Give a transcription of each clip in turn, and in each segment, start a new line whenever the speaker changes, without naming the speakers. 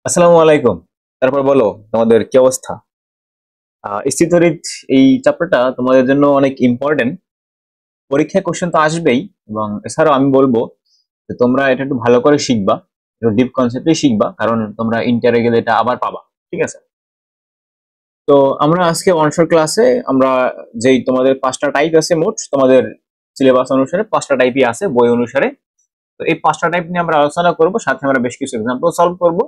আসসালামু আলাইকুম। তারপর বলো তোমাদের কি অবস্থা? স্থিতরিত এই চ্যাপ্টারটা তোমাদের জন্য অনেক ইম্পর্টেন্ট। পরীক্ষায় কোশ্চেন তো আসবেই, এবং এছাড়াও আমি বলবো যে তোমরা এটা একটু ভালো করে শিখবা, একটু ডিপ কনসেপ্টে শিখবা, কারণ তোমরা ইন্টারে গেলে এটা আবার পাবা। ঠিক আছে? তো আমরা আজকে অনশোর ক্লাসে আমরা যেই তোমাদের 5টা টাইপ আছে, মোট তোমাদের সিলেবাস অনুসারে 5টা টাইপই আছে বই অনুসারে। তো এই 5টা টাইপ নিয়ে আমরা আলোচনা করব, সাথে আমরা বেশ কিছু এক্সাম্পল সলভ করব,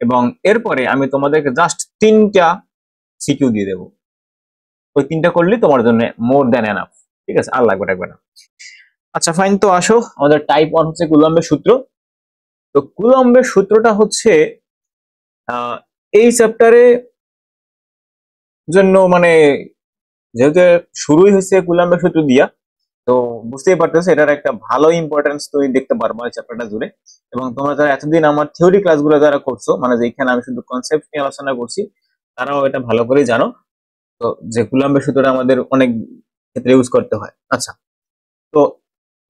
এবং এরপরে আমি তোমাদেরকে জাস্ট 3টা সিকিউ দিয়ে দেবো। ওই 3টা করলে তোমার জন্য মোর দ্যান এনাফ। ঠিক আছে, আর লাগবে না। আচ্ছা ফাইন, তো আসো, আমাদের টাইপ 1 হচ্ছে কুলম্বের সূত্র। তো কুলম্বের সূত্রটা হচ্ছে আহ, এই চ্যাপ্টারে জন্য মানে যেহেতু শুরুই হচ্ছে কুলম্বের সূত্র দিয়া, তো বুঝতেই পারতেছো এটার একটা ভালো ইম্পর্টেন্স তুমি দেখতে পারবো এই চ্যাপ্টারটা জুড়ে। এবং তোমরা যারা এতদিন আমার থিওরি ক্লাসগুলো যারা করছো, মানে যেখানে আমি শুধু কনসেপ্ট নিয়ে আলোচনা করছি, তারাও এটা ভালো করে জানো। তো যে কুলম্বের সূত্রটা আমাদের অনেক ক্ষেত্রে ইউজ করতে হয়। আচ্ছা, তো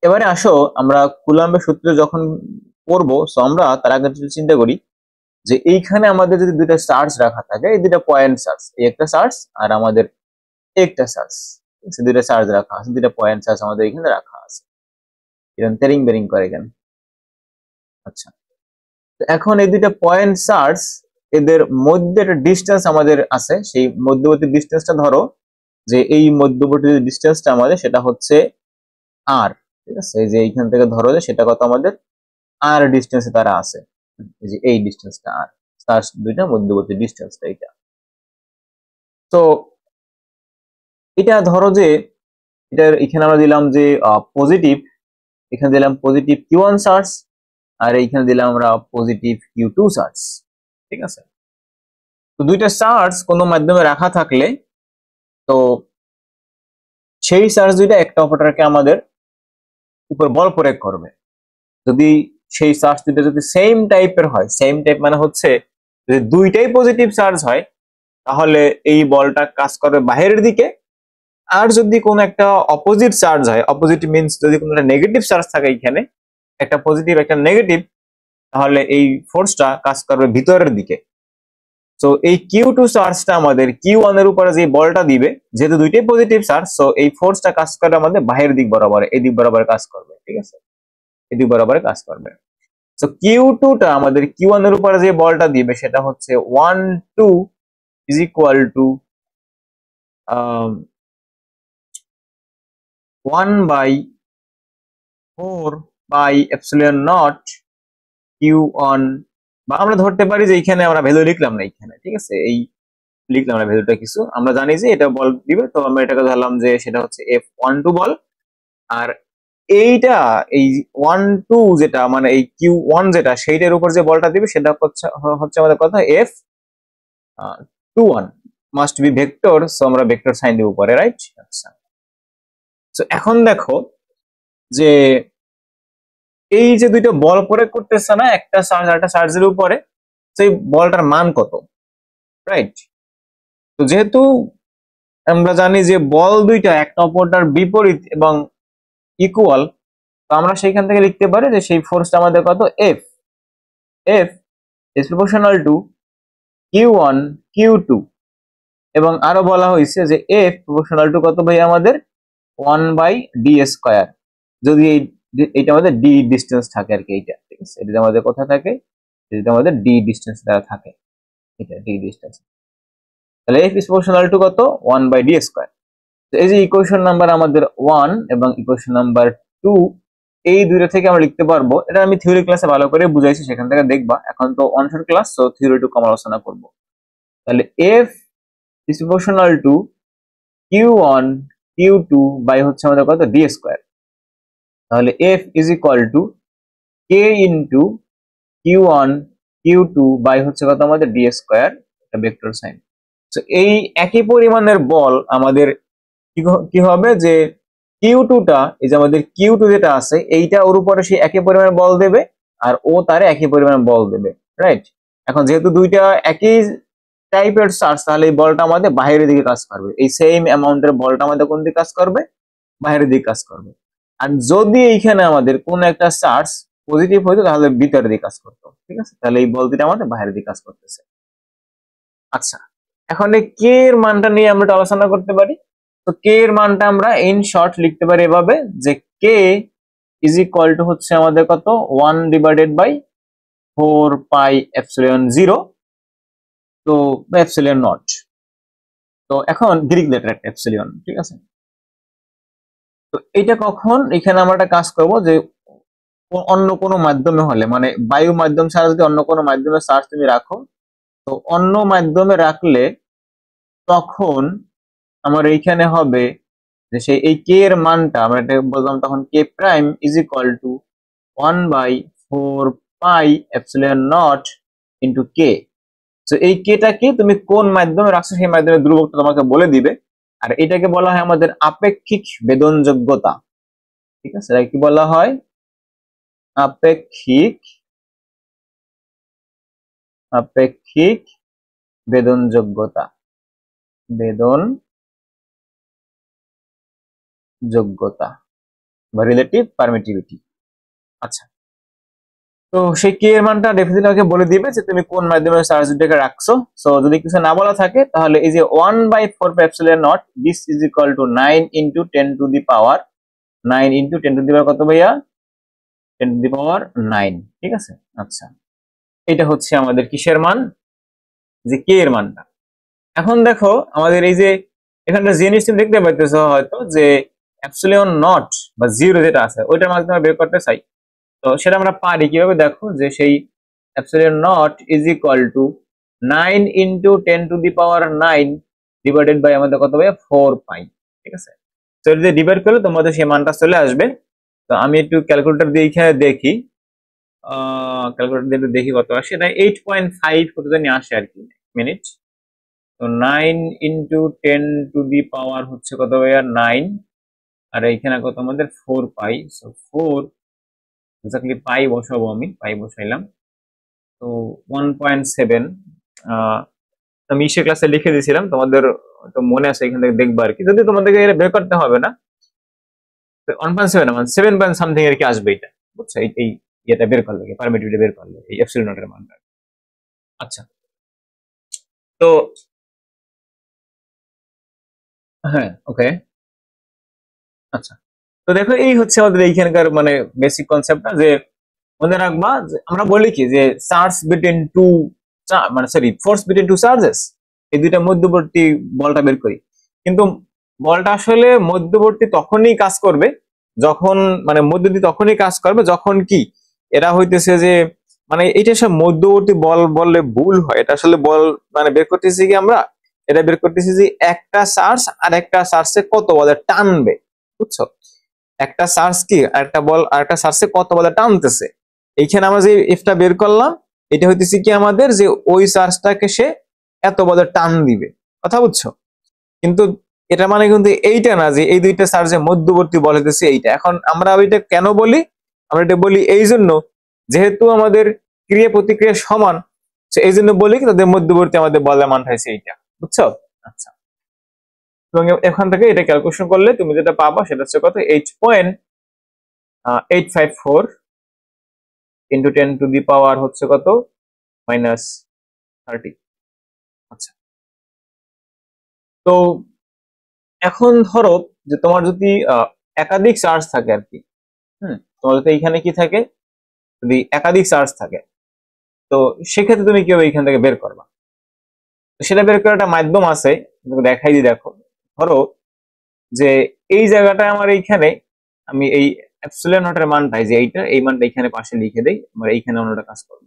এবারে আসো, আমরা কুলম্বের সূত্র যখন পড়বো, তো আমরা তার আগে যদি চিন্তা করি যে এইখানে আমাদের যদি দুইটা চার্জ রাখা থাকে, এই দুইটা পয়েন্ট চার্জ, এই একটা চার্জ আর আমাদের একটা চার্জ, দুইটা চার্জ রাখা আছে, দুইটা পয়েন্ট চার্জ আমাদের এখানে রাখা আছে, এরকম তেরিং বেরিং করে কেন? আচ্ছা, তো এখন এই দুইটা পয়েন্ট চার্জ, এদের মধ্যে একটা ডিস্টেন্স আমাদের আছে, সেই মধ্যবর্তী ডিস্টেন্সটা ধরো যে এই মধ্যবর্তী ডিস্টেন্সটা আমাদের সেটা হচ্ছে আর। ঠিক আছে, এই যে এইখান থেকে ধরো যে সেটা কত আমাদের আর ডিস্টেন্সে তারা আছে, এই যে এই ডিস্টেন্সটা আর, তার দুইটা মধ্যবর্তী ডিস্টেন্সটা এটা। তো এটা ধরো যে এটার এখানে আমরা দিলাম যে পজিটিভ, এখানে দিলাম পজিটিভ Q1 চার্জ, আর এইখানে দিলাম আমরা পজিটিভ Q2 চার্জ। ঠিক আছে, তো দুইটা চার্জ কোনো মাধ্যমে রাখা থাকলে, তো সেই চার্জ দুইটা একটা অপরটাকে আমাদের উপর বল প্রয়োগ করবে। যদি সেই চার্জ দুইটা যদি সেম টাইপের হয়, সেম টাইপ মানে হচ্ছে যদি দুইটাই পজিটিভ চার্জ হয়, তাহলে এই বলটা কাজ করবে বাইরের দিকে। আর যদি কোনো একটা অপোজিট চার্জ হয়, অপোজিট মিনস যদি কোনো একটা নেগেটিভ চার্জ থাকে এখানে, একটা পজিটিভ একটা নেগেটিভ, তাহলে এই ফোর্সটা কাজ করবে ভিতরের দিকে। তো এই Q2 চার্জটা আমাদের Q1 এর উপরে যে বলটা দিবে, যেহেতু দুইটাই পজিটিভ চার্জ, সো এই ফোর্সটা কাজ করবে আমাদের বাহিরের দিক বরাবর, এই দিক বরাবর কাজ করবে। ঠিক আছে, এই দিক বরাবর কাজ করবে। তো Q2 টা আমাদের Q1 এর উপরে যে বলটা দিবে সেটা হচ্ছে 1 2 ইজ ইকুয়াল টু 1/4 Q1, বা আমরা ধরতে পারি যে এইখানে আমরা ভ্যালু লিখলাম না এইখানে। ঠিক আছে, এই লিখলাম না ভ্যালুটা কিছু, আমরা জানি যে এটা বল দিবে, তো আমরা এটাকে ধরলাম যে সেটা হচ্ছে F12 বল। আর এইটা এই 1 2 যেটা মানে এই Q1 যেটা, সেইটার উপর যে বলটা দিবে সেটা হচ্ছে হচ্ছে আমাদের কথা F21, must be vector, so আমরা ভেক্টর সাইন দিব পরে, রাইট? আচ্ছা, তো এখন দেখো যে এই যে দুইটা বল প্রয়োগ করতেছে না, একটা চার্জ আর একটা চার্জের উপরে, সেই বলটার মান কত, রাইট? তো যেহেতু আমরা জানি যে বল দুইটা একটা অপরটার বিপরীত এবং ইকুয়াল, তো আমরা সেইখান থেকে লিখতে পারি যে সেই ফোর্সটা আমাদের কত, F. F is proportional to Q1 Q2, এবং আরো বলা হয়েছে যে এফ প্রপোর্শনাল টু কত ভাই আমাদের 1/d², যদি এইটা আমাদের ডি ডিস্টেন্স থাকে আর কি, এইটা। ঠিক আছে, এটা যদি আমাদের কোথায় থাকে, এটা যদি আমাদের ডি ডিস্টেন্স দ্বারা থাকে, এটা ডি ডিস্টেন্স, তাহলে এফ ইজ প্রপোর্শনাল টু কত, 1/d²। তো এই যে ইকুয়েশন নাম্বার আমাদের 1 এবং ইকুয়েশন নাম্বার 2, এই দুইটা থেকে আমরা লিখতে পারবো। এটা আমি থিওরি ক্লাসে ভালো করে বুঝাইছি, সেখান থেকে দেখবা। এখন তো অনশন ক্লাস, তো থিওরি টু কম আলোচনা করবো। তাহলে F is proportional to Q1 Q2 by হচ্ছে আমাদের কত, d²। তাহলে F is equal to K into Q1 Q2 by হচ্ছে কত আমাদের d², এটা ভেক্টর সাইন। তো এই একই পরিমাণের বল আমাদের কি হবে যে Q2 টা, এই যে আমাদের Q2 যেটা আছে, এইটা ওর উপরে সেই একই পরিমাণের বল দেবে, আর ও তারে একই পরিমাণের বল দেবে, রাইট? এখন যেহেতু দুইটা একই টাইপের চার্জ, তাহলে এই বলটা আমাদের বাইরের দিকে কাজ করবে। এই সেম অ্যামাউন্টের বলটা আমাদের কোন দিকে কাজ করবে, বাইরের দিকে কাজ করবে। আর যদি এইখানে আমাদের কোন একটা চার্জ পজিটিভ হইতো তাহলে ভিতরের দিকে কাজ করতো, ঠিক আছে? তাহলে এই বল দুটো আমাদের বাইরের দিকে কাজ করতেছে। আচ্ছা, এখন এই কে এর মানটা নিয়ে আমরা একটু আলোচনা করতে পারি। তো কে এর মানটা আমরা ইন শর্ট লিখতে পারি এভাবে যে কে ইজ ইকুয়াল টু হচ্ছে আমাদের কত 1 ডিভাইডেড বাই 4 পাই এপসিলন 0, তো এপসিলন নট। তো এখন গ্রিক লেটার এপসিলন, ঠিক আছে? তো এটা কখন এখানে আমরা একটা কাজ করব যে অন্য কোনো মাধ্যমে হলে, মানে বায়ু মাধ্যম ছাড়া যদি অন্য কোনো মাধ্যমে চার্জ তুমি রাখো, তো অন্য মাধ্যমে রাখলে তখন আমার এইখানে হবে যে সেই এই কে এর মানটা আমরা এটা বললাম তখন K prime is equal to 1/4 pi epsilon not into K. তো এই কেটা কি তুমি কোন মাধ্যমে রাখছো সেই মাধ্যমে ধ্রুবকটা তোমাকে বলে দিবে। আর এটাকে বলা হয় আমাদের আপেক্ষিক বেদনযোগ্যতা, ঠিক আছে? এটা কি বলা হয়? আপেক্ষিক আপেক্ষিক বেদনযোগ্যতা, বেদন যোগ্যতা বা রিলেটিভ পারমিটিভিটি। আচ্ছা, তো সেই কে এর মানটা ডেফিনেটলি আমাকে বলে দিবে যে তুমি কোন মাধ্যমে চার্জটাকে রাখছো। সো যদি কিছু না বলা থাকে তাহলে এই যে 1/4 epsilon not this is equal to 9 into 10 to the power 9 into 10 to the power কত ভাইয়া? 10 টু দি পাওয়ার 9, ঠিক আছে? আচ্ছা, এটা হচ্ছে আমাদের কিসের মান? যে কে এর মানটা। এখন দেখো আমাদের এই যে এখানটা জিনিস তুমি দেখতে পাইতেছো হয়তো যে এপসিলন নট বা জিরো যেটা আছে ওইটার মাধ্যমে বের করতে চাই। তো সেটা আমরা পারি কিভাবে? দেখো যে সেই epsilon not is equal to 9 into 10 to the power 9 divided by আমাদের কত হবে 4 পাই, ঠিক আছে? তো এটা দিয়ে ডিভাইড করলে তোমাদের সেই মানটা চলে আসবে। তো আমি একটু ক্যালকুলেটর দিয়ে এখানে দেখি, ক্যালকুলেটর দিয়ে একটু দেখি কত আসে। এটা 8.5 কত জানি আসে আর কি মিনিট। তো 9 ইন্টু 10 টু দি পাওয়ার হচ্ছে কত ভাইয়া 9, আর এইখানে কত আমাদের 4 পাই। সো 4 এক্স্যাক্টলি পাই বসাবো, আমি পাই বসাইলাম। তো 1.7 আমি ইসে ক্লাসে লিখে দিয়েছিলাম, তোমাদের তো মনে আছে, এখান থেকে দেখবা আর কি, যদি তোমাদেরকে এটা বের করতে হবে না। 1.7 আমার 7 পয়েন্ট সামথিং এর কি আসবে এটা, বুঝছো? এই এটা বের করলে, পারমিটিভিটি বের করলে এই এপসিলন নটের মানটা। আচ্ছা, তো হ্যাঁ, ওকে, আচ্ছা। তো দেখো এই হচ্ছে আমাদের এইখানকার মানে বেসিক কনসেপ্টটা, যে মনে রাখবা যে আমরা বলি কি যে চার্জ বিটুইন টু, মানে sorry force between two charges, এই দুইটা মধ্যবর্তী বলটা বের করি। কিন্তু বলটা আসলে মধ্যবর্তী তখনই কাজ করবে যখন, মানে মধ্যবর্তী তখনই কাজ করবে যখন কি এরা হইতেছে যে, মানে এটা সব মধ্যবর্তী বল বললে ভুল হয়। এটা আসলে বল মানে বের করতেছি কি আমরা, এটা বের করতেছি যে একটা চার্জ আর একটা চার্জে কত বলে টানবে, বুঝছো? একটা চার্জ কি আরেকটা বল আরেকটা চার্জে কত বলে টানতেছে। এইখানে আমরা যে এফটা বের করলাম এটা হইতেছে কি আমাদের যে ওই চার্জটাকে সে এত বলে টান দিবে, কথা বুঝছো? কিন্তু এটা মানে কিন্তু এইটা না যে এই দুইটা চার্জের মধ্যবর্তী বল হইতেছে এইটা। এখন আমরা ওইটা কেন বলি? আমরা এটা বলি এই জন্য যেহেতু আমাদের ক্রিয়া প্রতিক্রিয়া সমান, এই জন্য বলি কি তাদের মধ্যবর্তী আমাদের বলের মানটা হয়েছে এইটা, বুঝছো? আচ্ছা, এবং এখান থেকে এটা ক্যালকুলেশন করলে তুমি যেটা পাবা সেটা হচ্ছে কত 8.854 ইন্টু 10 টু দি পাওয়ার হচ্ছে কত -30। আচ্ছা, তো এখন ধরো যে তোমার যদি একাধিক চার্জ থাকে আর কি, তোমার যদি এইখানে কি থাকে, যদি একাধিক চার্জ থাকে, তো সেক্ষেত্রে তুমি কিভাবে এইখান থেকে বের করবা? সেটা বের করার একটা মাধ্যম আছে, দেখাই দিই। দেখো ধরো যে এই জায়গাটা আমার এইখানে আমি এই এপসিলন নটের মানটাই যে এইটা, এই মানটা এইখানে পাশে লিখে দেই, আমরা এইখানে অন্যটা কাজ করব।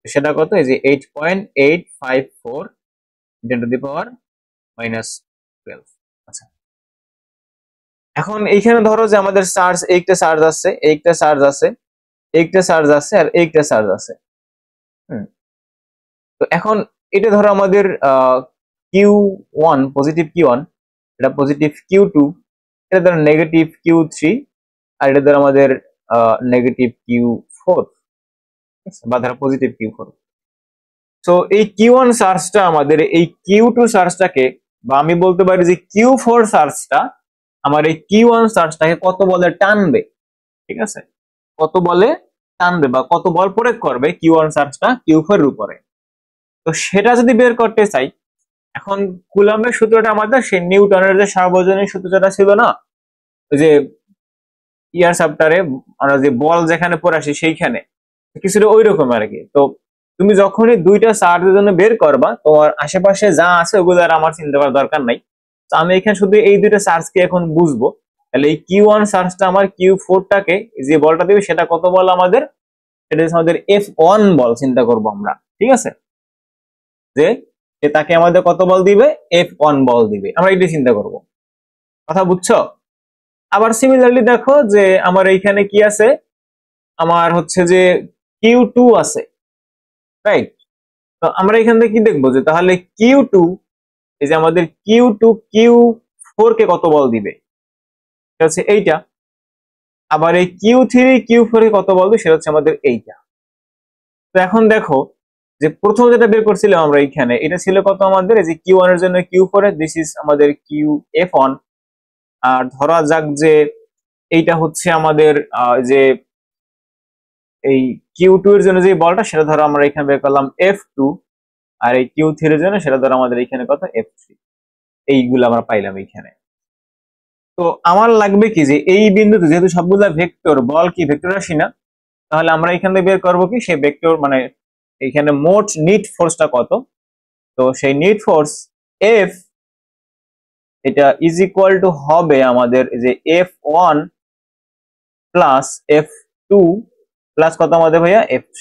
সেটা কত? এই যে 8.854 10 টু দি পাওয়ার -12। আচ্ছা, এখন এইখানে ধরো যে আমাদের চার্জ, একটা চার্জ আছে, একটা চার্জ আছে, একটা চার্জ আছে, আর একটা চার্জ আছে। তো এখন এটা ধরো আমাদের Q1 পজিটিভ Q1, এটা পজিটিভ Q2, এটা ধরো নেগেটিভ Q3, আর এটা ধরো আমাদের নেগেটিভ Q4, বা ধরো পজিটিভ Q4। তো এই Q1 চার্জটা আমাদের এই Q2 চার্জটাকে, বা আমি বলতে পারি যে Q4 চার্জটা আমার এই Q1 চার্জটাকে কত বলে টানবে, ঠিক আছে? কত বলে টানবে বা কত বল প্রয়োগ করবে কিউ1 চার্জটা কিউ4 এর উপরে। তো সেটা যদি বের করতে চাই, এখন কুলম্বের সূত্রটা আমাদের সেই নিউটনের যে সার্বজনীন সূত্রটা ছিল না, ওই যে ইয়ার চ্যাপ্টারে আমরা যে বল যেখানে পড়ে আসি সেইখানে কিছুটা ওই রকম আর কি। তো তুমি যখনই দুইটা চার্জের জন্য বের করবা, তোমার আশেপাশে যা আছে ওগুলো আর আমার চিন্তা করার দরকার নাই। তো আমি এখানে শুধু এই দুইটা চার্জকে এখন বুঝবো। তাহলে এই কিউ1 চার্জটা আমার কিউ4টাকে যে বলটা দিবে সেটা কত বল আমাদের, সেটা হচ্ছে আমাদের F1 বল চিন্তা করব আমরা, ঠিক আছে? যে তাকে আমাদের কত বল দিবে, F1 বল দিবে, আমরা এটা চিন্তা করব। কথা বুঝছো? আবার সিমিলারলি দেখো যে আমার এইখানে কি আছে, আমার হচ্ছে যে কিউ2 আছে, রাইট? তো আমরা এখান থেকে কি দেখবো যে তাহলে কিউ2, এই যে আমাদের কিউ2 কিউ4 কে কত বল দিবে, সেটা হচ্ছে এইটা। আবার এই কিউ3 কিউ4 কে কত বল দিবে, সেটা হচ্ছে আমাদের এইটা। তো এখন দেখো যে প্রথম যেটা বের করছিলাম আমরা এইখানে, এটা ছিল কত আমাদের, এই যে কিউ1 এর জন্য কিউ4 এর, দিস ইজ আমাদের কিউ F1। আর ধরা যাক যে এইটা হচ্ছে আমাদের যে এই কিউ2 এর জন্য যে বলটা, সেটা ধরো আমরা এখানে বের করলাম F2। আর এই কিউ3 এর জন্য সেটা ধরো আমাদের এখানে কত, F3। এইগুলো আমরা পাইলাম এইখানে। তো আমার লাগবে কি যে এই বিন্দুতে যেহেতু সবগুলা ভেক্টর, বল কি ভেক্টর রাশি না, তাহলে আমরা এখান থেকে বের করবো কি সেই ভেক্টর, মানে এখানে মোট নিট ফোর্সটা কত। তো সেই নিট ফোর্স F, এটা ইজ ইকুয়াল টু হবে আমাদের যে F1 প্লাস F2 প্লাস কত আমাদের ভাইয়া, F3।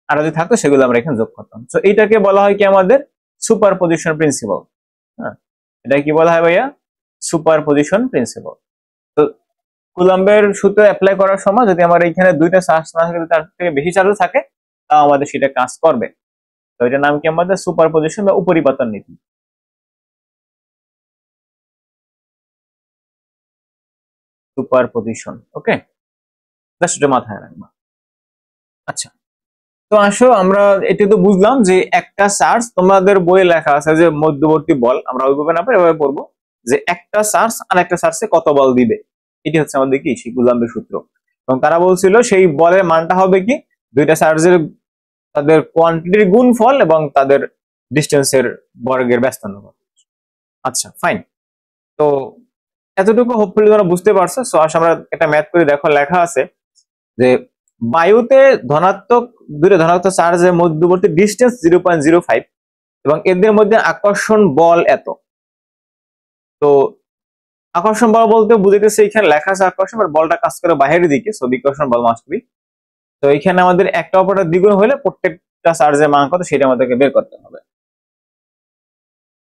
আর যদি থাকতো সেগুলো আমরা এখানে যোগ করতাম। তো এইটাকে বলা হয় কি আমাদের সুপারপজিশন প্রিন্সিপাল। হ্যাঁ, এটা কি বলা হয় ভাইয়া, সুপারপজিশন প্রিন্সিপাল। তো কুলম্বের সূত্র অ্যাপ্লাই করার সময় যদি আমার এখানে দুইটা চার্জ না থাকে, তার থেকে বেশি চার্জ থাকে, তাও আমাদের সেটা কাজ করবে। তো এটার নাম কি আমাদের সুপারপজিশন বা উপরিপাতন নীতি। সুপারপজিশন, ওকে, জাস্ট এটা মাথায় রাখবা। আচ্ছা, তো আসো আমরা এটা তো বুঝলাম যে একটা চার্জ, তোমাদের বইয়ে লেখা আছে যে মধ্যবর্তী বল, আমরা ওইভাবে না এভাবে পড়বো যে একটা চার্জ আর একটা চার্জে কত বল দিবে। এটি হচ্ছে আমাদের কি সেই কুলম্বের সূত্র। এবং তারা বলছিল সেই বলের মানটা হবে কি দুইটা চার্জের তাদের কোয়ান্টিটির গুণফল এবং তাদের ডিস্টেন্সের বর্গের ব্যস্তানুপাত। আচ্ছা ফাইন। তো এতটুকু হোপফুলি তোমরা বুঝতে পারছো। সো আসলে আমরা একটা ম্যাথ করে দেখো, লেখা আছে যে বায়ুতে ধনাত্মক দুইটা ধনাত্মক চার্জের মধ্যবর্তী ডিস্টেন্স 0.05 এবং এদের মধ্যে আকর্ষণ বল এত। তো আকর্ষণ বল বলতে বুঝাইতেছে এখানে লেখা আছে আকর্ষণ বলটা কাজ করে বাইরের দিকে, সো বিকর্ষণ বল মাস্ট বি। তো এখানে আমাদের একটা অপরটা দ্বিগুণ হলে প্রত্যেকটা চার্জের মান কত সেটা আমাদেরকে বের করতে হবে।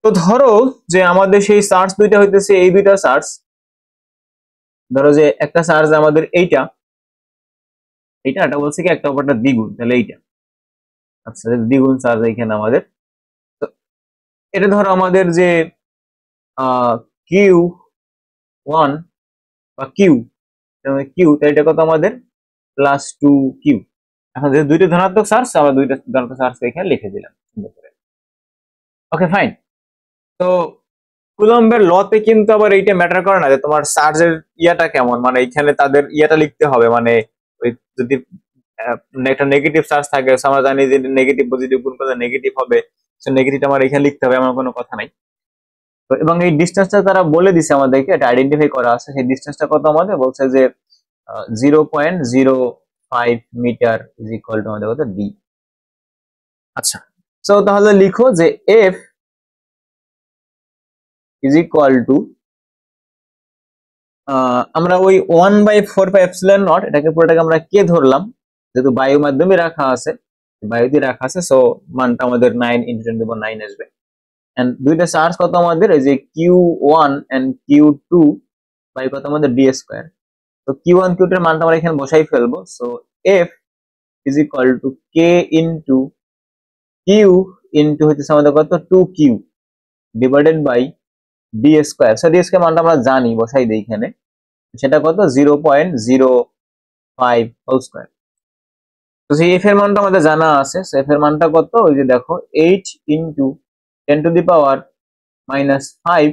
তো ধরো যে আমাদের সেই চার্জ দুইটা হইতেছে এই দুইটা চার্জ, ধরো যে একটা চার্জ আমাদের এইটা, এটা বলছে কি একটা অপরটা দ্বিগুণ, তাহলে এইটা আচ্ছা দ্বিগুণ চার্জ এইখানে আমাদের। তো এটা ধরো আমাদের যে কিউ1 বা কিউ তাই এটা কত আমাদের +2Q। এখন যে দুইটা ধনাত্মক চার্জ, আমরা দুইটা ধনাত্মক চার্জ এখানে লিখে দিলাম সুন্দর করে। Okay fine. তো কুলম্বের লতে কিন্তু আবার এইটা ম্যাটার করে না যে তোমার চার্জের ইয়াটা কেমন, মানে এখানে তাদের ইয়াটা লিখতে হবে, মানে ওই যদি একটা নেগেটিভ চার্জ থাকে, আমরা জানি যে নেগেটিভ পজিটিভ গুণ করলে নেগেটিভ হবে, সো নেগেটিভটা আমার এখানে লিখতে হবে, এমন কোনো কথা নাই। তো এবং এই ডিস্টেন্সটা তারা বলে দিছে আমাদেরকে, এটা আইডেন্টিফাই করা আছে। সেই ডিস্টেন্সটা কত আমাদের বলছে যে 0.05 মিটার ইজ ইকুয়াল টু আমাদের কত ডি। আচ্ছা, সো তাহলে লিখো যে এফ ইজ ইকুয়াল টু, আমরা ওই 1/4πε0 এটাকে পুরোটাকে আমরা কে ধরলাম, যেহেতু বায়ু মাধ্যমে রাখা আছে, বায়ুতে রাখা আছে, সো মানটা আমাদের 9 × 10⁹ আসবে। এন্ড দুইটা চার্জ কত আমাদের, এই যে Q1 এন্ড Q2 বাই কত আমাদের d²। তো Q1 Q2 এর মানটা আমরা এখানে বসাই ফেলবো। So F is equal to K into Q into হচ্ছে আমাদের কত 2Q divided by d²। So d² মানটা আমরা জানি, বসাই দিই এখানে, সেটা কত 0.05 হোল স্কয়ার। তো সেই f এর মানটা আমাদের জানা আছে। সো f এর মানটা কত, ওই যে দেখো 8 ইনটু 10⁻⁻5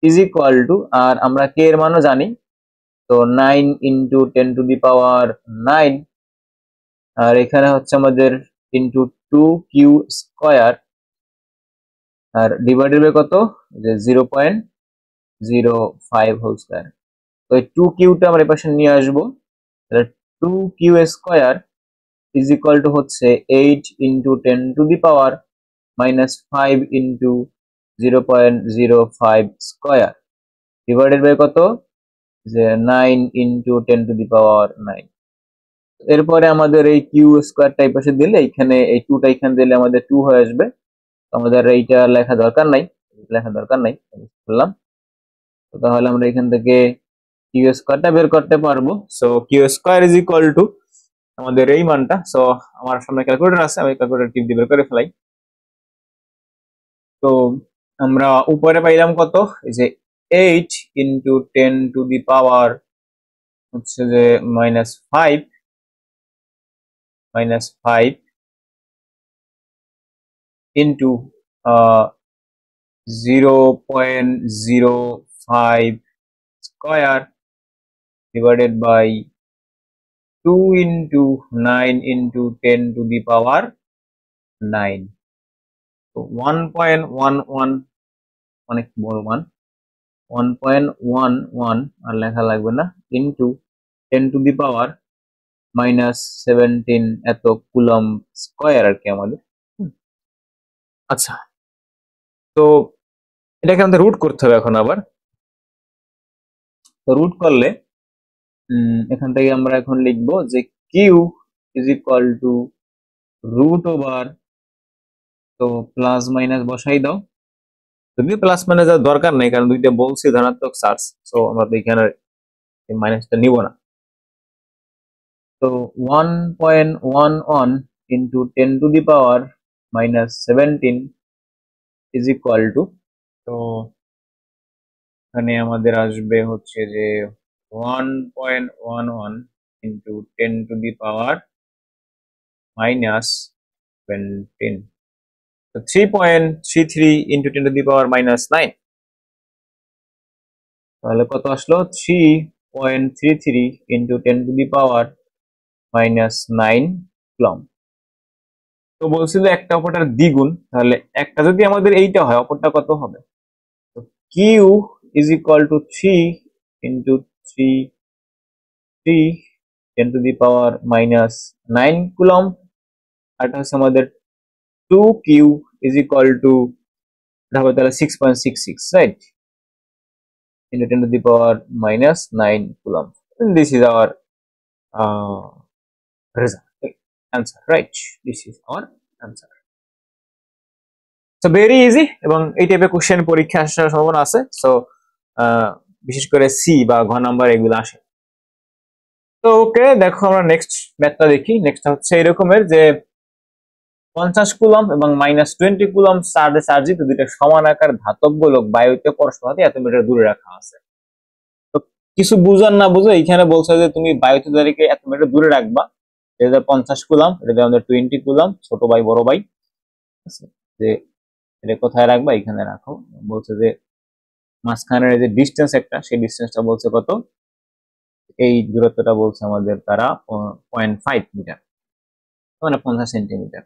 ইজ ইকুয়াল টু, আর আমরা k এর মানও জানি, তো তো 9 ইন্টু 10 টু দি পাওয়ার 9, আর এখানে হচ্ছে আমাদের ইন্টু 2q স্কয়ার, আর ডিভাইডেড বাই কত, যে 0.05 হোল স্কয়ার। তো এই 2q-টা আমরা এই পাশে নিয়ে আসবো, তাহলে 2q square is equal to হচ্ছে 8 into 10 to the power minus 5 into 0.05 square divided by কত, যে 9 ইন্টু 10 টু দি পাওয়ার 9। এরপরে আমাদের এই কিউ স্কয়ারটা এই পাশে দিলে, এখানে এই 2টা এখানে দিলে আমাদের 2 হয়ে আসবে। আমাদের এইটা লেখা দরকার নাই, বললাম। তো তাহলে আমরা এখান থেকে কিউ স্কয়ারটা বের করতে পারবো। So Q square is equal to আমাদের এই মানটা। সো আমার সামনে ক্যালকুলেটর আছে, আমি ক্যালকুলেটর টিপ দিয়ে বের করে ফেলাই। তো আমরা উপরে পাইলাম কত, এই যে 8 ইন্টু 10 টু দি পাওয়ার হচ্ছে যে minus 5 into 0.05 square divided by 2 into 9 into 10 to the power 9. So 1.11 অনেক বড় মান, 1.11 আর লেখা লাগবে না, into 10 to the power minus 17 এত কুলম স্কয়ার আর কি আমাদের। আচ্ছা, তো এটাকে আমাদের রুট করতে হবে এখন আবার। তো রুট করলে এখান থেকে আমরা এখন লিখবো যে Q is equal to root over, তো প্লাস মাইনাস বসাই দাও। যদি প্লাস মাইনাস যাওয়ার দরকার নেই, কারণ দুইটা বলছি ধনাত্মক চার্জ, সো আমরা তো এখানে মাইনাসটা নিব না। তো 1.11 into 10 to the power minus 17 is equal two, তো এখানে আমাদের আসবে হচ্ছে যে 1.11 into 10 to the power minus 17, তো 3.33 into 10 to the power minus 9, তাহলে কত আসলো, 3.33 into 10 to the power minus 9 coulomb. তো বলছিল একটা অপরটার দ্বিগুণ, তাহলে একটা যদি আমাদের এইটা হয়, অপরটা কত হবে, তো Q is equal to 3 into 3 10 to the power minus 9 coulomb, আর এটা হচ্ছে আমাদের 2q ইজ ইকুয়াল টু, এটা হবে তাহলে 6.66, right, into 10 to the power minus 9 coulomb. And this is our result, answer, right? This is our answer. So very easy, এবং এই টাইপের কোশ্চেন পরীক্ষা আসার সম্ভাবনা আছে। সো বিশেষ করে সি বা ঘ নাম্বার এগুলো আসে। তো ওকে, দেখো আমরা নেক্সট ম্যাথটা দেখি। নেক্সট হচ্ছে এরকমের যে 50 কুলম্ব এবং মাইনাস 20 কুলম্ব চার্জিত দুইটা সমান আকার ধাতব গোলক বায়ুতে পরস্পর হাতে এত মিটার দূরে রাখা আছে। তো কিছু বুঝার না বুঝে এখানে বলছে যে তুমি বায়ুতে তাদেরকে এত মিটার দূরে রাখবা, এটা 50 কুলম্ব, এটা আমাদের 20 কুলম্ব, ছোট ভাই বড় ভাই, যে এটা কোথায় রাখবা, এখানে রাখো। বলছে যে মাঝখানের যে ডিস্টেন্স একটা, সেই ডিস্টেন্সটা বলছে কত, এই দূরত্বটা বলছে আমাদের তারা 0.5 মিটার, মানে 50 সেন্টিমিটার।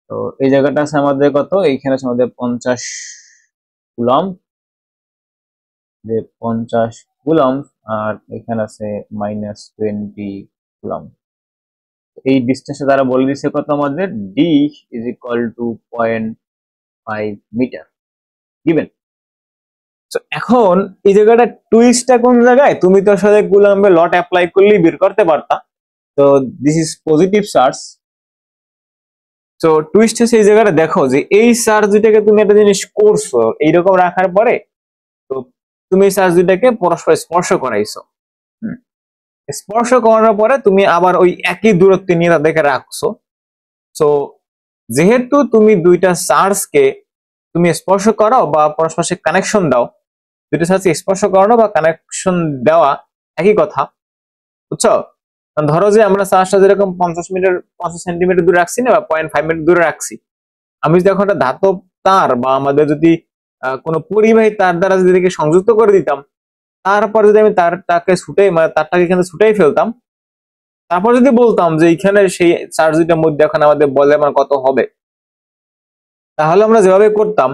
তো এই জায়গাটা আছে আমাদের কত, এইখানে আছে আমাদের 50 কুলম্ব, যে 50 কুলম্ব, আর এখানে আছে মাইনাস 20 কুলম্ব। এই ডিস্টেন্সটা তারা বলে দিচ্ছে কত আমাদের, D is equal to 0.5 metre given. তো এখন এই জায়গাটা টুইস্টটা কোন জায়গায়, তুমি তো আসলে কুলম্বে লট অ্যাপ্লাই করলেই বের করতে পারতা। তো দিস ইজ পজিটিভ চার্জ। তো টুইস্ট হচ্ছে এই জায়গাটা দেখো, যে এই চার্জ দুইটাকে তুমি একটা জিনিস করছো এইরকম রাখার পরে, তো তুমি চার্জ দুইটাকে পরস্পর স্পর্শ করাইছো। স্পর্শ করানোর পরে তুমি আবার ওই একই দূরত্বে নিয়ে তাদেরকে রাখছো। তো যেহেতু তুমি দুইটা চার্জকে তুমি স্পর্শ করাও বা পরস্পর কানেকশন দাও, দুইটা চার্জকে স্পর্শ করানো বা কানেকশন দেওয়া একই কথা, বুঝছো? ধরো যে আমরা চার্জটা যেরকম 50 সেন্টিমিটার দূরে রাখছি না, বা 0.5 মিটার দূরে রাখছি, আমি যদি এখন একটা ধাতব তার বা আমাদের যদি কোনো পরিবাহী তার দ্বারা যদি সংযুক্ত করে দিতাম, তারপর যদি আমি তারটাকে ছুটাই মানে তারটাকে এখানে ছুটাই ফেলতাম, তারপর যদি বলতাম যে এইখানে সেই চার্জ দুইটার মধ্যে এখন আমাদের বলের মান কত হবে, তাহলে আমরা যেভাবে করতাম।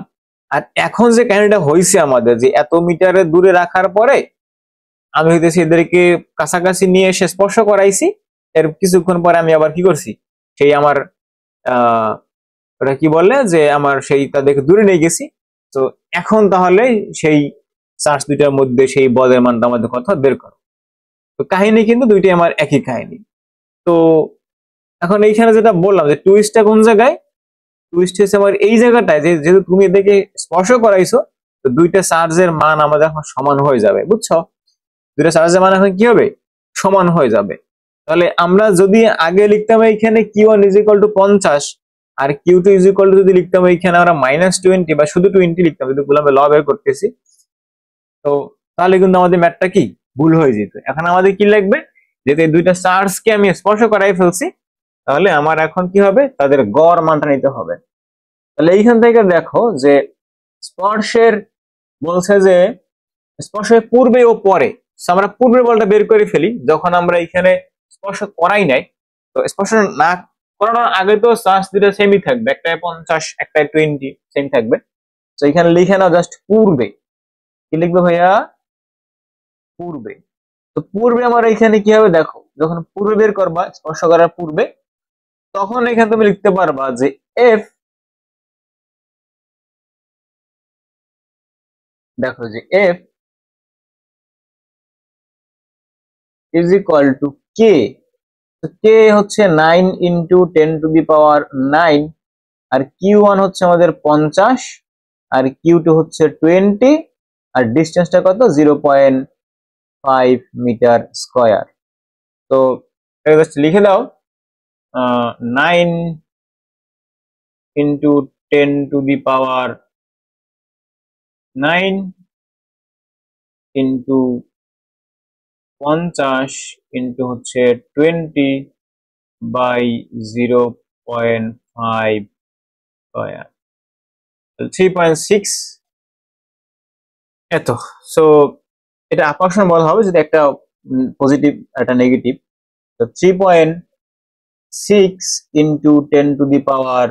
আর এখন যে কাহিনীটা হয়েছে আমাদের, যে এত মিটারের দূরে রাখার পরে আমি হইতেছি এদেরকে কাছাকাছি নিয়ে এসে স্পর্শ করাইছি, এর কিছুক্ষণ পরে আমি আবার কি করছি, সেই আমার আহ ওটা কি বললে যে আমার সেই তাদেরকে দূরে নিয়ে গেছি। তো এখন তাহলে সেই চার্জ দুইটার মধ্যে সেই বলের মানটা আমাদের কথা বের করো। তো কাহিনী কিন্তু দুইটাই আমার একই কাহিনী। তো এখন এইখানে যেটা বললাম যে টুইস্টটা কোন জায়গায়, টুইস্ট হচ্ছে আমার এই জায়গাটায় যে যেহেতু তুমি এদেরকে স্পর্শ করাইছো, তো দুইটা চার্জের মান আমাদের এখন সমান হয়ে যাবে, বুঝছো? দুইটা চার্জের মান এখন কি হবে, সমান হয়ে যাবে। তাহলে আমরা যদি আগে লিখতাম এইখানে Q1 ইজ ইকুয়াল টু 50 আর Q2 ইজ ইকুয়াল টু যদি লিখতাম এইখানে আমরা -20 বা শুধু 20 লিখতাম, যদি কুলম্বের ল বের করতেছি, তো তাহলে কিন্তু আমাদের ম্যাথটা কি ভুল হয়ে যেত। এখন আমাদের কি লাগবে, যেহেতু এই দুইটা চার্জকে আমি স্পর্শ করাই ফেলছি, তাহলে আমার এখন কি হবে, তাদের গড় মানটা নিতে হবে। তাহলে এইখান থেকে দেখো যে স্পর্শের বলছে যে স্পর্শের পূর্বে ও পরে, আমরা পূর্বের বলটা বের করে ফেলি যখন আমরা এখানে স্পর্শ করাই নাই। তো স্পর্শ না করানোর আগে তো চার্জ দুটো সেমই থাকবে, একটায় 50 একটায় 20 সেম থাকবে। তো এখানে লিখে নাও জাস্ট পূর্বে, কি লিখবে ভাইয়া, পূর্বে। তো পূর্বে আমার এখানে কি হবে দেখো, যখন পূর্বে বের করবা স্পর্শ করার পূর্বে, তখন এখানে তুমি লিখতে পারবা যে এফ, দেখো যে এফ ইজ ইকুয়াল টু কে। কে হচ্ছে 9 ইন্টু 10⁻9, আর Q1 হচ্ছে আমাদের 50 আর Q2 হচ্ছে 20, আর ডিস্টেন্সটা কত 0.5 মিটার স্কয়ার। তো এটা জাস্ট লিখে দাও, 9 ইন্টু 10⁻9 ইন্টু 50 ইন্টু হচ্ছে 20/0.5 স্কয়ার, 3.6 এত। সো এটা আকর্ষণ বল হবে যদি একটা পজিটিভ একটা নেগেটিভ। তো 3.6 ইন্টু 10⁻,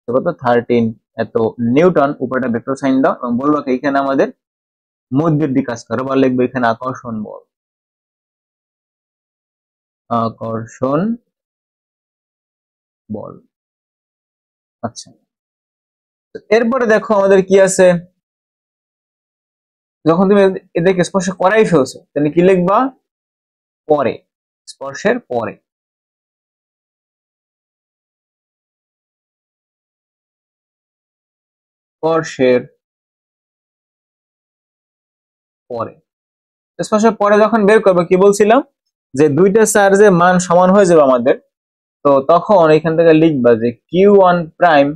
কত 13 এত নিউটন। উপরটা ভেক্টর সাইন দাও এবং বলবো এখানে আমাদের মধ্যের দিকে কাজ করো, বা লিখবো এখানে আকর্ষণ বল, আকর্ষণ বল। আচ্ছা, এরপরে দেখো আমাদের কি আছে, যখন তুমি এদেরকে স্পর্শ করাই ফেলছো তাহলে কি লিখবা, পরে, স্পর্শের পরে। স্পর্শের পরে, স্পর্শের পরে যখন বের করবো কি বলছিলাম, যে দুইটা চার্জের মান সমান হয়ে যাবে আমাদের। তো তখন এখান থেকে লিখবা যে Q1 prime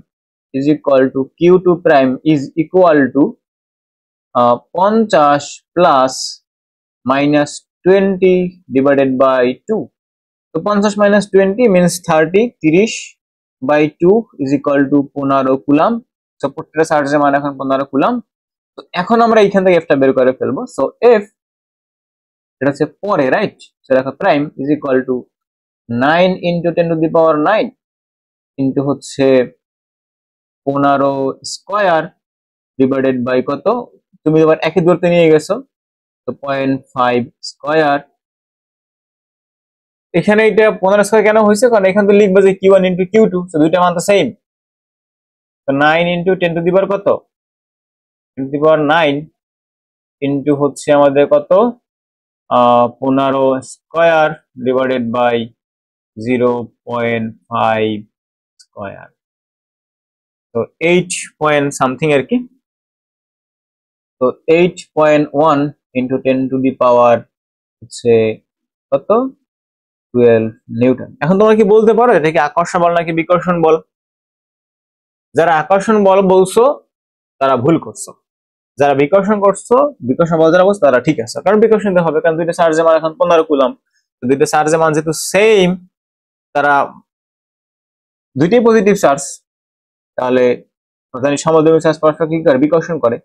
is equal to Q2 prime is equal to 50 plus -20 divided by 2। তো 50 - 20 means 30/2 is equal to 15 coulomb. So প্রত্যেকটা চার্জের মান এখন 15 কুলাম। তো এখন আমরা এইখান থেকে এফটা বের করে ফেলবো। সো এফ এটা হচ্ছে পরে, রাইট? সো দেখো prime is equal to 9 into 10⁻9 into হচ্ছে 15 স্কয়ার ডিভাইডেড বাই কত, তুমি এবার একই দূরত্বে নিয়ে গেছো, তো 0.5 স্কয়ার। এখানে এটা 15 স্কয়ার কেন হয়েছে, কারণ এখানে তো লিখবে যে Q1 ইন্টু Q2, তো দুইটা মান তো সেম। তো 9 ইন্টু 10⁻, কত 10⁻9 ইন্টু হচ্ছে আমাদের কত 15 স্কয়ার ডিভাইডেড বাই 0.5 স্কয়ার, তো 8 পয়েন্ট সামথিং আর কি। তো 8.1 ইন্টু 10⁻, হচ্ছে কত 12 নিউটন। এখন তোমরা কি বলতে পারো এটা কি আকর্ষণ বল নাকি বিকর্ষণ বল? যারা আকর্ষণ বল বলছো তারা ভুল করছো, যারা বিকর্ষণ করছো, বিকর্ষণ বল যারা বলছো তারা ঠিক আছে, কারণ বিকর্ষণ হবে, কারণ দুইটা চার্জের মান এখন 15 কুলম। তো দুইটা চার্জের মান যেহেতু সেম, তারা দুইটাই পজিটিভ চার্জ, তাহলে জানি সমদ্রমী চার্জ পরস্পর কি করে, বিকর্ষণ করে।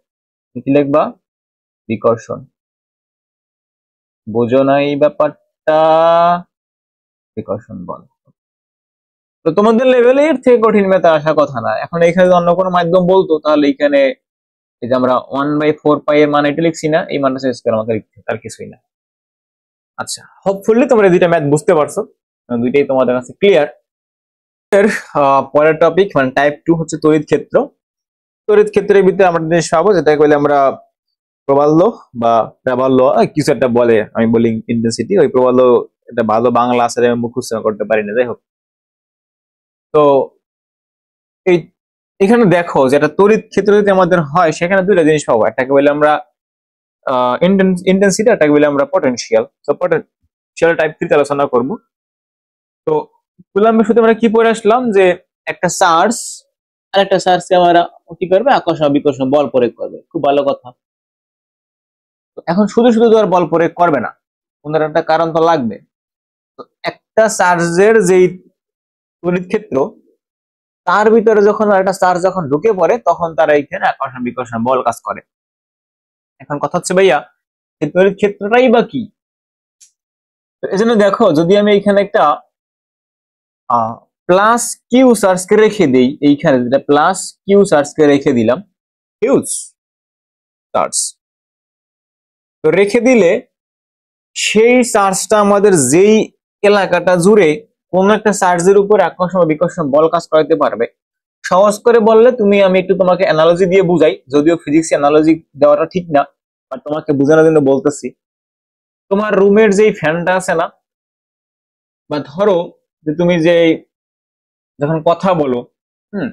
কি লিখবা, বিকর্ষণ। বুঝো না এই ব্যাপারটা? প্রিকশন বল। তো তোমাদের লেভেলে এর থেকে কঠিন ম্যাথ আসার কথা না। এখন এখানে যদি অন্য কোনো মাধ্যম বলতো তাহলে এখানে এই যে আমরা 1/4 পাই এর মান এটা লিখছি না, এই মানটা চেঞ্জ করে আমাকে লিখতে হবে, তার কিছুই না। আচ্ছা, হোপফুলি তোমরা দুইটা ম্যাথ বুঝতে পারছো, দুইটাই তোমাদের কাছে ক্লিয়ার। পরের টপিক মানে টাইপ 2 হচ্ছে তড়িৎ ক্ষেত্র। তড়িৎ ক্ষেত্রের ভিতরে আমরা জিনিস পাবো যেটা বলে আমরা প্রবাল্য বা প্রাবল্য কিছু একটা বলে, আমি বলি ইন্টেন্সিটি। ওই প্রবাল্য এটা ভালো বাংলা আছে আমি মুখস্থ করতে পারি না, যাই হোক। তো এই এখানে দেখো যেটা তড়িৎ ক্ষেত্র যদি আমাদের হয় সেখানে দুইটা জিনিস পাবো, একটাকে বলে আমরা ইন্টেন্সিটি, একটাকে বলে আমরা পটেনশিয়াল। তো পটেনশিয়াল টাইপ 3 আলোচনা করব। তো কুলাম্বের সাথে আমরা কি পড়ে আসলাম যে একটা চার্জ আর একটা চার্জকে আমরা কি করবে, আকর্ষণ বিকর্ষণ বল প্রয়োগ করবে, খুব ভালো কথা। তো এখন শুধু শুধু তো আর বল প্রয়োগ করবে না, ওনার একটা কারণ তো লাগবে। তো একটা চার্জের যেই তড়িৎ ক্ষেত্র তার ভিতরে যখন একটা চার্জ যখন ঢুকে পড়ে তখন তারা এইখানে আকর্ষণ বিকর্ষণ বল কাজ করে। এখন কথা হচ্ছে ভাইয়া এই তড়িৎ ক্ষেত্রটাই বা কি? তো এই জন্য দেখো যদি আমি এইখানে একটা প্লাস কিউ চার্জকে রেখে দিই, এইখানে যেটা প্লাস কিউ চার্জকে রেখে দিলাম, হিউজ চার্জ তো রেখে দিলে সেই চার্জটা আমাদের যেই এলাকাটা জুড়ে কোন একটা চার্জের উপর আকর্ষণ বিকর্ষণ বল কাজ করাতে পারবে। সহজ করে বললে তুমি আমি একটু তোমাকে অ্যানালজি দিয়ে বুঝাই, যদিও ফিজিক্স অ্যানালজি দেওয়াটা ঠিক না, আর তোমাকে বোঝানোর জন্য বলতেছি। তোমার রুমের যেই ফ্যানটা আছে না, বা ধরো যে তুমি যে যখন কথা বলো, হুম,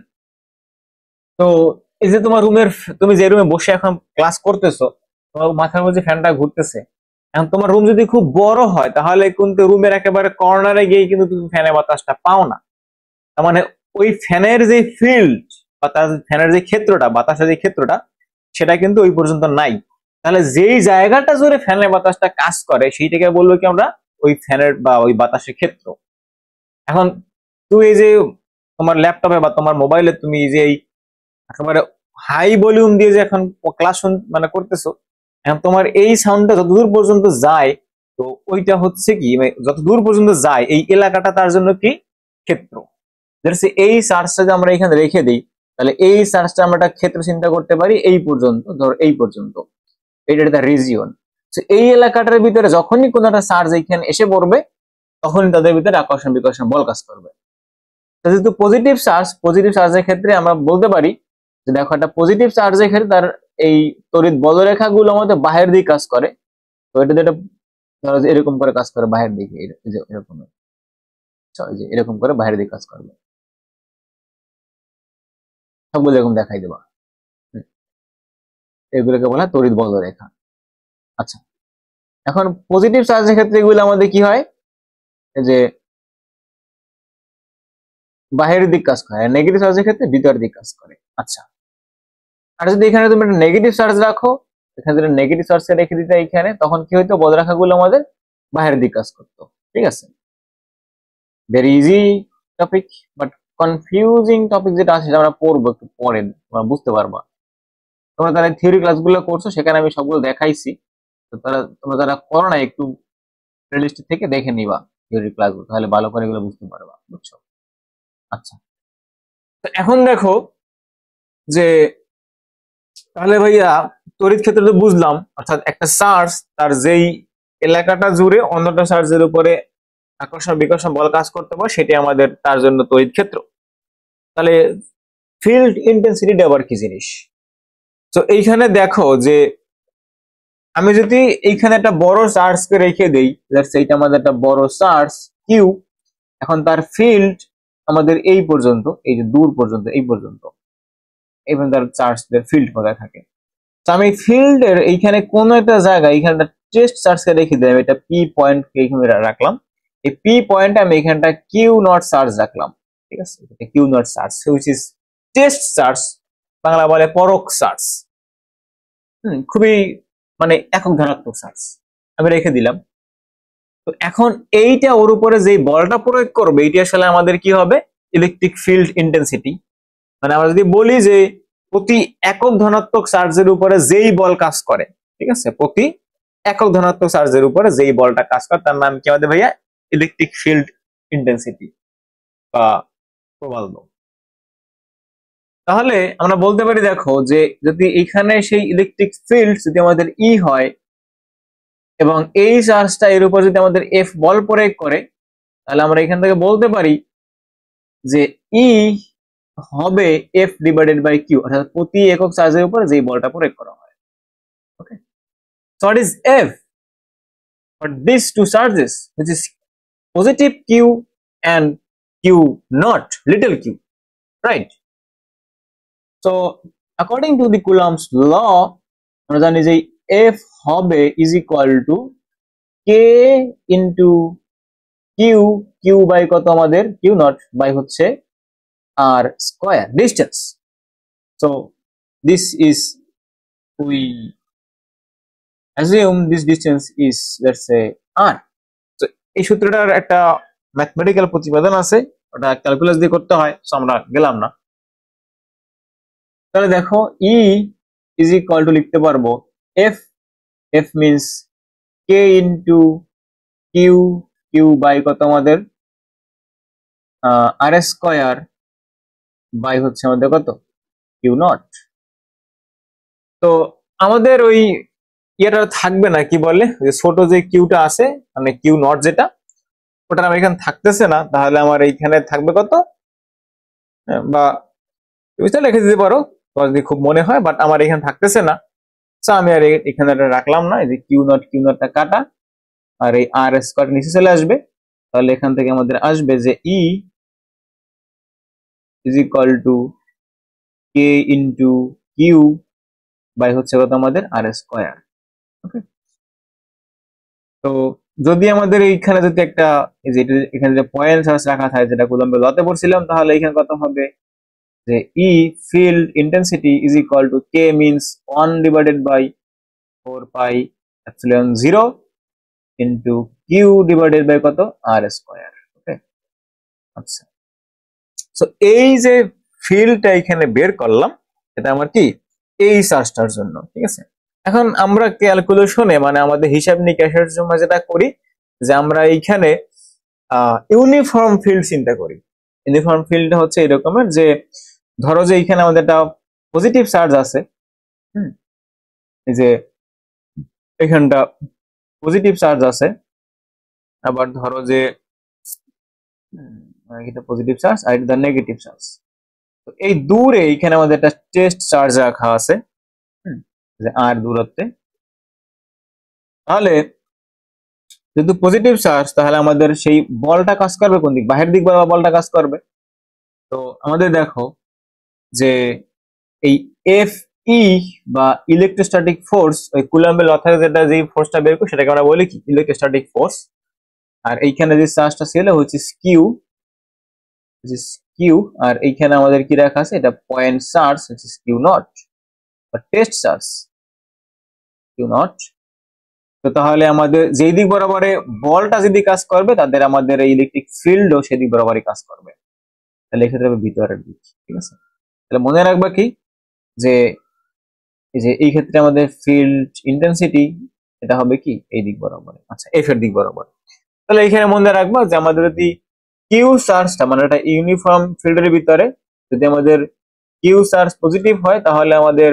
তো এই যে তোমার রুমের, তুমি যে রুমে বসে এখন ক্লাস করতেছো, তোমার মাথার মধ্যে ফ্যানটা ঘুরতেছে। এখন তোমার রুম যদি খুব বড় হয় তাহলে কিন্তু রুমের একেবারে কর্নারে গিয়ে কিন্তু তুমি ফ্যানের বাতাসটা পাও না। তার মানে ওই ফ্যানের যে ফিল্ড বা তার ফ্যানের যে ক্ষেত্রটা, বাতাসের যে ক্ষেত্রটা, সেটা কিন্তু ওই পর্যন্ত নাই। তাহলে যেই জায়গাটা জুড়ে ফ্যানের বাতাসটা কাজ করে সেইটাকে বলবো কি আমরা, ওই ফ্যানের বা ওই বাতাসের ক্ষেত্র। এখন তুই এই যে তোমার ল্যাপটপে বা তোমার মোবাইলে তুমি যে একেবারে হাই ভলিউম দিয়ে যে এখন ক্লাস মানে করতেছো, এখন তোমার এই সাউন্ডটা যতদূর পর্যন্ত যায়, তো ওইটা হচ্ছে কি মানে যতদূর পর্যন্ত যায় এই এলাকাটা তার জন্য কি ক্ষেত্র। এই চার্জটা যে আমরা এখানে রেখে দিই, তাহলে এই চার্জটা আমরা একটা ক্ষেত্র চিন্তা করতে পারি এই পর্যন্ত, ধর এই পর্যন্ত, এটা একটা রিজিয়ন। এই এলাকাটার ভিতরে যখনই কোনো একটা চার্জ এখানে এসে পড়বে তখনই তাদের ভিতরে আকর্ষণ বিকর্ষণ বল কাজ করবে। যেহেতু পজিটিভ চার্জের ক্ষেত্রে আমরা বলতে পারি যে দেখো একটা পজিটিভ চার্জের ক্ষেত্রে তার এই তড়িৎ বলরেখা গুলো আমাদের বাহির দিকে কাজ করে। তো এটা যেটা ধরো যে এরকম করে কাজ করে বাহির দিকে, এরকম এরকম করে বাহির দিকে কাজ করবে, সবগুলো এরকম দেখাই দেবা। এগুলোকে বলা হয় তড়িৎ বলরেখা। আচ্ছা, এখন পজিটিভ চার্জের ক্ষেত্রে এগুলো আমাদের কি হয় যে বাহিরের দিক কাজ করে, নেগেটিভ চার্জের ক্ষেত্রে ভিতরের দিক কাজ করে। আচ্ছা, আর যদি এখানে তুমি একটা নেগেটিভ চার্জ রাখো, এখানে যদি নেগেটিভ চার্জকে রেখে দিতে এখানে, তখন কি হইতো, বলরেখাগুলো আমাদের বাইরের দিক কাজ করতো। ঠিক আছে, very easy topic, but confusing topic যেটা আছে সেটা আমরা পড়বো একটু পরে, তোমরা বুঝতে পারবা। তোমরা তারা থিওরি ক্লাসগুলো করছো সেখানে আমি সবগুলো দেখাইছি, তো তোমরা যারা করো না একটু প্লেলিস্ট থেকে দেখে নিবা থিওরি ক্লাসগুলো, তাহলে ভালো করে এগুলো বুঝতে পারবা, বুঝছো? আচ্ছা, তো এখন দেখো যে তাহলে ভাইয়া তড়িৎ ক্ষেত্র তো বুঝলাম, অর্থাৎ একটা চার্জ তার যেই এলাকাটা জুড়ে অন্যটা চার্জের উপরে আকর্ষণ বিকর্ষণ বল কাজ করতে পারে সেটি আমাদের তার জন্য তড়িৎ ক্ষেত্র। তাহলে ফিল্ড ইন্টেন্সিটি আবার কি জিনিস? তো এইখানে দেখো যে আমি যদি এইখানে একটা বড় চার্জকে রেখে দেই, এইটা আমাদের একটা বড় চার্জ কিউ, এখন তার ফিল্ড আমাদের এই পর্যন্ত, এই যে দূর পর্যন্ত, এই পর্যন্ত, এবং তার চার্জের ফিল্ড কোথায় থাকে। তো আমি ফিল্ডের এইখানে কোন একটা জায়গায় এখানে টেস্ট চার্জকে রেখে দিলাম, এটা পি পয়েন্ট এখানে রাখলাম, এই পি পয়েন্টে আমি এখানটা কিউ নট চার্জ রাখলাম। ঠিক আছে, Q not charge which is test charge, Bangla বলে পরোক্ষ চার্জ। খুবই মানে একক ধনাত্মক চার্জ আমি রেখে দিলাম। তো এখন এইটা ওর উপরে যে বলটা প্রয়োগ করবে এইটা আসলে আমাদের কি হবে, ইলেকট্রিক ফিল্ড ইন্টেন্সিটি। মানে আমরা যদি বলি যে প্রতি একক ধনাত্মক চার্জের উপরে যেই বল কাজ করে, ঠিক আছে, প্রতি একক ধনাত্মক চার্জের উপরে যেই বলটা কাজ করে তার নাম কি আমাদের ভাইয়া? ইলেকট্রিক ফিল্ড ইন্টেন্সিটি বা প্রবল। তাহলে আমরা বলতে পারি দেখো যে যদি এখানে সেই ইলেকট্রিক ফিল্ড যদি আমাদের ই হয় এবং এই চার্জটা এর উপর যদি আমাদের এফ বল প্রয়োগ করে, তাহলে আমরা এখান থেকে বলতে পারি যে ই হবে এফ ডিভাইডেড বাই কিউ, অর্থাৎ প্রতি একক চার্জের উপর যেই বলটা প্রয়োগ করা হয়। Okay, so what is F for this two charges which is positive q and q not little q, right? So according to the Coulomb's law আমরা জানি যে F হবে is equal to k into q, q by কত আমাদের q not by হচ্ছে r square distance. So this is, we assume this distance is, let's say, r. So এই সূত্রটার একটা mathematical প্রতিপাদন আছে, ওটা ক্যালকুলাস দিয়ে করতে হয়, সো আমরা গেলাম না। তাহলে দেখো ই ইজ ইকুয়াল টু লিখতে পারবো F, F means K into Q, Q by কত আমাদের আর স্কয়ার বাই হচ্ছে আমাদের কত কিউ নট। তো আমাদের ওই ইয়েটা থাকবে না, কি বলে যে ছোট যে কিউটা আছে মানে কিউ নট যেটা, ওটা আমার এখানে থাকতেছে না, তাহলে আমার এইখানে থাকবে কত, বা তুমি তো লিখে দিতে পারো তোমার যদি খুব মনে হয়, বাট আমার এখানে থাকতেছে না, সো আমি আর এখানে রাখলাম না। এই যে কিউ নটটা কাটা, আর এই আর স্কয়ার নিচে চলে আসবে, তাহলে এখান থেকে আমাদের আসবে যে E is equal to K into Q by হচ্ছে কত আমাদের আর স্কয়ার। ওকে, তো যদি আমাদের এইখানে যদি একটা এই যে এখানে যে পয়েন্ট চার্জ রাখা থাকে যেটা কুলম্বের লতে পড়ছিলাম, তাহলে এখানে কত হবে যে E field intensity is equal to K means 1 divided by 4 pi epsilon 0 into Q divided by কত আর স্কয়ার। ওকে, আচ্ছা, সো এই যে ফিল্ডটা এখানে বের করলাম এটা আমার কি এই চার্জটার জন্য, ঠিক আছে। এখন আমরা ক্যালকুলেশনে মানে আমাদের হিসাব নিকাশের জন্য যেটা করি যে আমরা এইখানে ইউনিফর্ম ফিল্ড চিন্তা করি। ইউনিফর্ম ফিল্ড হচ্ছে এরকমের যে ধরো যে এখানে আমাদের একটা পজিটিভ চার্জ আছে, এই যে এখানটা পজিটিভ চার্জ আছে, আবার ধরো যে এটা পজিটিভ চার্জ আর এটা নেগেটিভ চার্জ, তো এই দূরে এখানে আমাদের একটা টেস্ট চার্জ রাখা আছে যে আর দূরত্বে। তাহলে যেহেতু পজিটিভ চার্জ, তাহলে আমাদের সেই বলটা কাজ করবে কোন দিক, বাহির দিক বরাবর বলটা কাজ করবে। তো আমাদের দেখো যে এই এফ ই বা ইলেকট্রোস্ট্যাটিক ফোর্স, ওই কুলম্বের ল থেকে যেটা যে ফোর্সটা বের করি সেটাকে আমরা বলি কি ইলেকট্রোস্ট্যাটিক ফোর্স। আর এইখানে যে চার্জটা ছিল হচ্ছে কিউ, কিউ, আর এইখানে আমাদের কি রাখা আছে এটা পয়েন্ট চার্জ হচ্ছে কিউ নট বা টেস্ট চার্জ কিউ নট। তো তাহলে আমাদের যেই দিক বরাবরে বলটা যদি কাজ করবে তাদের আমাদের এই ইলেকট্রিক ফিল্ডও সেদিক বরাবরই কাজ করবে, তাহলে এক্ষেত্রে ভিতরের দিক, ঠিক আছে। তাহলে মনে রাখবা কি যে এই যে এই ক্ষেত্রে আমাদের ফিল্ড ইন্টেন্সিটি এটা হবে কি এই দিক বরাবর, আচ্ছা এফ এর দিক বরাবর। তাহলে এখানে মনে রাখবা যে আমাদের যদি কিউ চার্জটা মানে একটা ইউনিফর্ম ফিল্ডের ভিতরে যদি আমাদের কিউ চার্জ পজিটিভ হয়, তাহলে আমাদের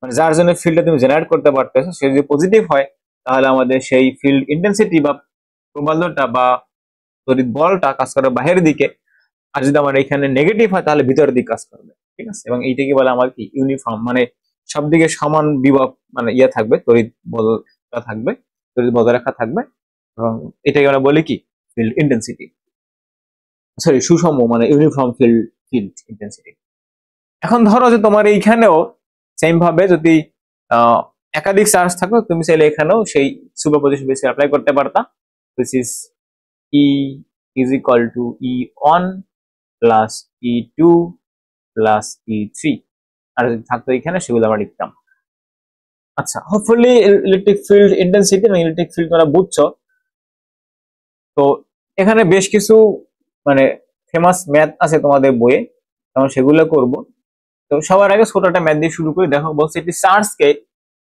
মানে যার জন্য ফিল্ডটা তুমি জেনারেট করতে পারতেছো সে যদি পজিটিভ হয়, তাহলে আমাদের সেই ফিল্ড ইন্টেন্সিটি বা প্রবলতা বা তড়িৎ বলটা কাজ করবে বাহিরের দিকে, আর যদি আমার এখানে নেগেটিভ হয় তাহলে ভিতরের দিকে কাজ করবে, ঠিক আছে। এবং এইটাকে বলে আমার কি ইউনিফর্ম, মানে সব দিকে সমান বিভব মানে ইয়ে থাকবে, তড়িৎ বলটা থাকবে, তড়িৎ বজায় রাখা থাকবে, এবং এটাকে আমরা বলি কি ফিল্ড ইন্টেন্সিটি, সরি সুষম মানে ইউনিফর্ম ফিল্ড ইন্টেন্সিটি। এখন ধরো যে তোমার এইখানেও সেম ভাবে যদি একাধিক চার্জ থাকো, তুমি চাইলে এখানেও সেই সুপারপজিশন প্রিন্সিপাল অ্যাপ্লাই করতে পারতা, which is E is equal to E1 plus E2 plus E3, আর যদি থাকতো এখানে সেগুলো আমরা লিখতাম। আচ্ছা, হোপফুলি ইলেকট্রিক ফিল্ড ইন্টেন্সিটি এবং ইলেকট্রিক ফিল্ড তোমরা বুঝছো। তো এখানে বেশ কিছু মানে ফেমাস ম্যাথ আছে তোমাদের বইয়ে, আমরা সেগুলো করব। তো সবার আগে ছোট একটা ম্যাথ দিয়ে শুরু করি। দেখো বলছে একটি চার্জকে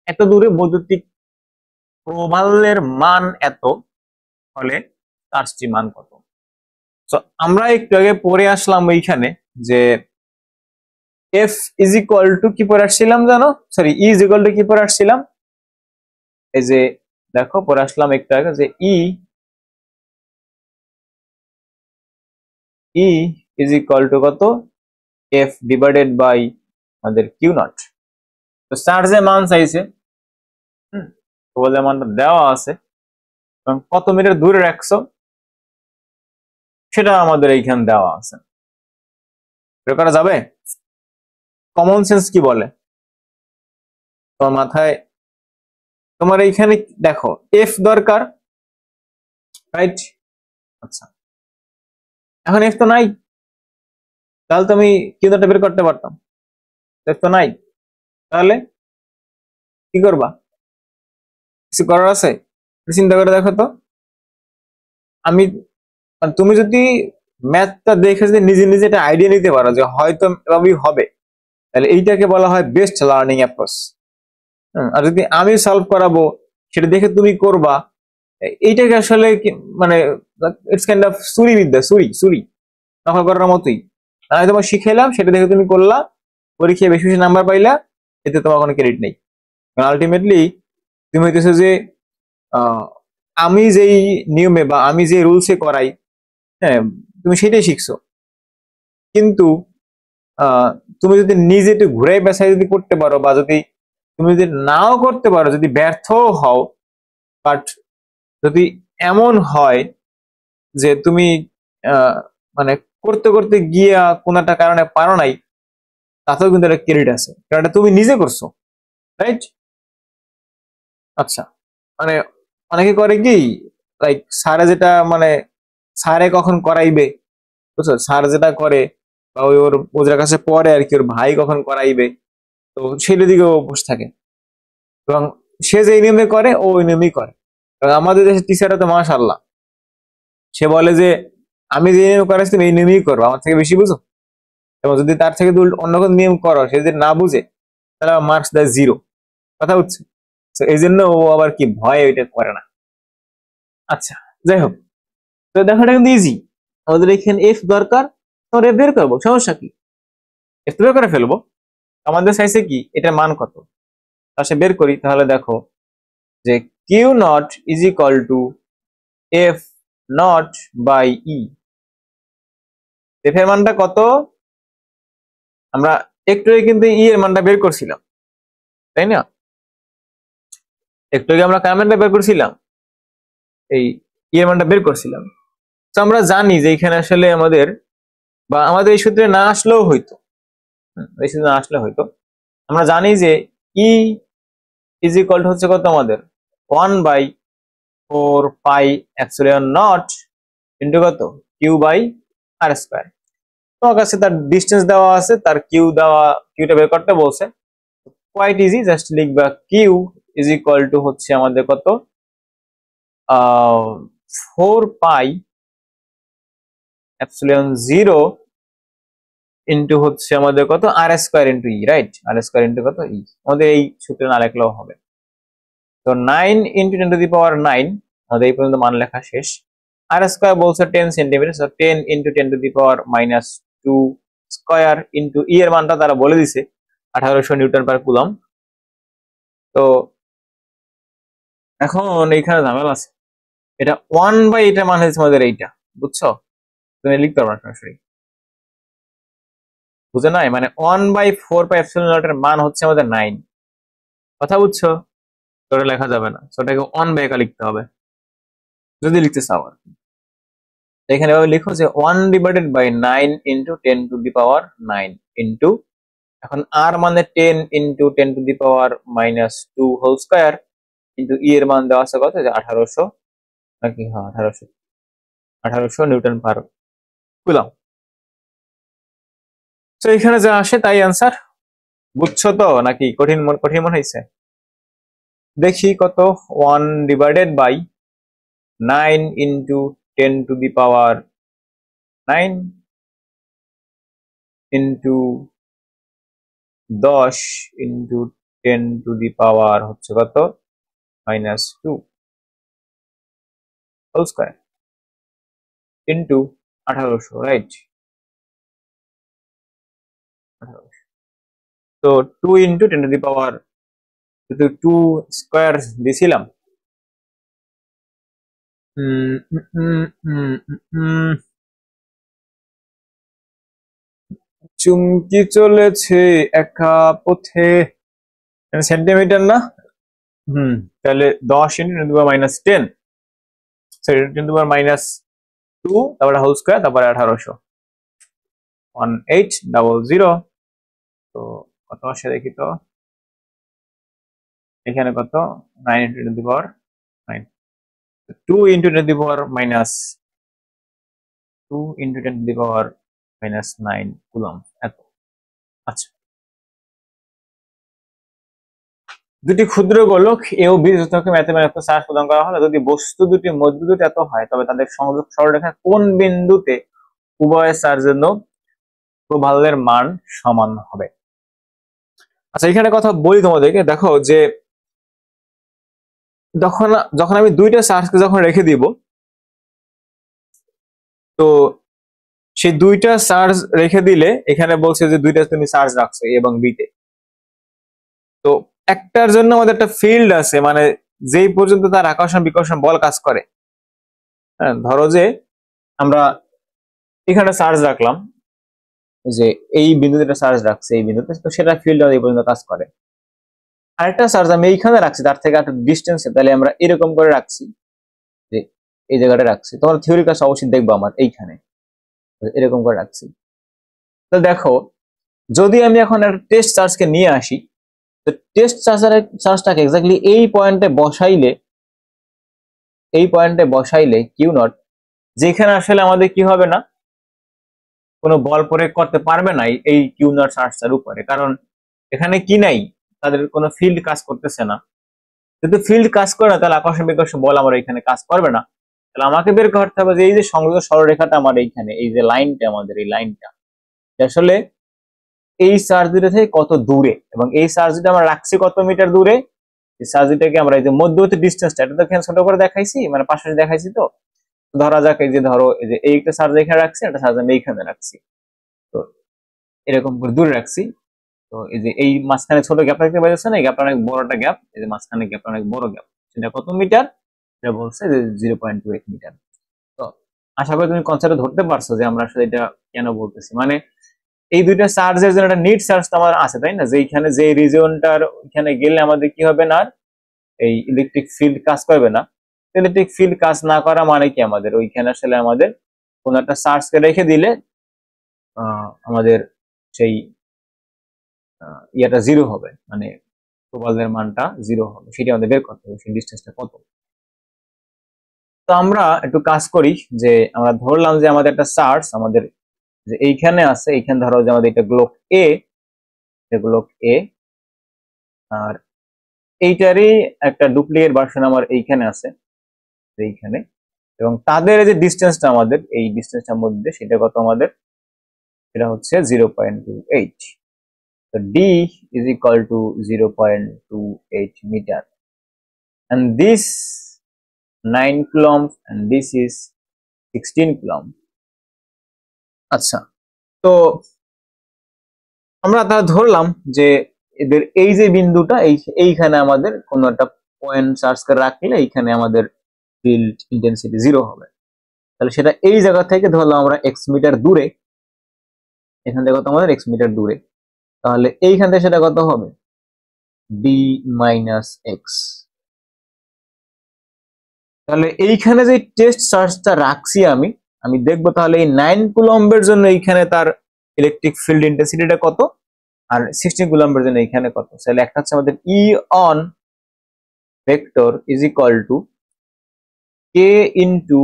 এত দূরে বৈদ্যুতিক প্রবাল্যের মান এত হলে চার্জটি মান কত। তো আমরা একটু আগে পড়ে আসলাম ওইখানে যে এফ ইজ ইকুয়াল টু কি পড়ে আসছিলাম জানো, sorry E is equal two কি পড়ে আসছিলাম, এই যে দেখো পড়ে আসলাম একটু আগে যে ই ইজ ইকুয়াল টু কত, এফ ডিভাইডেড বাই আমাদের কিউ নট। তো চার্জের মান চাইছে, প্রবালের মানটা দেওয়া আছে, এবং কত মিটার দূরে রাখছো সেটা আমাদের এইখানে দেওয়া আছে। বের করা যাবে? কমন সেন্স কি বলে তোমার মাথায়? তোমার এইখানে দেখো এফ দরকার, রাইট? আচ্ছা, এখন এফ তো নাই, তাহলে তুমি কিউ নটটা বের করতে পারতাম, এফ তো নাই, তাহলে কি করবা? কিছু করার আছে? চিন্তা করে দেখো তো। আমি তুমি যদি ম্যাথটা দেখে যদি নিজে নিজে একটা আইডিয়া নিতে পারো যে হয়তো এভাবেই হবে, তাহলে এইটাকে বলা হয় বেস্ট লার্নিং অ্যাপ্রোচ। আর যদি আমি সলভ করাবো সেটা দেখে তুমি করবা, এইটাকে আসলে মানে ইটস কাইন্ড অফ চুরি বিদ্যা, চুরি চুরি নকল করার মতোই। আমি তোমার শিখাইলাম, সেটা দেখে তুমি করলা, পরীক্ষায় বেশি বেশি নাম্বার পাইলা, এতে তোমার কোনো ক্রেডিট নেই। আলটিমেটলি তুমি হইতেছে যে আমি যেই নিয়মে বা আমি যে রুলসে করাই, হ্যাঁ তুমি সেটাই শিখছো, কিন্তু তুমি যদি নিজে একটু ঘুরাই পেঁচাই যদি করতে পারো, বা যদি তুমি যদি নাও করতে পারো, যদি ব্যর্থ হও, বাট যদি এমন হয় যে তুমি আহ, মানে করতে করতে গিয়া কোন একটা কারণে পারো নাই, তাতেও কিন্তু একটা ক্রেডিট আছে, কারণ এটা তুমি নিজে করছো, রাইট? আচ্ছা, মানে অনেকে করে কি, লাইক স্যারে যেটা মানে স্যারে কখন করাইবে, বুঝছো, স্যার যেটা করে বা ওই ওর ওদের কাছে পড়ে আর কি, ওর ভাই কখন করাইবে, তো সেটার দিকেও বসে থাকে, এবং সে যে নিয়মে করে ও ওই নিয়মেই করে। কারণ আমাদের দেশের টিচাররা তো মাশাআল্লাহ, সে বলে যে আমি যে নিয়ম করাচ্ছি তুমি এই নিয়মেই করবো, আমার থেকে বেশি বুঝো, এবং যদি তার থেকে অন্য কোনো নিয়ম করো, সে যদি না বুঝে তাহলে মার্কস দেয় 0। কথা বুঝছে? তো এই জন্য ও আবার কি ভয় ওইটা করে না। আচ্ছা, যাই হোক, তো দেখো এটা কিন্তু ইজি, আমাদের এখানে এফ দরকার, তোমরা বের করবো, সমস্যা কি? এফ তো বের করে ফেলবো, আমাদের চাইছে কি এটার মান কত, তা সে বের করি। তাহলে দেখো যে Q not is equal to F not by E. F এর মানটা কত? আমরা একটু আগে কিন্তু ই এর মানটা বের করছিলাম, তাই না? একটু আগে আমরা কার মানটা বের করছিলাম, এই ই এর মানটা বের করছিলাম। তো আমরা জানি যে এখানে আসলে আমাদের, বা আমাদের এই সূত্রে না আসলেও হইতো, এই সূত্রে না আসলে হয়তো, আমরা জানি যে ই ইজ ইকুয়াল টু হচ্ছে কত আমাদের, 1/4 পাই এপসিলন নট ইন্টু কত, কিউ বাই আর স্কয়ার। তোমার কাছে তার ডিস্টেন্স দেওয়া আছে, তার কিউ দেওয়া, কিউটা বের করতে বলছে, কোয়াইট ইজি, জাস্ট লিখবা কিউ ইজ ইকুয়াল টু হচ্ছে আমাদের কত, 4 পাই এপসিলন 0 ইন্টু হচ্ছে আমাদের কত, আর স্কয়ার ইন্টু ই, রাইট? আর স্কয়ার ইন্টু কত, ই। আমাদের এই সূত্রে না লেখলেও হবে। তো 9 × 10⁹, আমাদের এই পর্যন্ত মান লেখা শেষ। আর স্কয়ার বলছে 10 সেন্টিমিটার, 10 × 10⁻² স্কয়ার ইন্টু ই এর মানটা তারা বলে দিছে 1800 নিউটন পার কুলম। তো এখন এইখানে ঝামেলা আছে, এটা 1/, এটা মান হচ্ছে আমাদের এইটা, বুঝছো? তুমি লিখতে পারো না সরাসরি, বুঝে নাই? মানে 1/4 পাই এপসিলন নট এর মান হচ্ছে আমাদের 9, কথা বুঝছো? তো ওটা লেখা যাবে না, তো ওটাকে 1/, লিখতে হবে যদি লিখতে চাও আর কি। এখানে এভাবে লিখো যে 1/9 × 10⁻৯ ইন্টু, এখন আর মানে 10 × 10⁻²² হোল স্কয়ার ইন্টু ই এর মান দেওয়া আছে কত, যে 1800 নাকি, হ্যাঁ 1800 নিউটন পার কুলম। তো এখানে যা আসে তাই অ্যান্সার, বুঝছো তো নাকি কঠিন কঠিন মনে হয়েছে? দেখি কত, 1/9 × 10⁻9 ইন্টু 10 × 10⁻, হচ্ছে কত, minus 2 whole square into 1800, right? 1800, তো 2 into 10 to the power, যেহেতু 2 স্কয়ার দিছিলাম, চুমকি চলেছে একা পথে, সেন্টিমিটার না, তাহলে 10 into 10 to the power minus 10, sorry 10 to the power minus 2, তারপরে হোল স্কয়ার, তারপরে 1800, 1800, তো কত আসে দেখি তো, এখানে কত, 9 into 10 to the power 9, 2 into 10 to the power minus 2 into 10 to the power minus 9 coulomb, এত। আচ্ছা, দুটি ক্ষুদ্র গোলক এ ও বি যথাক্রমে ম্যাথমেটিক্যাল চার্জ প্রদান করা হলে যদি বস্তু দুটি মধ্যবিন্দু এত হয়, তবে তাদের সংযোগ সরলরেখার কোন বিন্দুতে উভয় চার্জের প্রবাহের মান সমান হবে? আচ্ছা, এখানে কথা বলি তোমাদেরকে, দেখো যে যখন আমি দুইটা চার্জকে যখন রেখে দিব, তো সেই দুইটা চার্জ রেখে দিলে এখানে বলছে যে দুইটা তুমি চার্জ রাখছো এ এবং বি তে, তো একটার জন্য আমাদের একটা ফিল্ড আছে, মানে যেই পর্যন্ত তার আকর্ষণ বিকর্ষণ বল কাজ করে। হ্যাঁ, ধরো যে আমরা এখানে চার্জ রাখলাম, যে এই বিন্দুতে চার্জ রাখছে এই বিন্দুতে, তো সেটা ফিল্ড এই পর্যন্ত কাজ করে। আরেকটা চার্জ আমি এইখানে রাখছি, তার থেকে একটা ডিস্টেন্সে, তাহলে আমরা এরকম করে রাখছি, যে এই জায়গাটা রাখছি, তোমার থিওরি ক্লাস অবশ্যই দেখবো আমার এইখানে এরকম করে রাখছি। তো দেখো, যদি আমি এখন একটা টেস্ট চার্জকে নিয়ে আসি, তো টেস্ট চার্জটাকে এক্স্যাক্টলি এই পয়েন্টে বসাইলে কিউ নট, যেখানে আসলে আমাদের কি হবে না, কোনো বল প্রয়োগ করতে পারবে না এই কিউ নট চার্জটার উপরে, কারণ এখানে কি নাই, তাদের কোনো ফিল্ড কাজ করতেছে না। যদি ফিল্ড কাজ করে না, তাহলে আকর্ষণ বিকর্ষণ বল আমার এখানে কাজ করবে না। তাহলে আমাকে বের করতে হবে যে এই যে সংযোগ সরলরেখাটা আমার এইখানে, এই যে লাইনটা আমাদের, এই লাইনটা আসলে এই চার্জ দুটো থেকে কত দূরে, এবং এই চার্জ দুটো আমরা রাখছি কত মিটার দূরে, এই চার্জ দুটাকে আমরা এই যে মধ্যবর্তী ডিস্টেন্সটা, এটা তো এখানে ছোট করে দেখাইছি, মানে পাশাপাশি দেখাইছি, তো ধরা যাক এই যে ধরো এই যে একটা চার্জ এখানে রাখছি, একটা চার্জ আমি এইখানে রাখছি, তো এরকম করে দূরে রাখছি। তো এই যে এই মাঝখানে ছোট গ্যাপ রাখতে পারছে না, এই গ্যাপটা অনেক বড় একটা গ্যাপ, এই যে মাঝখানে গ্যাপটা অনেক বড় গ্যাপ, সেটা কত মিটার, এটা বলছে যে 0.28 মিটার। তো আশা করি তুমি কনসেপ্টটা ধরতে পারছো যে আমরা আসলে এটা কেন বলতেছি, মানে এই দুইটা চার্জের জন্য একটা নিট চার্জ তো আমাদের আছে, তাই না, যে এইখানে যে রিজিয়নটার ওইখানে গেলে আমাদের কি হবে না, এই ইলেকট্রিক ফিল্ড কাজ করবে না। ইলেকট্রিক ফিল্ড কাজ না করা মানে কি, আমাদের ওইখানে আসলে আমাদের কোন একটা চার্জকে রেখে দিলে আমাদের সেই ইয়েটা জিরো হবে, মানে প্রবালের মানটা জিরো হবে, সেটা আমাদের বের করতে হবে, সেই ডিস্টেন্সটা কত। তো আমরা একটু কাজ করি, যে আমরা ধরলাম যে আমাদের একটা চার্জ আমাদের যে এইখানে আছে, এইখানে ধরো যে আমাদের এটা গোলক এ, আর এইটারই একটা ডুপ্লিকেট ভার্সন আমার এইখানে আছে, এইখানে, এবং তাদের যে ডিস্টেন্সটা আমাদের এই ডিস্টেন্সটার মধ্যে, সেটা কত আমাদের, সেটা হচ্ছে 0.28, so d is equal to 0.28 meter, and this 9 coulomb and this is 16 coulomb. আচ্ছা, তো আমরা তা ধরলাম যে এদের এই যে বিন্দুটা, এইখানে আমাদের কোন একটা পয়েন্ট চার্জ করে রাখলে এইখানে আমাদের ফিল্ড ইন্টেন্সিটি জিরো হবে। তাহলে সেটা এই জায়গা থেকে ধরলাম আমরা এক্স মিটার দূরে, এখান থেকে কত আমাদের এক্স মিটার দূরে, তাহলে এইখান থেকে সেটা কত হবে, ডি মাইনাস এক্স। তাহলে এইখানে যে টেস্ট চার্জটা রাখছি আমি দেখবো তাহলে এই 9 কুলম্বের জন্য এইখানে তার ইলেকট্রিক ফিল্ড ইন্টেন্সিটিটা কত, আর 16 কুলম্বের জন্য এইখানে কত। তাহলে একটা হচ্ছে আমাদের E one vector is equal to K into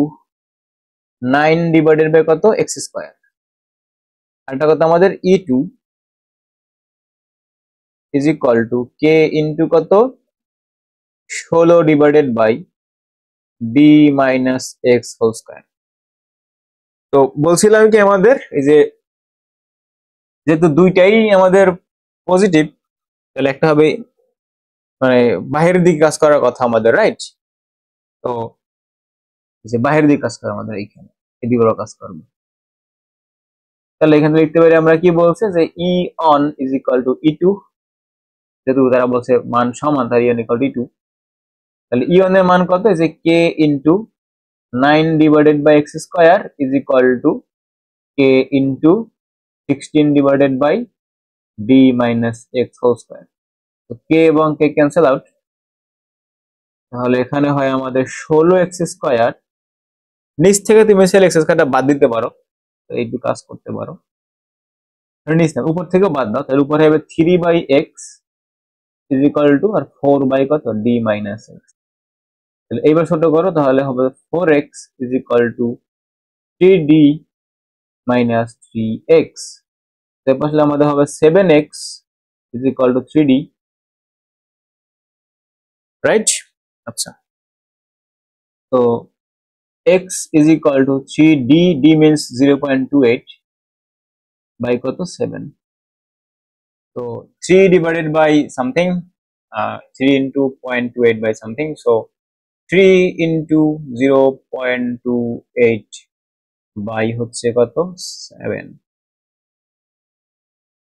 9 divided by কত, এক্স স্কোয়ার। আরেকটা কত আমাদের E two is equal to K into কত, 16 divided by D minus X whole square. তো বলছিলাম কি আমাদের এই যে যেহেতু দুইটাই আমাদের পজিটিভ, তাহলে একটা হবে মানে বাহিরের দিকে কাজ করার কথা আমাদের, রাইট? তো যে বাহিরের দিকে কাজ করে আমাদের এইখানে এদিকে কাজ করবে। তাহলে এখানে লিখতে পারি আমরা কি বলছে যে E one is equal to E two, যেহেতু তারা বলছে মান সমান তাই E equal to E two. তাহলে ই অন এর মান কত, যে K into 9 divided by X square is equal to K into 16 divided by D minus X whole square. তো কে এবং কে ক্যান্সেল আউট, তাহলে এখানে হয় আমাদের 16 এক্স স্কোয়ার। নিচ থেকে তুমি সেল এক্স স্কোয়ারটা বাদ দিতে পারো, তো এইটুকু কাজ করতে পারো। নিচ না, উপর থেকেও বাদ দাও, তাহলে উপরে হবে 3 by X is equal to আর 4 বাই কত ডি মাইনাস এক্স। তাহলে এইবার ছোট করো, তাহলে হবে 4x is equal to 3d minus 3x। তারপর আসলে আমাদের হবে 7x is equal to 3d, right? আচ্ছা, তো x is equal to 3d, d means 0.28 by কত 7। তো 3 divided by something, 3 into 0.28 by something, so 3 into 0.28 by হচ্ছে কত 7,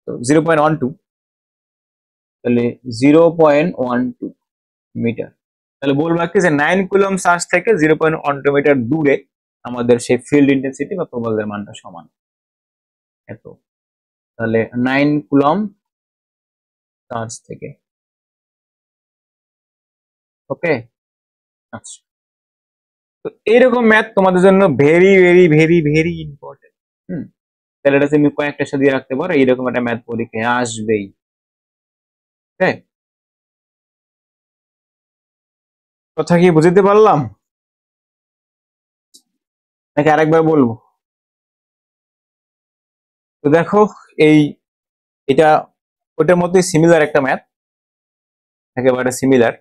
তো 0.12, তাহলে 0.12 মিটার। তাহলে বলবো কি যে 9 কুলম চার্জ থেকে 0.12 মিটার দূরে আমাদের সেই ফিল্ড ইন্টেন্সিটি বা প্রবালের মানটা সমান এত। তাহলে 9 কুলম চার্জ থেকে, ওকে। আচ্ছা, তো এইরকম ম্যাথ তোমাদের জন্য very very very very important. তাহলে এটা তুমি কয়েকটা সাথে দিয়ে রাখতে পারো, এইরকম একটা ম্যাথ পরীক্ষায় আসবেই। হ্যাঁ, কথা কি বুঝতে পারলাম নাকি আরেকবার বলবো? তো দেখো, এই এটা ওটার মধ্যে সিমিলার একটা ম্যাথ, একেবারে সিমিলার।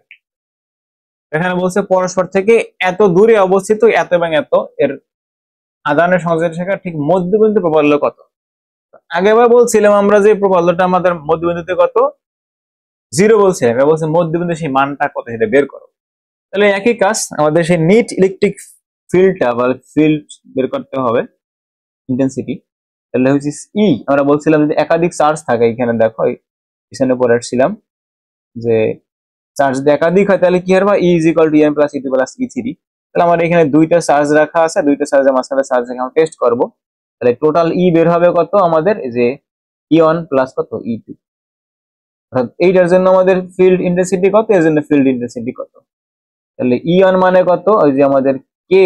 এখানে বলছে পরস্পর থেকে এত দূরে অবস্থিত এত এবং এত এর আদানের সংযোগের শাখা ঠিক মধ্যবিন্দু প্রবল্য কত। আগেবার বলছিলাম আমরা যে প্রবল্যটা আমাদের মধ্যবিন্দুতে কত 0 বলছিলাম, এবার বলছে মধ্যবিন্দু সেই মানটা কত সেটা বের করো। তাহলে একই কাজ, আমাদের সেই নিট ইলেকট্রিক ফিল্ডটা বা ফিল্ড বের করতে হবে, ইন্টেন্সিটি। তাহলে হচ্ছে ই, আমরা বলছিলাম যদি একাধিক চার্জ থাকে, এখানে দেখো এখানে পরে আসছিলাম যে চার্জ যদি একাধিক হয় তাহলে কি হবে, E is equal to M plus E two plus E three. তাহলে আমার এখানে দুইটা চার্জ রাখা আছে, দুইটা চার্জের মাঝখানে চার্জ রেখে আমরা টেস্ট করবো। তাহলে টোটাল ই বের হবে কত আমাদের, যে ই ওয়ান প্লাস কত ই টু। অর্থাৎ এইটার জন্য আমাদের ফিল্ড ইন্টেন্সিটি কত, এর জন্য ফিল্ড ইন্টেন্সিটি কত। তাহলে ই ওয়ান মানে কত, ওই যে আমাদের কে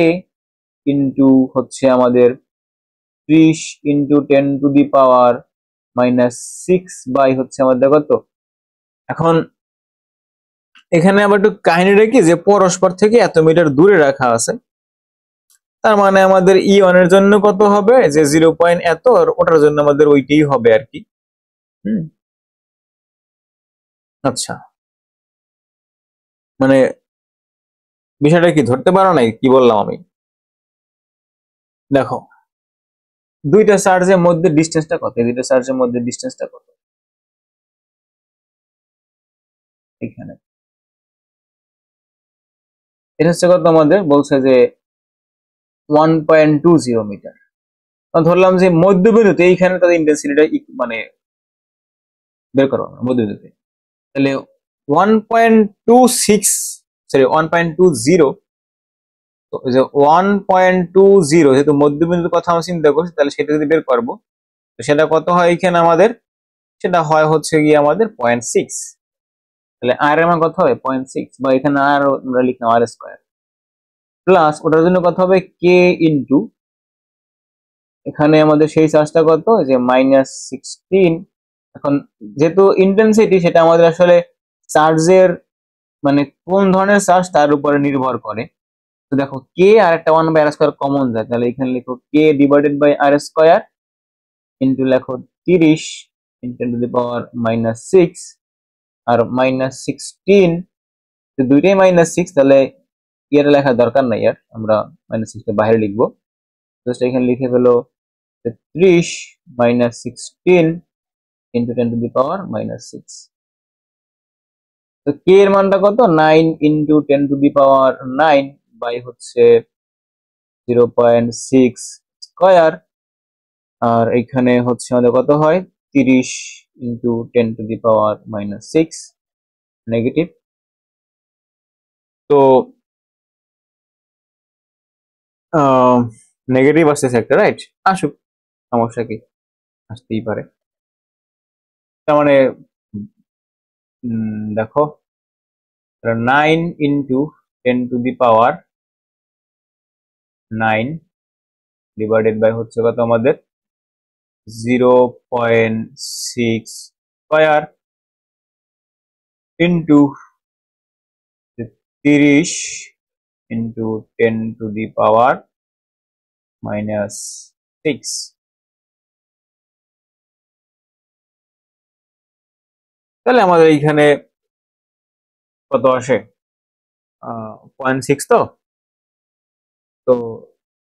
ইন্টু হচ্ছে আমাদের 30 into 10 to the power minus 6 by হচ্ছে আমাদের কত। এখন এখানে আবার একটু কাহিনীটা কি যে পরস্পর থেকে এত মিটার দূরে রাখা আছে, তার মানে আমাদের ই ওয়ানের জন্য কত হবে, যে 0 পয়েন্ট এত, আর ওটার জন্য আমাদের ওইটাই হবে আর কি। আচ্ছা, মানে বিষয়টা কি ধরতে পারো নাই কি বললাম আমি? দেখো, দুইটা চার্জের মধ্যে ডিস্টেন্সটা কত, দুইটা চার্জের মধ্যে ডিস্টেন্সটা কত, এখানে এটা হচ্ছে কত আমাদের বলছে যে 1.20 মিটার। ধরলাম যে মধ্যবিন্দুতে এইখানে তাদের ইন্টেন্সিটিটা মানে বের করো মধ্যবিন্দুতে, তাহলে 1.26, সরি 1.20, তো যে 1.20 যেহেতু মধ্যবিন্দুর কথা আমরা চিন্তা করছি, তাহলে সেটা যদি বের করবো, তো সেটা কত হয় এখানে আমাদের, সেটা হয় হচ্ছে গিয়ে আমাদের 0.6। তাহলে আর এর মান কত হবে 0.6, বা এখানে আর আমরা লিখলাম আর স্কোয়ার, প্লাস ওটার জন্য কত হবে কে ইন্টু, এখানে আমাদের সেই চার্জটা কত, যে -16। এখন যেহেতু ইন্টেন্সিটি সেটা আমাদের আসলে চার্জের মানে কোন ধরনের চার্জ তার উপরে নির্ভর করে। তো দেখো কে আর একটা 1/r² কমন যায়, তাহলে এখানে লিখো K divided by R square into লেখো 30 ইন্টু টু দি পাওয়ার -6 আর -16, দুইটাই -6, তাহলে ইয়ার লেখার দরকার নাই, আর আমরা -6 বাইরে লিখবো। জাস্ট এখানে লিখে ফেলো 30 -16 ইন্টু 10 টু দি পাওয়ার -6। তো কে এর মানটা কত, 9 ইন্টু 10⁻9 বাই হচ্ছে 0.6 স্কয়ার, আর এখানে হচ্ছে আমাদের কত হয় 30 ইন্টু 10⁻⁻6 নেগেটিভ। তো নেগেটিভ আসতেছে একটা, রাইট? আসুক, সমস্যা কি, আসতেই পারে। তার মানে দেখো 9 ইন্টু 10⁻9 ডিভাইডেড বাই হচ্ছে কত আমাদের 0.6 স্কয়ার ইন্টু 30 ইন্টু 10⁻⁻6। তাহলে আমাদের এইখানে কত আসে, 0.6। তো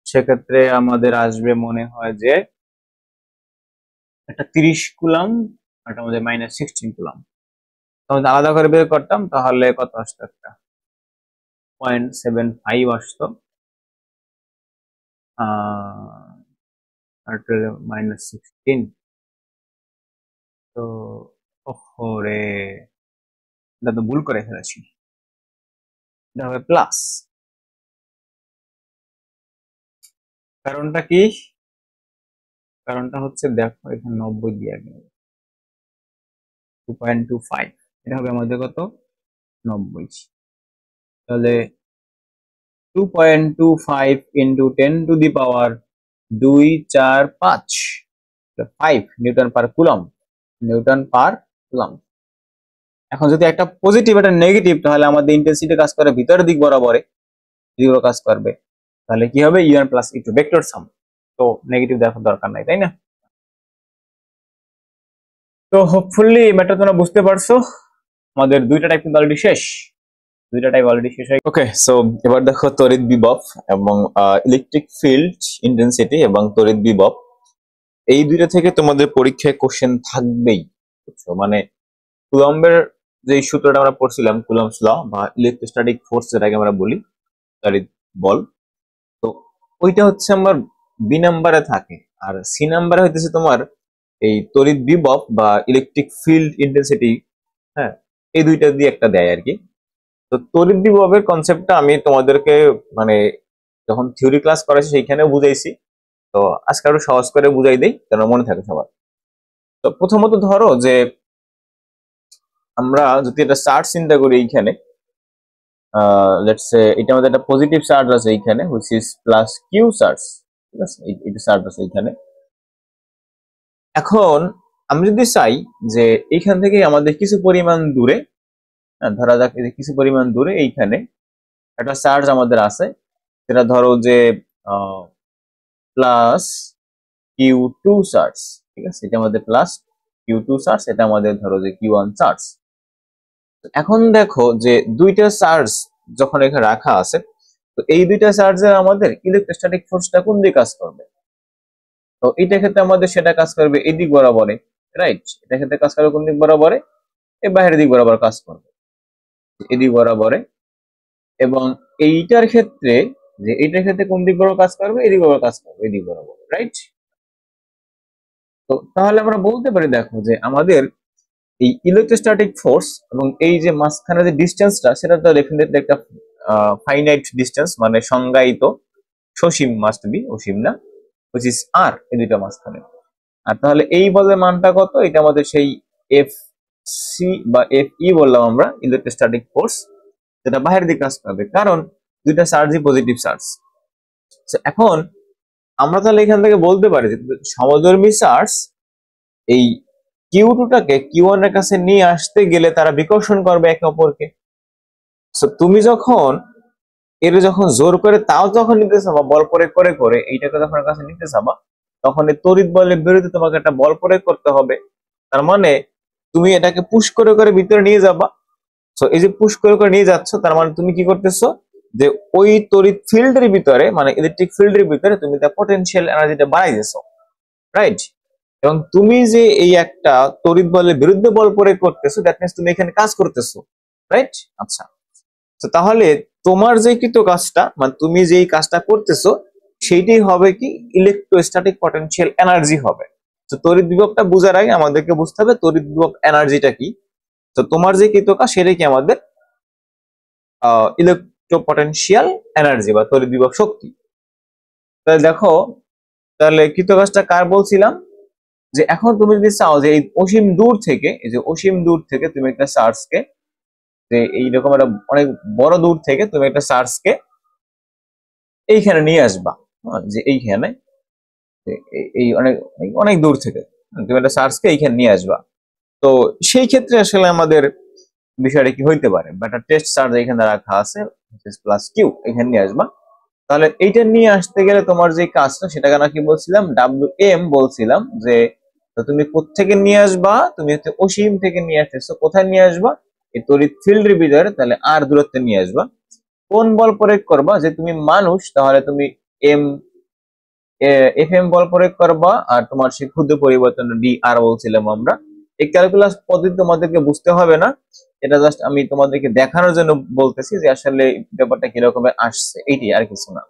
সেক্ষেত্রে আমাদের আসবে মনে হয় যে একটা 30 কুলাম, একটা আমাদের -16 কুলাম। আমাদের আলাদা করে বের করতাম তাহলে কত আসতো, একটা 0.75 আসতো, আর -16। তো ওরে, এটা তো ভুল করে ফেলেছি, এটা হবে প্লাস। কারণটা কি, কারণটা হচ্ছে দেখো এখানে 90 দিয়ে গেল, 2.25, এটা হবে আমাদের কত 90। তাহলে 2.25 ইন্টু 10⁻245 5 নিউটন পার কুলম, নিউটন পার কুলম। এখন যদি একটা পজিটিভ একটা নেগেটিভ, তাহলে আমাদের ইন্টেন্সিটি কাজ করে ভিতরের দিক বরাবরে, দিকেও কাজ করবে, তাহলে কি হবে ইউ1 প্লাস ইউ2 ভেক্টর সাম। তো নেগেটিভ দেখার দরকার নাই, তাই না? তো হোপফুলি এই ম্যাটার তোমরা বুঝতে পারছো। আমাদের দুইটা টাইপ কিন্তু অলরেডি শেষ, দুইটা টাইপ অলরেডি শেষ হয়ে। ওকে, সো এবার দেখো তড়িৎ বিভব এবং ইলেকট্রিক ফিল্ড ইন্টেন্সিটি এবং তড়িৎ বিভব, এই দুইটা থেকে তোমাদের পরীক্ষায় কোশ্চেন থাকবেই, বুঝছো? মানে কুলম্বের যে সূত্রটা আমরা পড়ছিলাম, কুলম্বস ল বা ইলেকট্রোস্ট্যাটিক ফোর্স, যেটাকে আমরা বলি তড়িৎ বল, তো ওইটা হচ্ছে আমার বি নাম্বারে থাকে, আর সি নাম্বারে হইতেছে তোমার এই তড়িৎ বিভব বা ইলেকট্রিক ফিল্ড ইন্টেন্সিটি। হ্যাঁ, এই দুইটা দিয়ে একটা দেয় আর কি। তো তড়িৎ বিভবের কনসেপ্টটা আমি তোমাদেরকে মানে যখন থিওরি ক্লাস করাইছি সেইখানেও বুঝাইছি, তো আজকে আরো সহজ করে বুঝাই দেই যেন মনে থাকে সবার। তো প্রথমত ধরো যে আমরা যদি একটা চার্জ চিন্তা করি, এইখানে লেটস সে এটা আমাদের একটা পজিটিভ চার্জ আছে এইখানে, which is plus Q charge, ঠিক আছে? এটা চার্জ আছে এইখানে। এখন আমি যদি চাই যে এইখান থেকে আমাদের কিছু পরিমাণ দূরে, ধরা যাক এই যে কিছু পরিমাণ দূরে এইখানে একটা চার্জ আমাদের আছে, সেটা ধরো যে প্লাস কিউ2 চার্জ, ঠিক আছে? এটা আমাদের প্লাস কিউ2 চার্জ, এটা আমাদের ধরো যে কিউ1 চার্জ। এখন দেখো যে দুইটা চার্জ যখন এখানে রাখা আছে, তো এই দুইটা চার্জের আমাদের ইলেকট্রোস্ট্যাটিক ফোর্সটা কোন দিকে কাজ করবে? তো এইটা ক্ষেত্রে আমাদের সেটা কাজ করবে এই দিক বরাবরে, রাইট? এটা ক্ষেত্রে কাজ করবে কোন দিক বরাবরে? এই বাইরের দিক বরাবর কাজ করবে, এদিক বরাবরে। এবং এইটার ক্ষেত্রে, যে এইটার ক্ষেত্রে কোন দিক বরাবর কাজ করবে? এদিক বরাবর কাজ করবে, এদিক বরাবর, রাইট? তো তাহলে আমরা বলতে পারি দেখো যে আমাদের এই ইলেকট্রোস্ট্যাটিক ফোর্স এবং এই যে মাঝখানে যে ডিসটেন্সটা, সেটা তো ডেফিনেটলি একটা ফাইনাইট ডিসটেন্স, মানে সংজ্ঞায়িত, সসীম, মাস্ট বি, অসীম না, হুইচ ইজ আর, এই দুইটা মাঝখানে। আর তাহলে এই বলের মানটা কত? এটা আমাদের সেই এফ সি বা এফ ই বললাম আমরা, ইলেকট্রোস্ট্যাটিক ফোর্স, যেটা বাইরের দিকে কাজ করবে, কারণ দুইটা চার্জই পজিটিভ চার্জ। এখন আমরা তাহলে এখান থেকে বলতে পারি যে সমধর্মী চার্জ এই কিউ2টাকে কিউ1 এর কাছে নিয়ে আসতে গেলে তারা বিকর্ষণ করবে একে অপরকে। তুমি যখন এর যখন জোর করে তাও যখন নিতে চাবা, বল প্রয়োগ করে করে এইটাকে যখন কাছে নিতে চাবা, তখন এই তড়িৎ বলের বিরুদ্ধে তোমাকে একটা বল প্রয়োগ করতে হবে। তার মানে তুমি এটাকে পুশ করে করে ভিতরে নিয়ে যাবা। সো এই যে পুশ করে করে নিয়ে যাচ্ছ, তার মানে তুমি কি করতেছো, যে ওই তড়িৎ ফিল্ডের ভিতরে, মানে ইলেকট্রিক ফিল্ডের ভিতরে তুমি তার পটেনশিয়াল এনার্জিটা বাড়াইতেছো, রাইট? এবং তুমি যে এই একটা তড়িৎ বলের বিরুদ্ধে বল প্রয়োগ করতেছো, দ্যাট মিন্স তুমি এখানে কাজ করতেছো। রাইট? আচ্ছা, তো তাহলে তোমার যে কৃত কাজটা মানে তুমি যেই কাজটা করতেছো সেইটাই হবে কি ইলেকট্রোস্ট্যাটিক পটেনশিয়াল এনার্জি হবে। তো তড়িৎ বিভবটা বোঝার আগে আমাদেরকে বুঝতে হবে তড়িৎ বিভব এনার্জিটা কি। তো তোমার যে কৃত কাজ সেটাই কি আমাদের ইলেকট্রোপটেনশিয়াল এনার্জি বা তড়িৎ বিভব শক্তি। তাহলে দেখো, তাহলে কৃত কাজটা কার বলছিলাম, যে এখন তুমি যদি চাও যে এই অসীম দূর থেকে, এই যে অসীম দূর থেকে তুমি একটা চার্জকে, যে এইরকম একটা অনেক বড় দূর থেকে তুমি একটা চার্জকে এইখানে নিয়ে আসবা, যে এইখানে এই অনেক অনেক দূর থেকে তুমি একটা চার্জকে এইখানে নিয়ে আসবা। তো সেই ক্ষেত্রে আসলে আমাদের বিষয়টা কি হইতে পারে, বা একটা টেস্ট চার্জ এখানে রাখা আছে প্লাস কিউ, এখানে নিয়ে আসবা। তাহলে এইটা নিয়ে আসতে গেলে তোমার যে কাজটা সেটাকে নাকি বলছিলাম ডাব্লিউ এম বলছিলাম, যে তো তুমি কোত্থেকে নিয়ে আসবা, তুমি হচ্ছে অসীম থেকে নিয়ে আসতেছো, কোথায় নিয়ে আসবা, এই তড়িৎ ফিল্ডের ভিতরে, তাহলে আর দূরত্বে নিয়ে আসবা। কোন বল প্রয়োগ করবা, যে তুমি মানুষ তাহলে তুমি এম এফ এম বল প্রয়োগ করবা, আর তোমার সেই ক্ষুদ্র পরিবর্তন ডি আর বলছিলাম আমরা। এই ক্যালকুলাস পদ্ধতি তোমাদেরকে বুঝতে হবে না, এটা জাস্ট আমি তোমাদেরকে দেখানোর জন্য বলতেছি যে আসলে ব্যাপারটা কিরকম আসছে, এইটি আর কিছু না।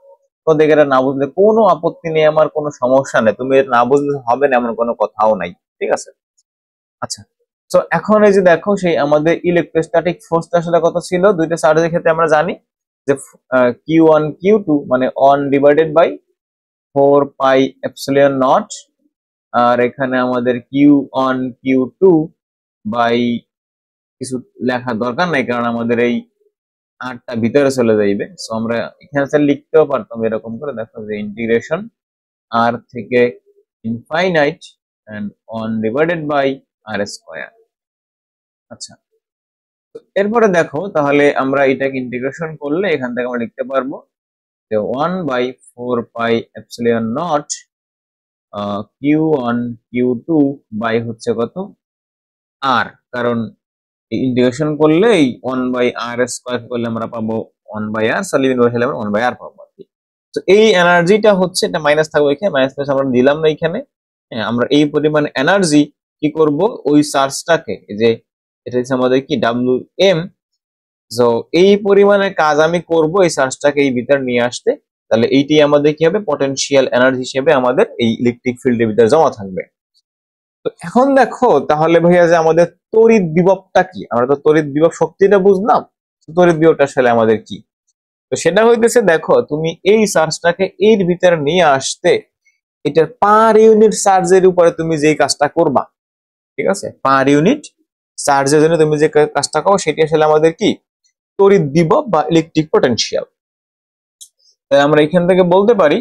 তোমাদের এটা না বুঝলে কোনো আপত্তি নেই, আমার কোনো সমস্যা নেই, তুমি এটা না বুঝলে হবে না এমন কোনো কথাও নাই, ঠিক আছে? আচ্ছা, তো এখন এই যে দেখো সেই আমাদের ইলেকট্রোস্ট্যাটিক ফোর্সটা আসলে কত ছিল দুইটা চার্জের ক্ষেত্রে আমরা জানি যে কিউ ওয়ান কিউ টু মানে one divided by 4 pi epsilon not, আর এখানে আমাদের Q one Q two by কিছু লেখার দরকার নাই কারণ আমাদের এই আরটা ভিতরে চলে যাইবে, সো আমরা এখানে লিখতেও পারতাম এরকম করে, দেখো যে ইন্টিগ্রেশন আর থেকে infinite and on divided by R square. আচ্ছা, তো এরপরে দেখো তাহলে আমরা এটাকে ইন্টিগ্রেশন করলে এখান থেকে আমরা লিখতে পারবো যে 1/4 pi epsilon not Q one Q two by হচ্ছে কত আর, কারণ ইন্টিগ্রেশন করলে এই 1/r² করলে আমরা পাবো 1/r, সলিউশন বসালে আমরা 1/r পাবো আর কি। তো এই এনার্জিটা হচ্ছে, এটা মাইনাস থাকবে এখানে, মাইনাস আমরা দিলাম না এখানে। হ্যাঁ, আমরা এই পরিমাণ এনার্জি কি করব, ওই চার্জটাকে, যে এটা হচ্ছে আমাদের কি ডাব্লিউ এম, তো এই পরিমাণে কাজ আমি করব এই চার্জটাকে এই ভিতর নিয়ে আসতে, তাহলে এইটি আমাদের কি হবে পটেনশিয়াল এনার্জি হিসেবে আমাদের এই ইলেকট্রিক ফিল্ডের ভিতরে জমা থাকবে। তো এখন দেখো তাহলে ভাইয়া যে আমাদের তড়িৎ বিভবটা কি, আমরা তো তড়িৎ বিভব শক্তিটা বুঝলাম, তড়িৎ বিভবটা আসলে আমাদের কি। তো সেটা হইতেছে, দেখো তুমি এই চার্জটাকে এর ভিতরে নিয়ে আসতে এটার পার ইউনিট চার্জের উপরে তুমি যে কাজটা করবা, ঠিক আছে, পার ইউনিট চার্জের জন্য তুমি যে কাজটা করো সেটি আসলে আমাদের কি তড়িৎ বিভব বা ইলেকট্রিক পটেনশিয়াল। তাই আমরা এখান থেকে বলতে পারি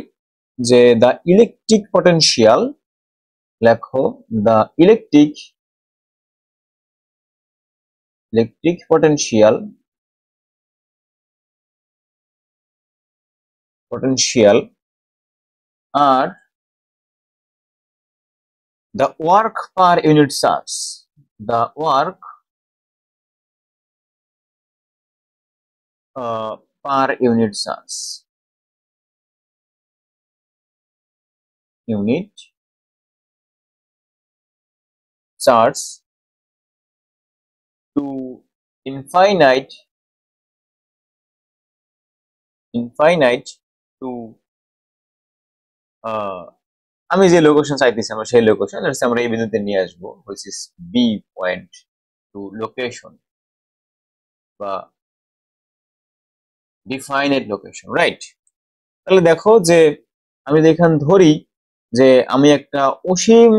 যে দা ইলেকট্রিক পটেনশিয়াল, লেখো দা ইলেকট্রিক potential আর the work per unit charge, the work per unit charge, unit charge to infinite to আমি যে লোকেশন চাইতেছি আমরা সেই লোকেশন আমরা এই বিন্দুতে নিয়ে আসবো, which is B point to location বা definite location, right? তাহলে দেখো যে আমি এখানে ধরি যে আমি একটা অসীম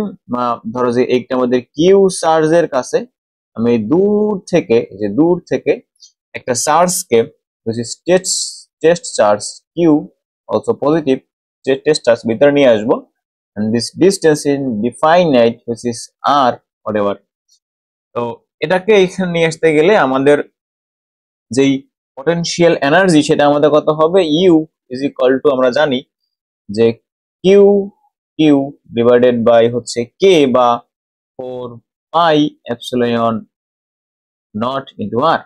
ধরো যে এইটা আমাদের কিউ চার্জের কাছে আমি দূর থেকে একটা চার্জকে test charge Q also positive test charge ভিতরে নিয়ে আসবো, and this distance in definite which is r whatever। তো এটাকে এখানে নিয়ে আসতে গেলে আমাদের যেই পটেনশিয়াল এনার্জি সেটা আমাদের কত হবে, ইউ ইজ ইকুয়াল টু আমরা জানি যে কিউ কিউ ডিভাইডেড বাই হচ্ছে কে বা 4 পাই এপসিলন নট ইন্টু আর।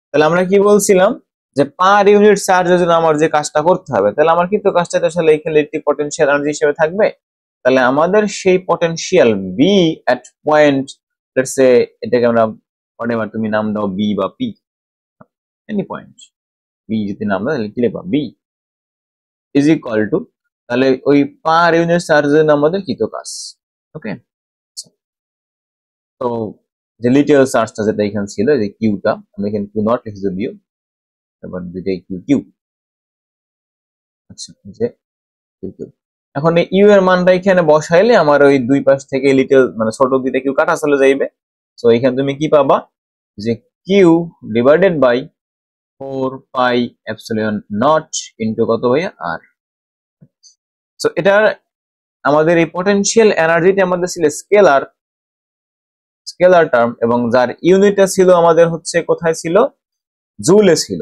তাহলে আমরা কি বলছিলাম যে পার ইউনিট চার্জের জন্য আমার যে কাজটা করতে হবে, তাহলে আমার কিন্তু কাজটা আসলে এখানে একটি পটেনশিয়াল এনার্জি হিসেবে থাকবে। তাহলে আমাদের সেই potential B at point, let's say এটাকে আমরা হোয়াটএভার তুমি নাম দাও বি বা পি, এনি পয়েন্ট বি যদি নাম দেয় তাহলে কি লিখবা বি ইজ ইকুয়াল টু, তাহলে ওই পার ইউনিট চার্জের আমাদের কৃত কাজ। ওকে, তো যে লিটার চার্জটা যেটা এখানে ছিল যে কিউটা, আমি এখানে কিউ নট লিখে দিও, তারপর দুইটাই কিউ কিউ। আচ্ছা, যে কিউ কিউ। এখন এই ইউ এর মানটা এখানে বসাইলে আমার ওই দুই পাশ থেকে লিটল মানে ছোট দুইটা কিউ কাটা চলে যাইবে। সো এখানে তুমি কি পাবা যে Q divided by 4 pi epsilon not into কত ভাইয়া আর। সো এটার আমাদের এই পটেনশিয়াল এনার্জিটা আমাদের ছিল স্কেলার স্কেলার টার্ম, এবং যার ইউনিটটা ছিল আমাদের হচ্ছে কোথায় ছিল, জুলে ছিল।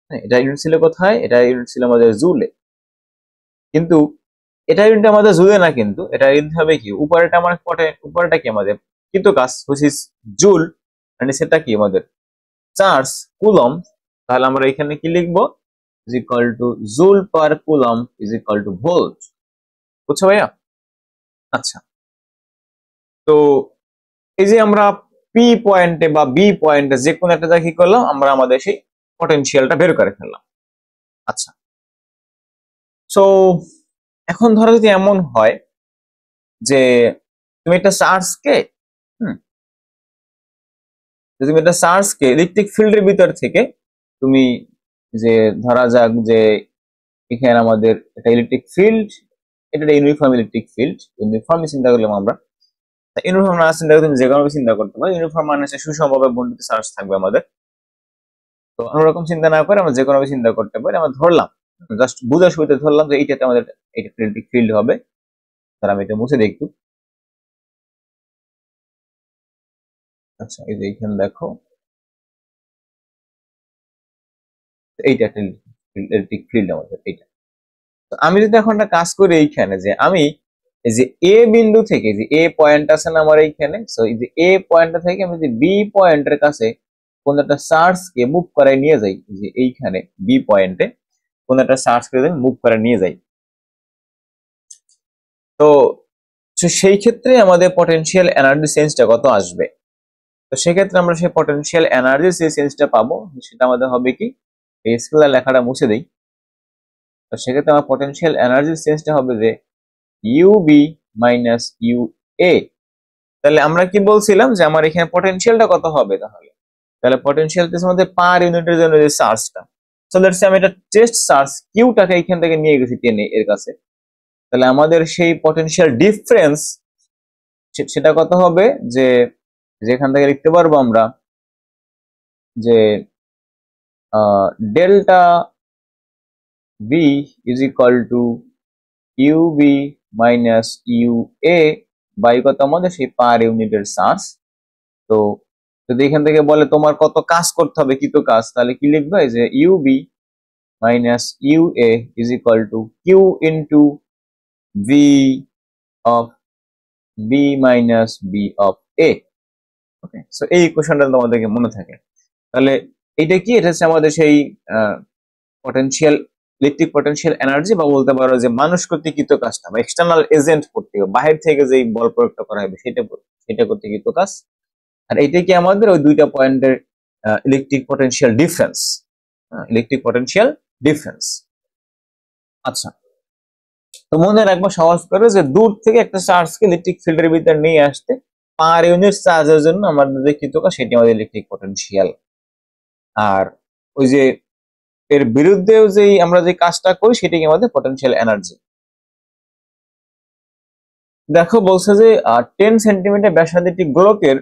হ্যাঁ, এটা ইউনিট ছিল কোথায়, এটা ইউনিট ছিল আমাদের জুলে। কিন্তু এটা ইউনিট আমাদের জুলে না, কিন্তু এটা ইউনিট হবে কি, উপরেটা আমার উপরেটা কি আমাদের কিন্তু কাজ হুইচ ইজ জুল, মানে সেটা কি আমাদের চার্জ কুলম। তাহলে আমরা এখানে কি লিখবো, is equal two joule per coulomb is equal two volt. বুঝছো ভাইয়া? আচ্ছা, তো এই যে আমরা পি পয়েন্টে বা বি পয়েন্টে যে কোনো একটা জায়গায় কি করলাম, আমরা আমাদের সেই পটেনশিয়ালটা বের করে ফেললাম। আচ্ছা, সো এখন ধরো যদি এমন হয় যে তুমি একটা চার্জকে তুমি একটা চার্জকে ইলেকট্রিক ফিল্ডের ভিতর থেকে তুমি, যে ধরা যাক যে এখানে আমাদের একটা ইলেকট্রিক ফিল্ড, এটা একটা ইউনিফর্ম ইলেকট্রিক ফিল্ড, ইউনিফর্ম চিন্তা করলাম আমরা। ইউনিফর্ম না চিন্তা করে তুমি যে কোনো চিন্তা করতে পারো, ইউনিফর্ম মানে হচ্ছে সুষমভাবে বন্টিত চার্জ থাকবে আমাদের। তো অন্যরকম চিন্তা না করে আমরা যে কোনো চিন্তা করতে পারি। আমরা ধরলাম, জাস্ট বুঝার সুবিধা ধরলাম যে এইটাতে আমাদের এটা ইলেকট্রিক ফিল্ড হবে। তার আমি এটা মুছে দিই একটু। আচ্ছা, এই যে এখানে দেখো এইটা একটা ইলেকট্রিক ফিল্ড আমাদের এইটা। তো আমি যদি এখন একটা কাজ করি এইখানে, যে আমি এই যে এ বিন্দু থেকে, যে এ পয়েন্ট আছে না আমার এইখানে, সো এই যে এ পয়েন্টটা থেকে আমি যে বি পয়েন্টের কাছে কোন একটা চার্জকে মুভ করে নিয়ে যাই, যে এইখানে বি পয়েন্টে কোন একটা চার্জকে মুভ করে নিয়ে যাই, তো সেই ক্ষেত্রে আমাদের পটেনশিয়াল এনার্জি চেঞ্জটা কত আসবে। তো সেক্ষেত্রে আমরা সেই পটেনশিয়াল এনার্জি যে চেঞ্জটা পাবো সেটা আমাদের হবে কি, এই স্কেলার লেখাটা মুছে দেই। তো সেক্ষেত্রে আমার পটেনশিয়াল এনার্জি চেঞ্জটা হবে যে ইউবি মাইনাস ইউ এ। তাহলে আমরা কি বলছিলাম যে আমার এখানে পটেনশিয়ালটা কত হবে, তাহলে তাহলে পটেনশিয়াল আমাদের পার ইউনিটের জন্য যে চার্জটা, সো লেটস সে আমি এটা টেস্ট চার্জ কিউটাকে এখান থেকে নিয়ে গেছি টেনে এর কাছে, তাহলে আমাদের সেই পটেনশিয়াল ডিফারেন্স সেটা কত হবে, যে যেখান থেকে লিখতে পারবো আমরা যে delta B is equal to UB minus U A by কত আমাদের সেই পার ইউনিটের চার্জ। তো যদি এখান থেকে বলে তোমার কত কাজ করতে হবে কৃত কাজ, তাহলে কি লিখবে যে UB minus U A is equal to Q into V of B minus B of A. Okay, so এই ইকুয়েশনটা তোমাদেরকে মনে থাকে। তাহলে এইটা কি, এটা হচ্ছে আমাদের সেই পটেনশিয়াল ইলেকট্রিক পটেনশিয়াল এনার্জি, বা বলতে পারো যে মানুষ কর্তৃক কৃত কাজটা, বা এক্সটার্নাল এজেন্ট কর্তৃক বাহির থেকে যে বল প্রয়োগটা করা হবে সেটা কর্তৃক কৃত কাজ। আর এইটা কি আমাদের ওই দুইটা পয়েন্টের electric potential difference, electric potential difference. আচ্ছা, তো মনে রাখবো সহজ করে যে দূর থেকে একটা চার্জকে ইলেকট্রিক ফিল্ডের ভিতরে নিয়ে আসতে পার ইউনিট চার্জের জন্য আমাদের যে কৃত কাজ সেটি আমাদের ইলেকট্রিক পটেনশিয়াল। আর ওই যে এর বিরুদ্ধেও যে আমরা যে কাজটা করি সেটাকে আমাদের পটেনশিয়াল এনার্জি। দেখো বলছে যে 10 সেন্টিমিটার ব্যাসার্ধের একটি গোলকের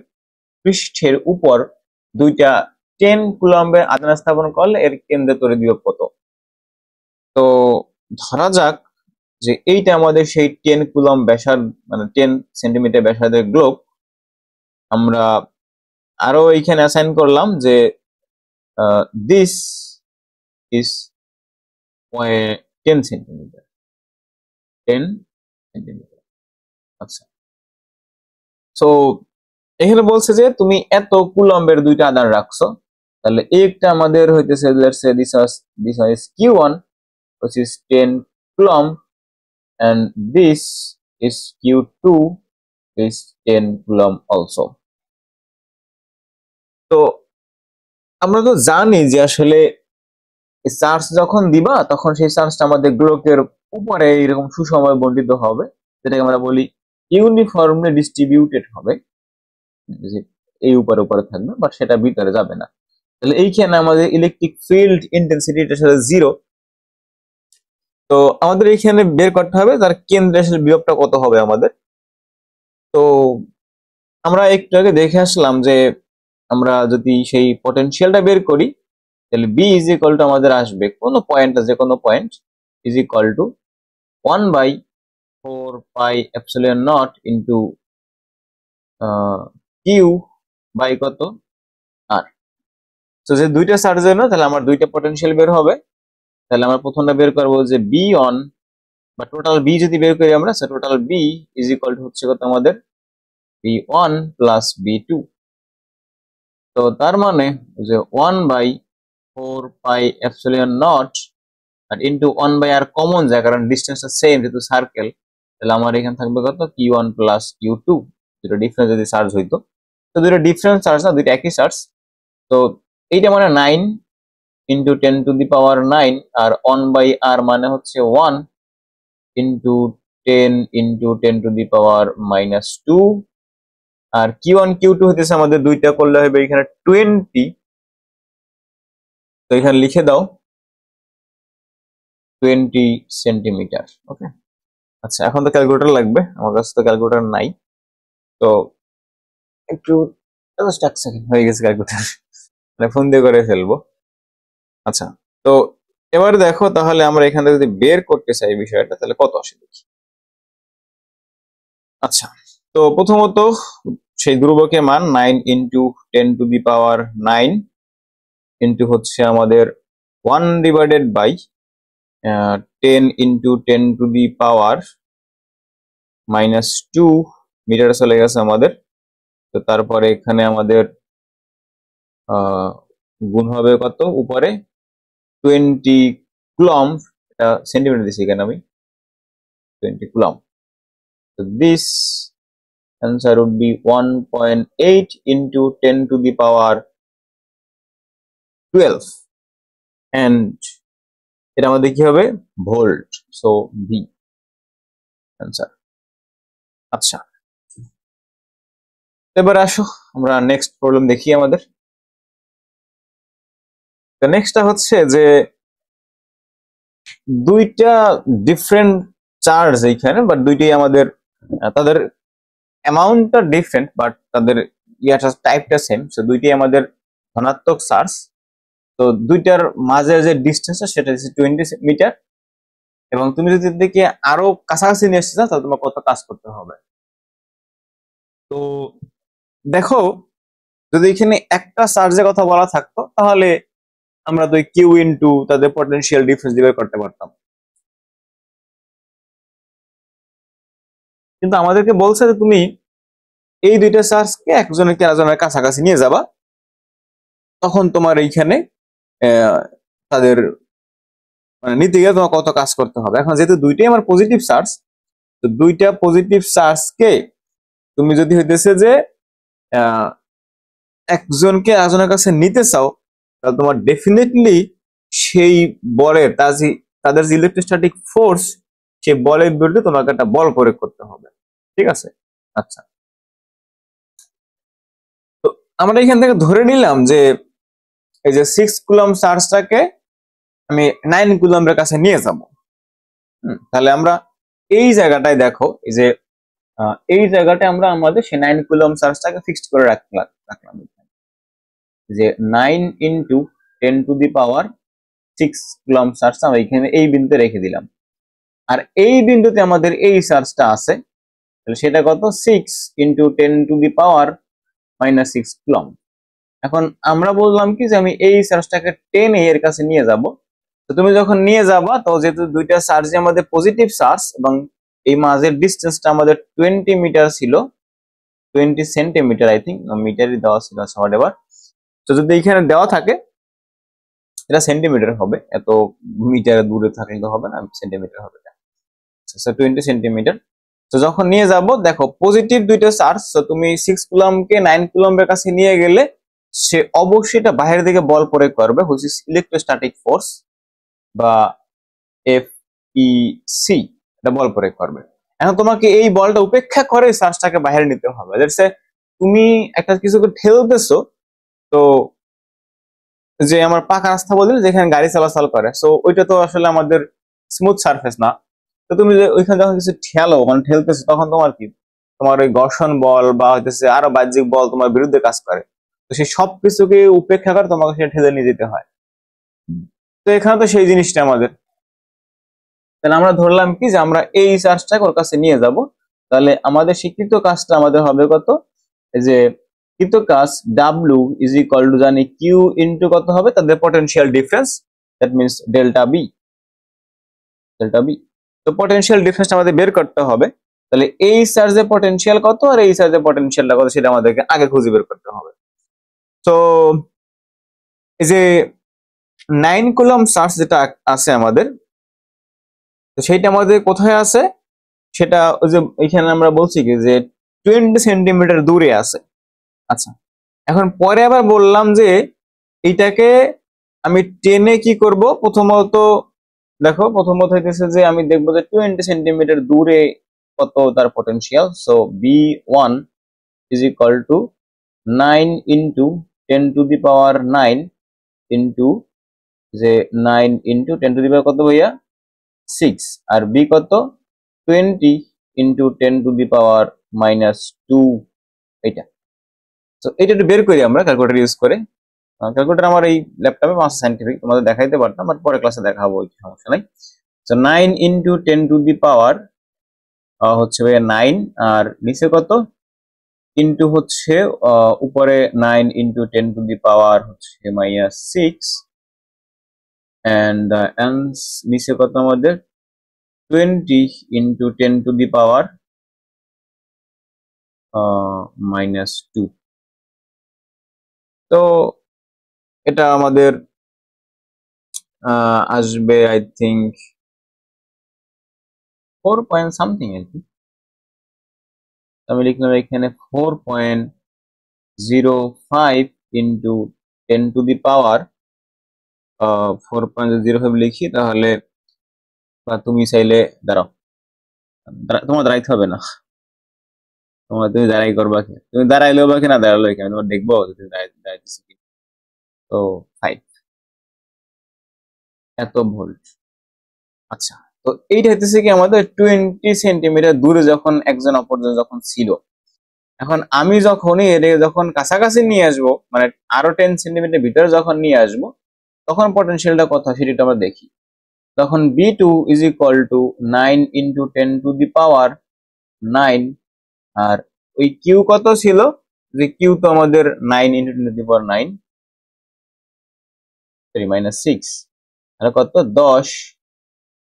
পৃষ্ঠের উপর দুইটা 10 কুলম্বের আধান স্থাপন করলে এর কেন্দ্রে তড়িৎ বিভব কত। তো ধরা যাক যে এইটা আমাদের সেই 10 কুলম্ব ব্যাসার্ধ, মানে 10 সেন্টিমিটার ব্যাসার্ধের গ্লোব। আমরা আরো এইখানে অ্যাসাইন করলাম যে দিস ইজ 10 সেন্টিমিটার, 10 সেন্টিমিটার। আচ্ছা, সো এখানে বলছে যে তুমি এত কুলম্বের দুইটা আধান রাখছো, তাহলে একটা আমাদের হইতেছে let's say this is q1 which is 10 coulomb and this is q2 is 10 coulomb also. তো আমরা তো জানি যে আসলে চার্জ যখন দিবা তখন সেই চার্জটা আমাদের গোলকের উপরে এরকম সুষমভাবে বন্টিত হবে, যেটাকে আমরা বলি ইউনিফর্মলি ডিস্ট্রিবিউটেড হবে, যে এই উপরে উপরে থাকবে বাট সেটা ভিতরে যাবে না। তাহলে এইখানে আমাদের ইলেকট্রিক ফিল্ড ইন্টেন্সিটি এটা সাথে 0। তো আমাদের এইখানে বের করতে হবে তার কেন্দ্রে আসলে বিভবটা কত হবে আমাদের। তো আমরা একটু আগে দেখে আসলাম যে আমরা যদি সেই পটেনশিয়ালটা বের করি তাহলে বি ইজ ইকুয়াল টু আমাদের আসবে কোনো পয়েন্ট, যে কোনো point is equal to 1/4 pi epsilon not into Q by কত আর। তো যে দুইটা চার্জের না, তাহলে আমার দুইটা পটেনশিয়াল বের হবে। তাহলে আমরা প্রথমটা বের করবো যে বি অন বা টোটাল বি যদি বের করি আমরা, total B is equal to হচ্ছে কত আমাদের বি 1 প্লাস বি 2। তো তার মানে যে 1/4 pi epsilon not R into 1/r common যায় কারণ ডিস্টেন্সটা সেম যেহেতু সার্কেল, তাহলে আমার এখানে থাকবে কত কিউ 1 প্লাস কিউ 2। দুটো ডিফারেন্স যদি চার্জ হইতো, তো দুটো ডিফারেন্ট চার্জ না, দুটো একই চার্জ। তো এইটা মানে 9 ইন্টু 10⁻⁹ আর 1/r মানে হচ্ছে 1 ইন্টু 10 ইন্টু 10⁻⁻2। আর কিউ1 কিউ2 হইতেছে আমাদের দুইটা করলে হবে এখানে 20। তো এখানে লিখে দাও 20 সেন্টিমিটার। ওকে, আচ্ছা এখন তো ক্যালকুলেটর লাগবে, আমার কাছে তো ক্যালকুলেটর নাই। তো একটু জাস্ট এক সেকেন্ড, হয়ে গেছে ক্যালকুলেটর, মানে ফোন দিয়ে করে ফেলবো। আচ্ছা, তো এবার দেখো তাহলে আমরা এখান থেকে যদি বের করতে চাই বিষয়টা তাহলে কত আসে দেখি। আচ্ছা, তো প্রথমত সেই ধ্রুবকের মান 9 ইন্টু 10⁻⁹ ইন্টু হচ্ছে আমাদের 1 ডিভাইডেড বাই 10 ইন্টু 10⁻⁻2 মিটার চলে গেছে আমাদের। তো তারপরে এখানে আমাদের গুণ হবে কত উপরে 20 কুলম, এটা সেন্টিমিটার দিচ্ছি এখানে আমি 20 কুলম। তো this answer would be 1.8 into 10⁻12 and এটা আমাদের কি হবে ভোল্ট, সো ভি অ্যান্সার। আচ্ছা, এবার আসো আমরা নেক্সট প্রবলেম দেখি আমাদের। তো নেক্সটটা হচ্ছে যে দুইটা ডিফারেন্ট চার্জ এইখানে, বাট দুইটাই আমাদের তাদের অ্যামাউন্টটা ডিফারেন্ট বাট তাদের ইয়াটা টাইপটা সেম। সো দুইটাই আমাদের ধনাত্মক চার্জ। তো দুইটার মাঝে যে ডিস্টেন্সটা সেটা হচ্ছে 20 মিটার, এবং তুমি যদি দেখে আরো কাছাকাছি নিয়ে আসতে চাও তাহলে তোমার কত কাজ করতে হবে। তো দেখো যদি এখানে একটা চার্জের কথা বলা থাকতো তাহলে আমরা তো কিউ ইনটু তাদের পটেনশিয়াল ডিফারেন্স দিয়ে করতে পারতাম, কিন্তু আমাদেরকে বলছে যে তুমি এই দুইটা চার্জকে একজনকে আরেকজনের কাছাকাছি নিয়ে যাবা, তখন তোমার এইখানে তাদের মানে নিতে গেলে তোমার কত কাজ করতে হবে। এখন যেহেতু দুইটাই আমার পজিটিভ চার্জ, তো দুইটা পজিটিভ চার্জকে তুমি যদি হইতেছে যে একজনকে আরেকজনের কাছে নিতে চাও, তাহলে তোমার ডেফিনেটলি সেই বলের তাদের যে ইলেকট্রোস্ট্যাটিক ফোর্স, সেই বলের বিরুদ্ধে তোমাকে একটা বল প্রয়োগ করতে হবে। ঠিক আছে, আচ্ছা। তো আমরা এখান থেকে ধরে নিলাম যে এই যে 6 কুলম চার্জটাকে আমি 9 কুলমের কাছে নিয়ে যাব। তাহলে আমরা এই জায়গাটায় দেখো, এই যে এই জায়গাটায় আমরা আমাদের সেই 9 কুলম চার্জটাকে ফিক্সড করে রাখলাম যে 9 ইন্টু 10⁻6 কুলম চার্জ আমরা এখানে এই বিন্দুতে রেখে দিলাম। আর এই বিন্দুতে আমাদের এই চার্জটা আছে, তাহলে সেটা কত 6 ইন্টু 10⁻⁻6 কুলম। এখন আমরা বললাম কি যে আমি এই চার্জটাকে টেনে এর কাছে নিয়ে যাব। তো তুমি যখন নিয়ে যাবা, তো যেহেতু দুইটা চার্জে আমাদের পজিটিভ চার্জ এবং এই মাঝের ডিস্টেন্সটা আমাদের 20 মিটার ছিল, 20 সেন্টিমিটার আই থিঙ্ক, মিটারই দেওয়া ছিল হোয়াটএভার। তো যদি এখানে দেওয়া থাকে এটা সেন্টিমিটার হবে, এত মিটার দূরে থাকলে তো হবে না, সেন্টিমিটার হবে। 20 সেন্টিমিটার। তো যখন নিয়ে যাব দেখো পজিটিভ দুইটা চার্জ, তো তুমি 6 কুলমকে 9 কুলমের কাছে নিয়ে গেলে সে অবশ্যই এটা বাইরের দিকে বল প্রয়োগ করবে, হুইচ ইজ ইলেকট্রোস্ট্যাটিক ফোর্স বা FEC, এটা বল প্রয়োগ করবে। এখন তোমাকে এই বলটা উপেক্ষা করে চার্জটাকে বাইরে নিতে হবে। তুমি একটা কিছুকে ঠেলতেছো, তো যে আমার পাকা রাস্তা বললে যেখানে গাড়ি চলাচল করে, সো ওইটা তো আসলে আমাদের স্মুথ সারফেস না। তো তুমি যে ওইখানে যখন কিছু ঠেলো, মানে ঠেলতেছো, তখন তোমার কি, তোমার ওই ঘর্ষণ বল বা হইতেছে আরো বাহ্যিক বল তোমার বিরুদ্ধে কাজ করে। তো সেই সব কিছুকে উপেক্ষা করে তোমাকে সেটা ঠেলে নিয়ে যেতে হয়। তো এখানে তো সেই জিনিসটা আমাদের, তাহলে আমরা ধরলাম কি যে আমরা এই চার্জটাকে ওর কাছে নিয়ে যাব। তাহলে আমাদের শিক্ষিত কাজটা আমাদের হবে কত, এই যে কৃত কাজ W ইজ ইকুয়াল টু, জানি কিউ ইন্টু কত হবে তাদের potential difference, that means delta B. তো পটেনশিয়াল ডিফারেন্স আমাদের বের করতে হবে। তাহলে এই চার্জের পটেনশিয়াল কত আর এই চার্জের পটেনশিয়ালটা কত সেটা আমাদেরকে আগে খুঁজে বের করতে হবে। তো এই যে 9 কুলম্ব চার্জ যেটা আছে আমাদের, তো সেইটা আমাদের কোথায় আছে, সেটা ওই যে এখানে আমরা বলছি কি যে 20 সেন্টিমিটার দূরে আছে। আচ্ছা, এখন পরে আবার বললাম যে এইটাকে আমি টেনে কি করব, প্রথমত দেখো, প্রথমত হইতেছে যে আমি দেখবো যে 20 সেন্টিমিটার দূরে কত তার potential. So B1 is equal to 9 into 10 to the power 9 into যে 9 ইন্টু 10 টু দি পাওয়ার কত ভাইয়া 6, আর বি কত 20 ইন্টু 10 টু দি পাওয়ার -2, এটা। তো এটা একটু বের করি আমরা ক্যালকুলেটর ইউজ করে। ক্যালকুলেটর আমার এই ল্যাপটপে মাস্টার সাইন্টিফিক, তোমাদের দেখাইতে পারতাম, বাট পরে ক্লাসে দেখাবো, ওই সমস্যা নাই। তো 9 ইন্টু 10 টু দি পাওয়ার হচ্ছে ভাইয়া 9, আর নিচে কত ইন্টু হচ্ছে উপরে 9 ইন্টু 10 টু দি পাওয়ার হচ্ছে -6, এন্ড নিচে কত আমাদের 20 ইন্টু 10 টু দি পাওয়ার -2। তো এটা আমাদের আসবে আই থিঙ্ক 4 পয়েন্ট সামথিং আর কি। আমি লিখলাম এখানে 4.05 ইন্টু 10 টু দি পাওয়ার 4.05 লিখি, তাহলে বা তুমি চাইলে দাঁড়াও, তোমার দাঁড়াইতে হবে না, তুমি দাঁড়াই করবা কি, তুমি দাঁড়াইলেও বা কি না দাঁড়ালো কি, আমি তোমার দেখবো যে তুমি দাঁড়াইতেছি কি। তো 5 এত ভোল্ট। আচ্ছা, তো এইটা হইতেছে কি আমাদের 20 সেন্টিমিটার দূরে যখন একজন অপরজন যখন ছিল। এখন আমি যখনই এর যখন কাছাকাছি নিয়ে আসবো, মানে আরো 10 সেন্টিমিটার ভিতরে যখন নিয়ে আসবো, তখন পটেনশিয়ালটা কত সেটা আমরা দেখি। তখন B2 is equal to 9 into 10 to the power 9, আর ওই কিউ কত ছিল, যে কিউ তো আমাদের 9 ইন্টু 10 টু দি পাওয়ার 9 -6, আর কত 10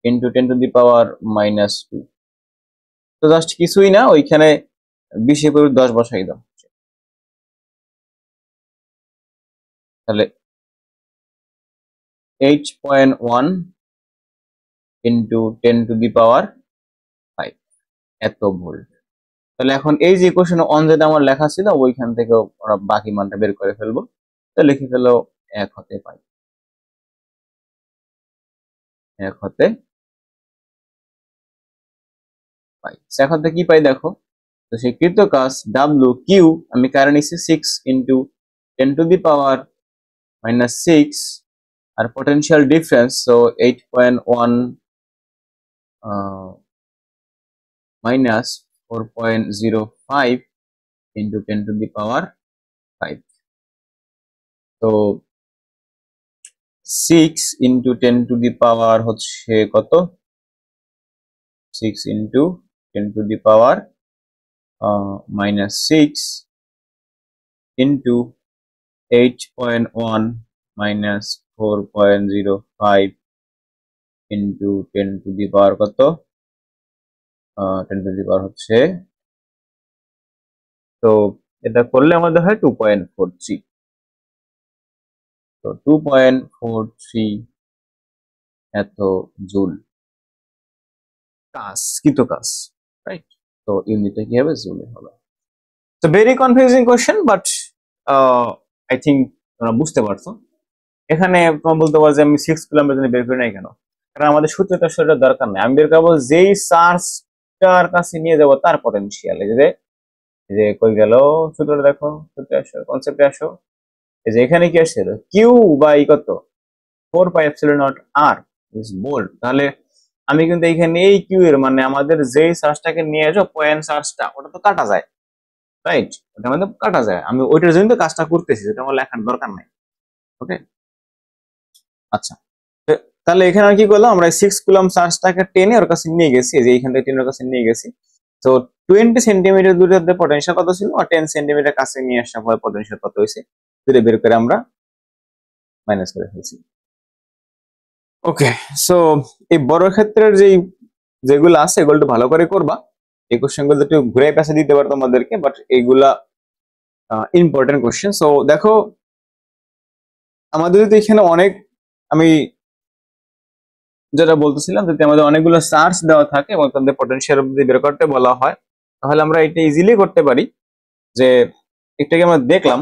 ইন্টু 10 টু দি পাওয়ার -2। তো জাস্ট কিছুই না, ওইখানে 20 এর 10 বসাই দাও, তাহলে 8.1 ইন্টু 10 টু দি পাওয়ার 5 এত ভোল্ট। তাহলে এখন এই যে ইকুয়েশন অন যেটা আমার লেখা ছিল, ওইখান থেকে ওরা বাকি মানটা বের করে ফেলবো। তো লিখে ফেলো 1 হতে পাই, 1 হতে পাই। এখন থেকে কি পাই দেখো, তো সেই কৃত কাজ ডাব্লিউ কিউ আমি কারে নিচ্ছি 6 ইন্টু 10 টু দি পাওয়ার -6, আর potential difference so 8.1 -4.05 into 10 to the power 5। তো 6 ইন্টু 10 টু দি পাওয়ার হচ্ছে কত, 6 ইন্টু 10 টু দি পাওয়ার -6 ইন্টু 8.1 -4.05 ইন্টু 10 টু দি পাওয়ার কত, 10 টু দি পাওয়ার হচ্ছে, তো এটা করলে আমাদের হয় 2.43। তো 2.43 এত জুল কাজ, কৃত কাজ, রাইট। তো ইউনিটটা কি হবে, জুলে হবে। তো very confusing question, but I think তোমরা বুঝতে পারছো। এখানে তোমরা বলতে পারো যে আমি 6 কুলাম্বের জন্য বের করি নাই কেন, কারণ আমাদের সূত্রটা সেটার দরকার নাই, আমি বের করবো যেই চার্জটার কাছে নিয়ে যাব তার পটেনশিয়াল। এই যে কই গেল সূত্রটা, দেখো সূত্রে আসো, কনসেপ্টে আসো। এই যে এখানে কি আসছে, কিউ বাই কত 4 pi epsilon not R is bold. তাহলে আমি কিন্তু এইখানে এই কিউ এর মানে আমাদের যেই চার্জটাকে নিয়ে যাও পয়েন্ট চার্জটা, ওটা তো কাটা যায়, রাইট? ওটা আমাদের কাটা যায়, আমি ওইটার জন্য তো কাজটা করতেছি, যেটা আমার লেখার দরকার নাই। ওকে, আচ্ছা। তাহলে এখানে কি করলাম, আমরা 6 কুলাম চার্জটাকে টেনে ওর কাছে নিয়ে গেছি, যে এইখান থেকে টেনে ওর কাছে নিয়ে গেছি। তো 20 সেন্টিমিটার দূরে পটেনশিয়াল কত ছিল, আর 10 সেন্টিমিটার কাছে নিয়ে আসার পরে পটেনশিয়াল কত হয়েছে দূরে বের করে আমরা মাইনাস করে ফেলছি। ওকে, সো এই বড় ক্ষেত্রের যেগুলো আছে এগুলো একটু ভালো করে করবা। এই কোশ্চেন গুলো একটু ঘুরে পেছে দিতে পারো তোমাদেরকে, বাট এইগুলা ইম্পর্টেন্ট কোশ্চেন। সো দেখো আমাদের যদি এখানে অনেক, আমি যেটা বলতেছিলাম, যদি আমাদের অনেকগুলো চার্জ দেওয়া থাকে এবং তাদের পটেনশিয়াল যদি বের করতে বলা হয়, তাহলে আমরা এটা ইজিলি করতে পারি। যে একটাকে আমরা দেখলাম,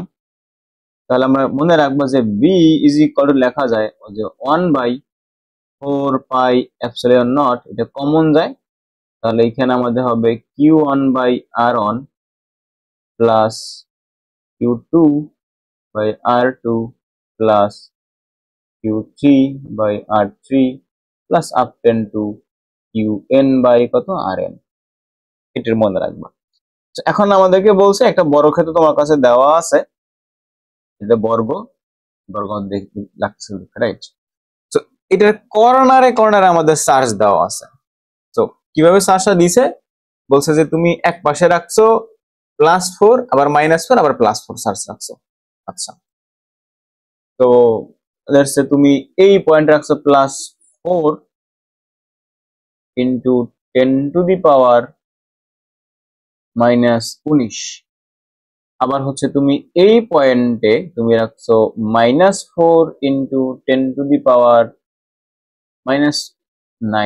তাহলে আমরা মনে রাখবো যে বি ইজ ইকুয়াল টু লেখা যায় যে 1/4 পাই এপসিলন নট, এটা কমন যায়। তাহলে এখানে আমাদের হবে Q1/R1 plus Q2/R2 plus Q3/R3 plus up ten to Qn by কত Rn। এটার মনে রাখবা। এখন আমাদেরকে বলছে একটা বড় ক্ষেত্র তোমার কাছে দেওয়া আছে, এটা বর্গ লাগতেছে, রাইট? তো এটার কর্নারে কর্নারে আমাদের চার্জ দেওয়া আছে। তো কিভাবে চার্জটা দিছে, বলছে যে তুমি এক পাশে রাখছো +4, আবার -4, আবার +4 চার্জ রাখছো। আচ্ছা, তো লেটস সে তুমি এই পয়েন্ট রাখছো +4 ইন্টু 10⁻⁻19। আবার হচ্ছে তুমি এই পয়েন্টে তুমি রাখছো -4 ইন্টু 10⁻⁻9, 19 না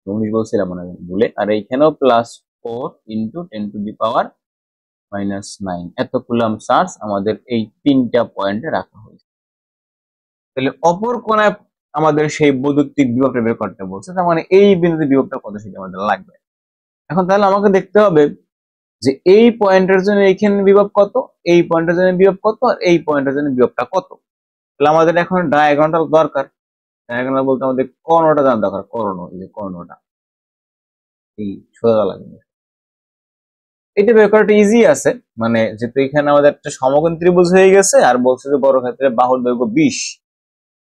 19 বলছিলাম মনে হয় ভুলে, আর এইখানেও +4 ইন্টু 10⁻⁻9 এত কুলাম চার্জ আমাদের এই তিনটা পয়েন্টে রাখা হয়েছে। তাহলে অপর কোণায় আমাদের সেই বৈদ্যুতিক বিভবটা বের করতে বলছে, তার মানে এই বিন্দুতে বিভবটা কত সেটা আমাদের লাগবে। এখন তাহলে আমাকে দেখতে হবে যে এই পয়েন্টের জন্য এইখানে বিভব কত, এই পয়েন্টের জন্য বিভব কত, আর এই পয়েন্টের জন্য বিভবটা কত। তাহলে আমাদের এখন ডায়াগোনাল দরকার। ডায়াগোনাল বলতে আমাদের কর্ণটা জানা দরকার, কর্ণ, এই যে কর্ণটা এই সোজা লাগবে। এটা বের করাটা ইজি আছে, মানে যেহেতু এখানে আমাদের একটা সমকোণ ত্রিভুজ হয়ে গেছে, আর বলছে যে বড় ক্ষেত্রে বাহুর দৈর্ঘ্য 20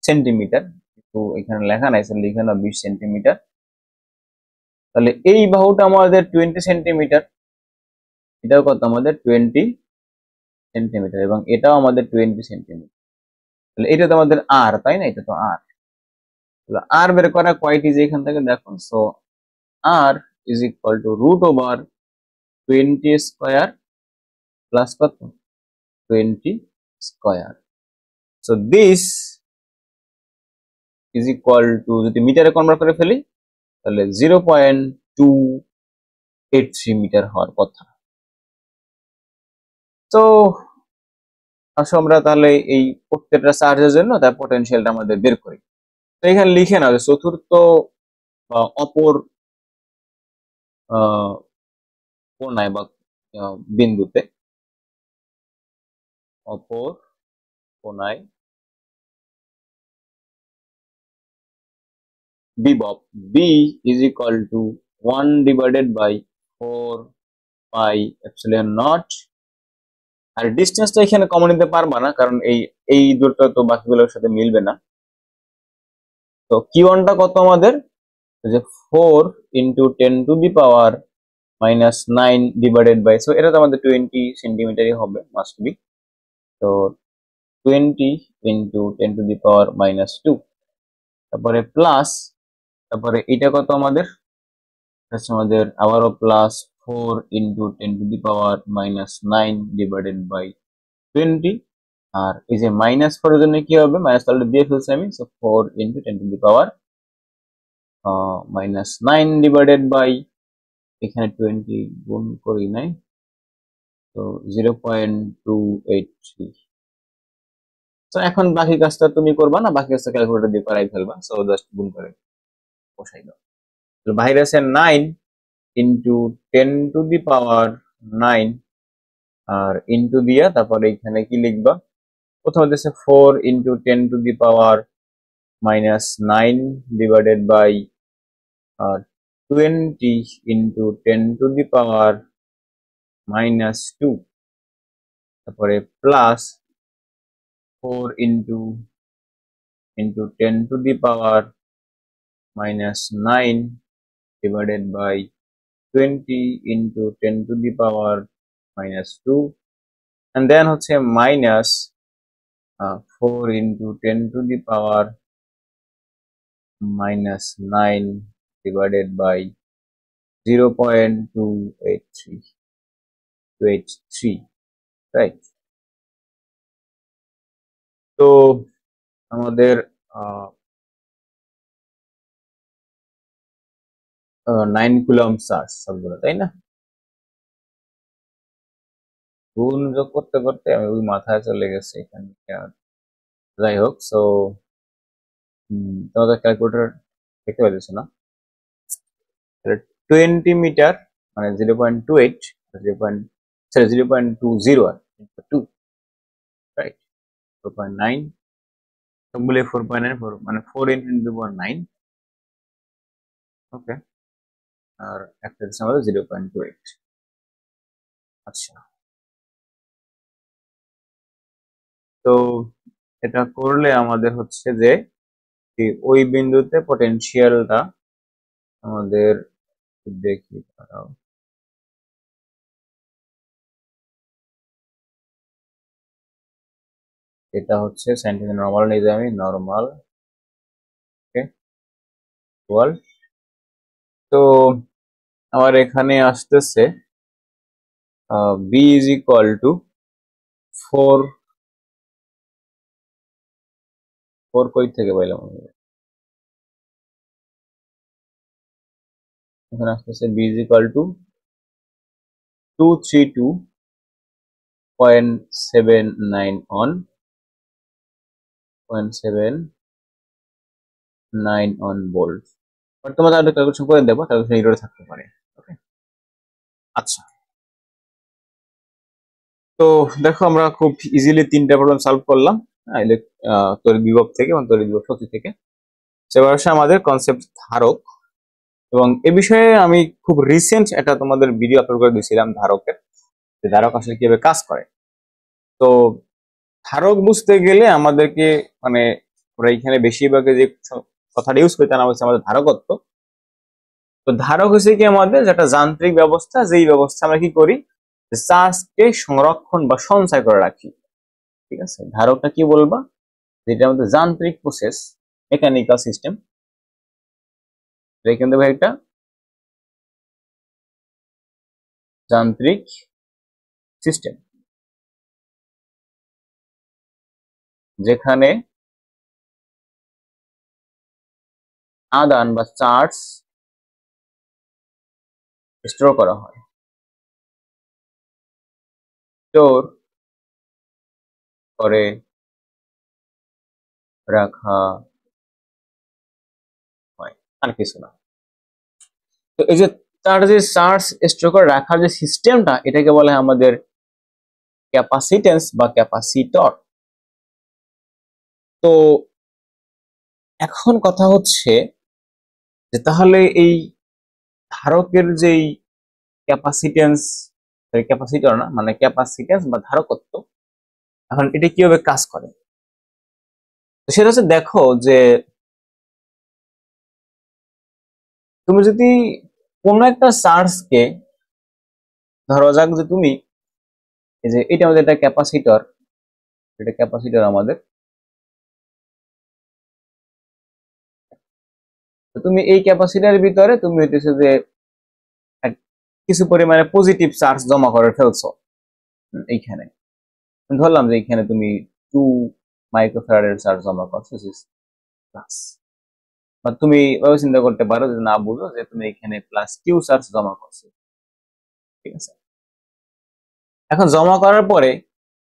সেন্টিমিটার, তো এখানে লেখা নাই, এখানে 20 সেন্টিমিটার। তাহলে এই বাহুটা আমাদের 20 সেন্টিমিটার, এটাও কত আমাদের 20 সেন্টিমিটার, এবং এটাও আমাদের 20 সেন্টিমিটার। তাহলে এটা তো আমাদের আর, তাই না? এটা তো আর। আর বের করা কোয়াইট ইজি, এখান থেকে দেখো। So R is equal to √20 square plus কত 20 square. So this is equal to, যদি মিটারে কনভার্ট করে ফেলি তাহলে 0.283 মিটার হওয়ার কথা। তো আসো আমরা তাহলে এই প্রত্যেকটা চার্জের জন্য তার পটেনশিয়ালটা আমাদের বের করি। তো এখানে লিখে নাও যে চতুর্থ বা অপর কোণায় বা বিন্দুতে, অপর কোণায় বিভব B is equal to 1/4 pi epsilon not. আর ডিস্টেন্সটা এখানে কমন নিতে পারবা না, কারণ এই দূরত্ব তো বাকিগুলোর সাথে মিলবে না। তো কিউনটা কত আমাদের, যে 4 ইন্টু 10⁻⁻9 ডিভাইডেড বাই, সো এটা তো আমাদের 20 সেন্টিমিটারই হবে, মাস্ট বি। তো 20 ইন্টু 10⁻⁻2, তারপরে প্লাস, তারপরে এটা কত আমাদের, আমাদের আবারও +4 ইন্টু 10⁻⁻9 ডিভাইডেড বাই 20। আর এই যে -4 এর জন্য কি হবে, মাইনাস অলরেডি দিয়ে ফেলছি আমি, সো 4 ইন্টু 10⁻⁻9 ডিভাইডেড বাই, এখানে 20 গুণ করি নাই, তো 0.283। তো এখন বাকি কাজটা তুমি করবা না, বাকি কাজটা ক্যালকুলেটর দিয়ে করাই ফেলবা। সো জাস্ট গুণ করে বসাই দাও। তো বাইরে আছে 9 ইন্টু 10 টু দি পাওয়ার 9, আর ইন্টু দিয়া তারপরে এখানে কি লিখবা, প্রথমে দিচ্ছে 4 into 10 to the power -9 divided by 20 into 10 to the power -2, তারপরে plus 4 into 10 to the power -9 divided by 20 into 10 to the power -2, and then হচ্ছে minus 4 into 10 to the power -9 divided by 0.283, right? তো আমাদের 9 coulomb charge সবগুলো, তাই না? গুণ যোগ করতে করতে আমি ওই মাথায় চলে গেছে এখানে। যাই হোক, সো তোমাদের ক্যালকুলেটর দেখতে পাচ্ছ না? 20 মিটার মানে 0.28, 0.20 আর 2, রাইট? 4.9 সবগুলো 4.9 মানে 4 ইন্টু 9, ওকে। আর একটা হচ্ছে আমাদের 0.28। আচ্ছা, তো এটা করলে আমাদের হচ্ছে যে ওই বিন্দুতে পটেনশিয়ালটা আমাদের দেখি, দাঁড়াও, এটা হচ্ছে সেন্টিমিটার নরমাল নিয়ে যাই আমি, নরমাল, ওকে, ওয়াল। তো আমার এখানে আসতেছে বি ইজ ইকুয়াল টু 4 কই থেকে পাইলাম, এখানে আসতেছে B is equal to 232.79 on 0.79 on volt. তোমাদের আরেকটা ক্যালকুলেশন করে দেবো, ক্যালকুলেশন এরর থাকতে পারে, ওকে। আচ্ছা, তো দেখো আমরা খুব ইজিলি 3টা প্রবলেম সলভ করলাম তড়িৎ বিভব থেকে এবং তড়িৎ বিভব শক্তি থেকে। সেবার আসে আমাদের কনসেপ্ট ধারক, এবং এ বিষয়ে আমি খুব রিসেন্ট একটা তোমাদের ভিডিও আপলোড করে দিয়েছিলাম ধারকের, যে ধারক আসলে কিভাবে কাজ করে। তো ধারক বুঝতে গেলে আমাদেরকে মানে আমরা এখানে বেশিরভাগে যে কথাটা ইউজ করি তার নাম হচ্ছে আমাদের ধারকত্ব। তো ধারক হচ্ছে কি আমাদের যেটা যান্ত্রিক ব্যবস্থা, যেই ব্যবস্থা আমরা কি করি, চার্জকে সংরক্ষণ বা সঞ্চয় করে রাখি, ঠিক আছে? ধারকটা কি বলবা, যেটা আমাদের যান্ত্রিক প্রসেস, মেকানিক্যাল সিস্টেম, এখান থেকে একটা যান্ত্রিক সিস্টেম যেখানে আদান বা চার্জ স্টোর করা হয়, স্টোর করে রাখা হয়, আর কিছু না। তো এই যে তার যে চার্জ স্টোর করে রাখার যে সিস্টেমটা, এটাকে বলে আমাদের ক্যাপাসিটেন্স বা ক্যাপাসিটর। তো এখন কথা হচ্ছে যে তাহলে এই ধারকের যেই ক্যাপাসিটেন্স, ক্যাপাসিটর না মানে ক্যাপাসিটেন্স বা ধারকত্ব, এখন এটা কিভাবে কাজ করে? তো সেটা হচ্ছে, দেখো যে তুমি যদি কোনো একটা চার্জকে, ধরো যাক যে তুমি এই যে এটা আমাদের একটা ক্যাপাসিটর, এটা ক্যাপাসিটর আমাদের, তো তুমি এই ক্যাপাসিটরের ভিতরে তুমি হইতেছে যে কিছু পরিমাণে পজিটিভ চার্জ জমা করে ফেলছো এইখানে। ধরলাম যে এইখানে তুমি 2 মাইক্রোফ্যারাডের চার্জ জমা করছো, প্লাস, বা তুমি এভাবে চিন্তা করতে পারো যে না বুঝো যে তুমি এখানে প্লাস কিউ চার্জ জমা করছো, ঠিক আছে? এখন জমা করার পরে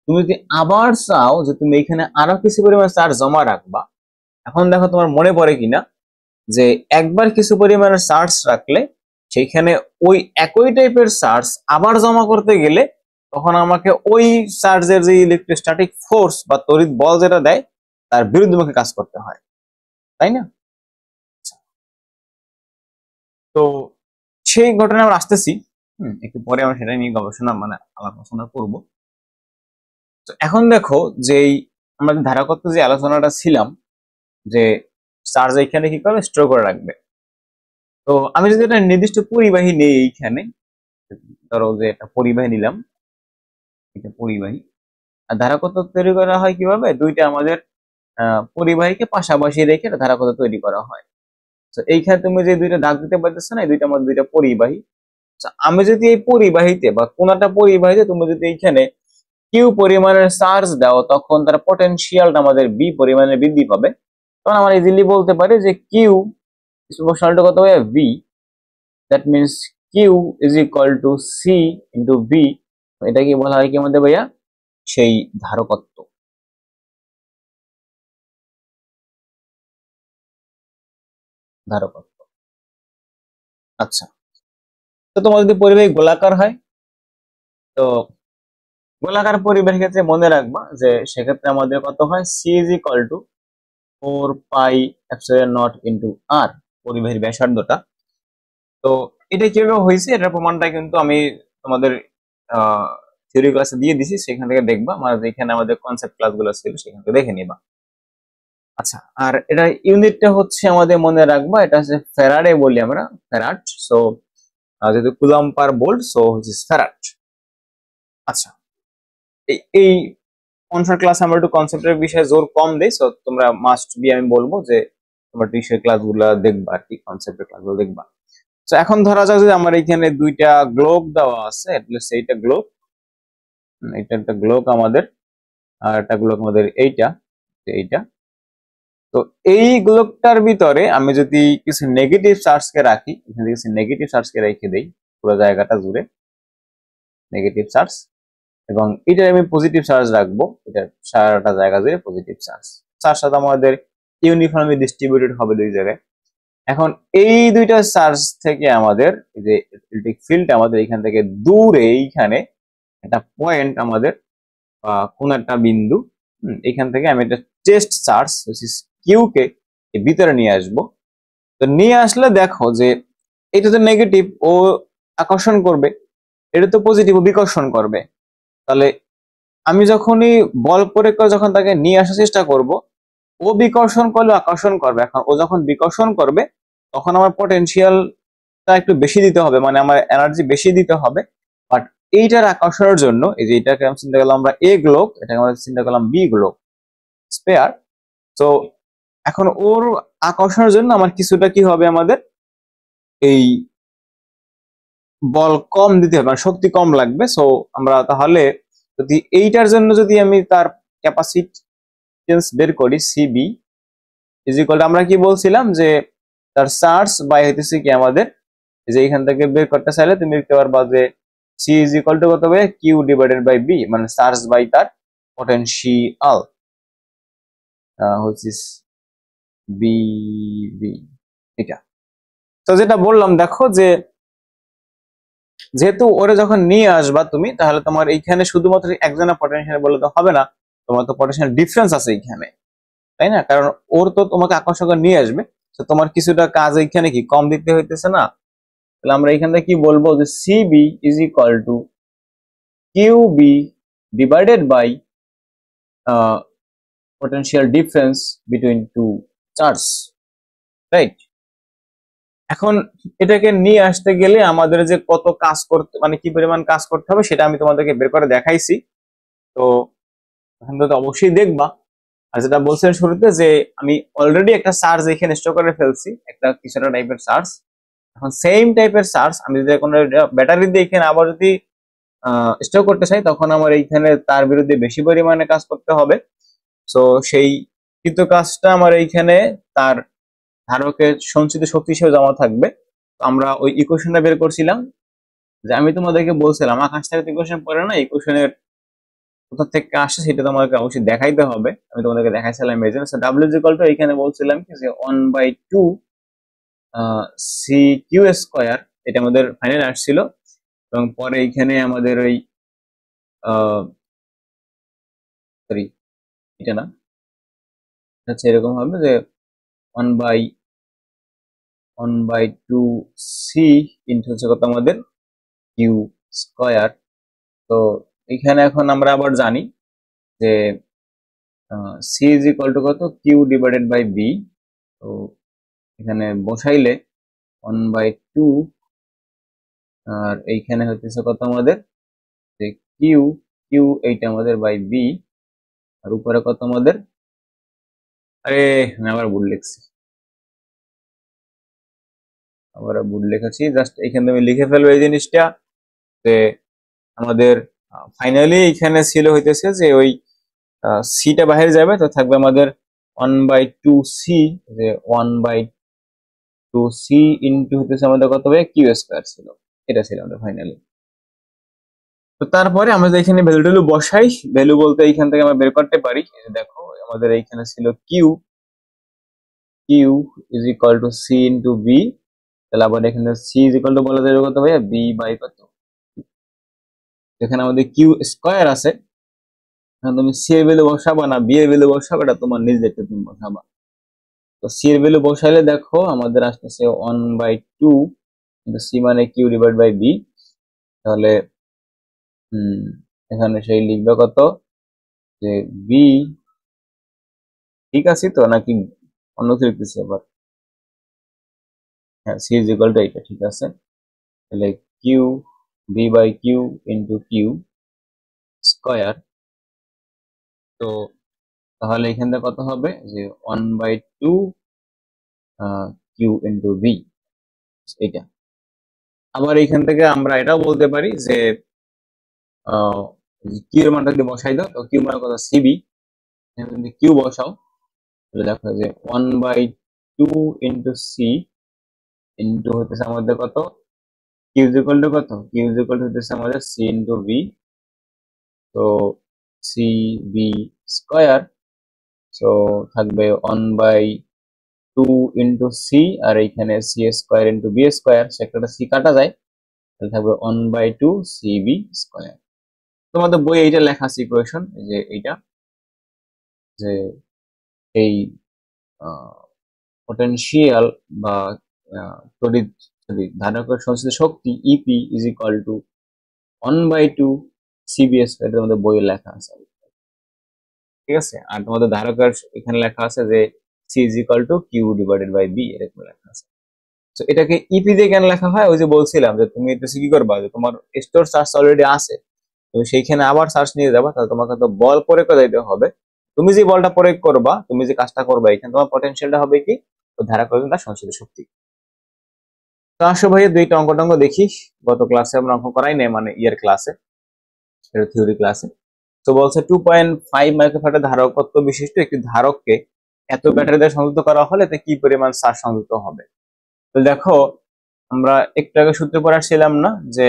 তুমি যদি আবার চাও যে তুমি এখানে আরো কিছু পরিমাণ চার্জ জমা রাখবা, এখন দেখো তোমার মনে পড়ে কিনা যে একবার কিছু পরিমাণের চার্জ রাখলে সেখানে ওই একই টাইপের চার্জ আবার জমা করতে গেলে তখন আমাকে ওই চার্জের যে ইলেকট্রোস্ট্যাটিক ফোর্স বা তড়িৎ বল যেটা দেয় তার বিরুদ্ধমুখী কাজ করতে হয়, তাই না? তো সেই ঘটনা আমরা আসতেছি, একটু পরে আমরা সেটা নিয়ে গবেষণা মানে আলোচনা করব। তো এখন দেখো যেই আমাদের ধারাগত যে আলোচনাটা ছিলাম যে চার্জ এখানে কি করবে, স্টোর করে রাখবে। তো আমি যদি একটা নির্দিষ্ট পরিবাহী নেই এইখানে, ধরো যে একটা পরিবাহী নিলাম, এটা পরিবাহী। আর ধারাগত তৈরি করা হয় কিভাবে, দুইটা আমাদের পরিবাহীকে পাশাপাশি রেখে একটা ধারাগত তৈরি করা হয়। তো এইখানে তুমি যে দুইটা দাগ দিতে পারতেছো না, এই দুইটা আমাদের দুইটা পরিবাহী। আমি যদি এই পরিবাহীতে বা কোন একটা পরিবাহীতে তুমি যদি এইখানে কিউ পরিমাণের চার্জ দাও, তখন তার পটেনশিয়ালটা আমাদের বি পরিমাণের বৃদ্ধি পাবে। তখন আমরা ইজিলি বলতে পারি যে কিউ প্রশ্নটা কত হবে, V. That means Q is equal to C into V. এটা কি বলা হয় কি আমাদের ভাইয়া, সেই ধারকত্ব। ধারকত্ব। আচ্ছা, তো তোমার যদি পরিবাহী গোলাকার হয়, তো গোলাকার পরিবাহীর ক্ষেত্রে মনে রাখবা যে সেক্ষেত্রে আমাদের কত হয়, C is equal to 4 pi epsilon not into R, পরিবাহীর ব্যাসার্ধটা। তো এটা কিভাবে হয়েছে এটার প্রমাণটা কিন্তু আমি তোমাদের থিওরি ক্লাসে দিয়ে দিছি, সেখান থেকে দেখবা, মানে যেখানে আমাদের কনসেপ্ট ক্লাসগুলো ছিল সেখান থেকে দেখে নিবা। আচ্ছা, আর এটা ইউনিটটা হচ্ছে আমাদের মনে রাখবা, এটা হচ্ছে ফ্যারাডে বলি আমরা, ফ্যারাড। সো যেহেতু কুলম্ব পার ভোল্ট, সো হচ্ছে ফ্যারাড। আচ্ছা, এই কনসেপ্ট ক্লাস আমরা একটু কনসেপ্টের বিষয়ে জোর কম দেই, সো তোমরা মাস্ট বি, আমি বলবো যে তোমরা টিউশন ক্লাসগুলো দেখবা আর কি, কনসেপ্টের ক্লাসগুলো দেখবা। তো এখন ধরা যাক যে আমার এখানে দুইটা গ্লোব দেওয়া আছে, এটলিস্ট এইটা গ্লোব, এটা একটা গ্লোব আমাদের, আর একটা গ্লোব আমাদের এইটা, এইটা। তো এই গ্লোবটার ভিতরে আমি যদি কিছু নেগেটিভ চার্জকে রাখি, এখানে কিছু নেগেটিভ চার্জকে রেখে দেই পুরো জায়গাটা জুড়ে, নেগেটিভ চার্জ, এবং এটা আমি পজিটিভ চার্জ রাখবো, এটা সারাটা জায়গা জুড়ে পজিটিভ চার্জ। চার্জটা আমাদের ইউনিফর্মলি ডিস্ট্রিবিউটেড হবে দুই জায়গায়। এখন এই দুইটা চার্জ থেকে আমাদের এই যে ইলেকট্রিক ফিল্ড আমাদের এখান থেকে দূরে এইখানে একটা পয়েন্ট আমাদের বা কোন একটা বিন্দু, এখান থেকে আমি একটা টেস্ট চার্জ কিউ কে ভিতরে নিয়ে আসবো। তো নিয়ে আসলে দেখো যে এটা তো নেগেটিভ, ও আকর্ষণ করবে, এটা তো পজিটিভ, ও বিকর্ষণ করবে। তাহলে আমি যখনই বল প্রয়োগ করে যখন তাকে নিয়ে আসার চেষ্টা করব, ও বিকর্ষণ করলে আকর্ষণ করবে। এখন ও যখন বিকর্ষণ করবে তখন আমার পটেনশিয়ালটা একটু বেশি দিতে হবে, মানে আমার এনার্জি বেশি দিতে হবে। বাট এইটার আকর্ষণের জন্য এই যে এটাকে আমি চিন্তা করলাম আমরা এ গ্লোব, এটাকে আমরা চিন্তা করলাম বি গ্লোব স্পেয়ার। তো এখন ওর আকর্ষণের জন্য আমার কিছুটা কি হবে, আমাদের এই বল কম দিতে হবে, মানে শক্তি কম লাগবে। সো আমরা তাহলে যদি এইটার জন্য যদি আমি তার ক্যাপাসিটেন্স বের করি, সিবি ইজ ইকুয়াল, আমরা কি বলছিলাম যে তার চার্জ বাই হইতেছে কি আমাদের, যে এখান থেকে বের করতে চাইলে তুমি লিখতে পারবা যে সি ইজ ইকুয়াল টু কত হবে, কিউ ডিভাইডেড বাই বি, মানে চার্জ বাই তার পটেনশিয়াল, হচ্ছে বি বি, এটা। তো যেটা বললাম দেখো যে যেহেতু ওরে যখন নিয়ে আসবা তুমি, তাহলে তোমার এইখানে শুধুমাত্র একজনের পটেনশিয়াল বলে তো হবে না, তোমার তো পটেনশিয়াল ডিফারেন্স আছে এইখানে, তাই না? কারণ ওর তো তোমাকে আকর্ষণ করে নিয়ে আসবে, তো তোমার কিছুটা কাজ এইখানে কি কম দিতে হইতেছে না। তাহলে আমরা এইখান থেকে কি বলবো যে CB is equal to QB divided by potential difference between two চার্জ, রাইট? এখন এটাকে নিয়ে আসতে গেলে আমাদের যে কত কাজ করতে, মানে কি পরিমাণ কাজ করতে হবে সেটা আমি তোমাদেরকে বের করে দেখাইছি। তো এখন তো অবশ্যই দেখবা। আর যেটা বলছেন শুরুতে যে আমি অলরেডি একটা চার্জ এখানে স্টোর করে ফেলছি, একটা কিছুটা টাইপের চার্জ। এখন সেম টাইপের চার্জ আমি যদি কোনো ব্যাটারি দিয়ে এখানে আবার যদি স্টোর করতে চাই, তখন আমার এইখানে তার বিরুদ্ধে বেশি পরিমাণে কাজ করতে হবে। সো সেই কৃত কাজটা আমার এইখানে তার ধারকের সঞ্চিত শক্তি হিসেবে জমা থাকবে। আমরা ওই ইকুয়েশনটা বের করছিলাম, যে আমি তোমাদেরকে বলছিলাম আকাশ থেকে ইকুয়েশন পড়ে না, ইকুয়েশনের কোথা থেকে আসে সেটা তোমাকে অবশ্যই দেখাইতে হবে। আমি তোমাদেরকে দেখাইছিলাম এই জন্য। ডাব্লিউ ইজ ইকুয়াল টু এখানে বলছিলাম কি যে 1/2 সি কিউ স্কোয়ার, এটা আমাদের ফাইনাল আসছিল। এবং পরে এইখানে আমাদের ওই সরি এটা না, আচ্ছা এরকম হবে যে 1/2 সি ইন্টু হচ্ছে কত আমাদের কিউ স্কোয়ার। তো এখানে এখন আমরা আবার জানি যে সি ইজ ইকুয়াল টু কত, কিউ ডিভাইডেড বাই বি। তো এখানে বসাইলে 1/2, আর এইখানে হচ্ছে কত আমাদের যে কিউ, কিউ এইটা আমাদের বাই বি, আর উপরে কত আমাদের, আরে আমি আবার ভুল লিখছি, আবার ভুল লিখেছি, জাস্ট এখানে আমি লিখে ফেলবো এই জিনিসটা যে আমাদের ফাইনালি এখানে ছিল হইতেছে যে ওই সিটা বাইরে যাবে, তো থাকবে আমাদের 1/2 সি, যে 1/2 সি ইন্টু হইতেছে আমাদের কত হবে কিউ স্কোয়ার ছিল, এটা ছিল আমাদের ফাইনালি। তো তারপরে আমরা যে এখানে ভ্যালু ট্যালু বসাই, ভ্যালু বলতে এইখান থেকে আমরা বের করতে পারি। এই যে দেখো আমাদের এইখানে ছিল Q, Q is equal to C into B, তাহলে আবার এখানে সি ইজ ইকুয়াল টু বলা যাবে কত ভাইয়া, বি বাই কত, যেখানে আমাদের কিউ স্কোয়ার আছে, এখন তুমি সি এর ভ্যালু বসাবা না বি এর ভ্যালু বসাবা, এটা তোমার নিজ দেখতে তুমি বসাবা। তো সি এর ভ্যালু বসাইলে দেখো আমাদের আসতেছে 1/2 কিন্তু সি মানে কিউ ডিভাইড বাই বি, তাহলে এখানে সেই লিখবে কত যে বি, ঠিক আছে তো নাকি অন্য কিছু লিখতেছি আবার, হ্যাঁ সি ইজ ইকুয়াল টু এইটা ঠিক আছে, তাহলে Q B by Q into Q square. তো তাহলে এখান থেকে কত হবে যে 1/2 কিউ ইন্টু বি, এটা। আবার এইখান থেকে আমরা এটাও বলতে পারি যে কিউ এর মানটা যদি বসাই দাও, তো কিউ মানে কত সিবি, যদি কিউ বসাও তাহলে দেখো যে 1/2 ইন্টু সি ইন্টু হতেছে আমাদের কত কিউ ইজ ইকুয়াল টু কত, কিউ ইজ ইকুয়াল টু হতেছে আমাদের সি ইন্টু বি, তো সি বি স্কোয়ার, সো থাকবে 1/2 ইন্টু সি, আর এইখানে C square into B square, সেটা সি কাটা যায়, তাহলে থাকবে 1/2 সি বি স্কোয়ার। তোমাদের বই এইটা লেখা আছে ইকুয়েশন, যে এইটা যে এই পটেনশিয়াল বা তড়িৎ ধারকের সঞ্চিত শক্তি EP is equal to 1/2 CBS, এটা তোমাদের বইয়ে লেখা আছে, ঠিক আছে। আর তোমাদের ধারকের এখানে লেখা আছে যে C is equal to Q divided by B, এরকম লেখা আছে। তো এটাকে ইপি দিয়ে কেন লেখা হয়, ওই যে বলছিলাম যে তুমি এটা কি করবা, যে তোমার স্টোর চার্জ অলরেডি আছে, তুমি সেইখানে আবার চার্জ নিয়ে যাবা, তাহলে তোমাকে তো বল প্রয়োগ করে দিতে হবে। তুমি যে বলটা প্রয়োগ করবা, তুমি যে কাজটা করবা, এখানে তোমার পটেনশিয়ালটা হবে কি, তো ধারক তার সঞ্চিত শক্তি। তো আসো ভাইয়া দুইটা অঙ্ক টঙ্ক দেখি, গত ক্লাসে আমরা অঙ্ক করাই নাই, মানে ইয়ার ক্লাসে, থিওরি ক্লাসে। তো বলছে 2.5 মাইক্রোফ্যারাড ধারকত্ব বিশিষ্ট একটি ধারককে এত ব্যাটারি দিয়ে সংযুক্ত করা হলে তে কি পরিমাণ চার্জ সংযুক্ত হবে। তো দেখো আমরা একটু আগে সূত্র পড়ে আসছিলাম না, যে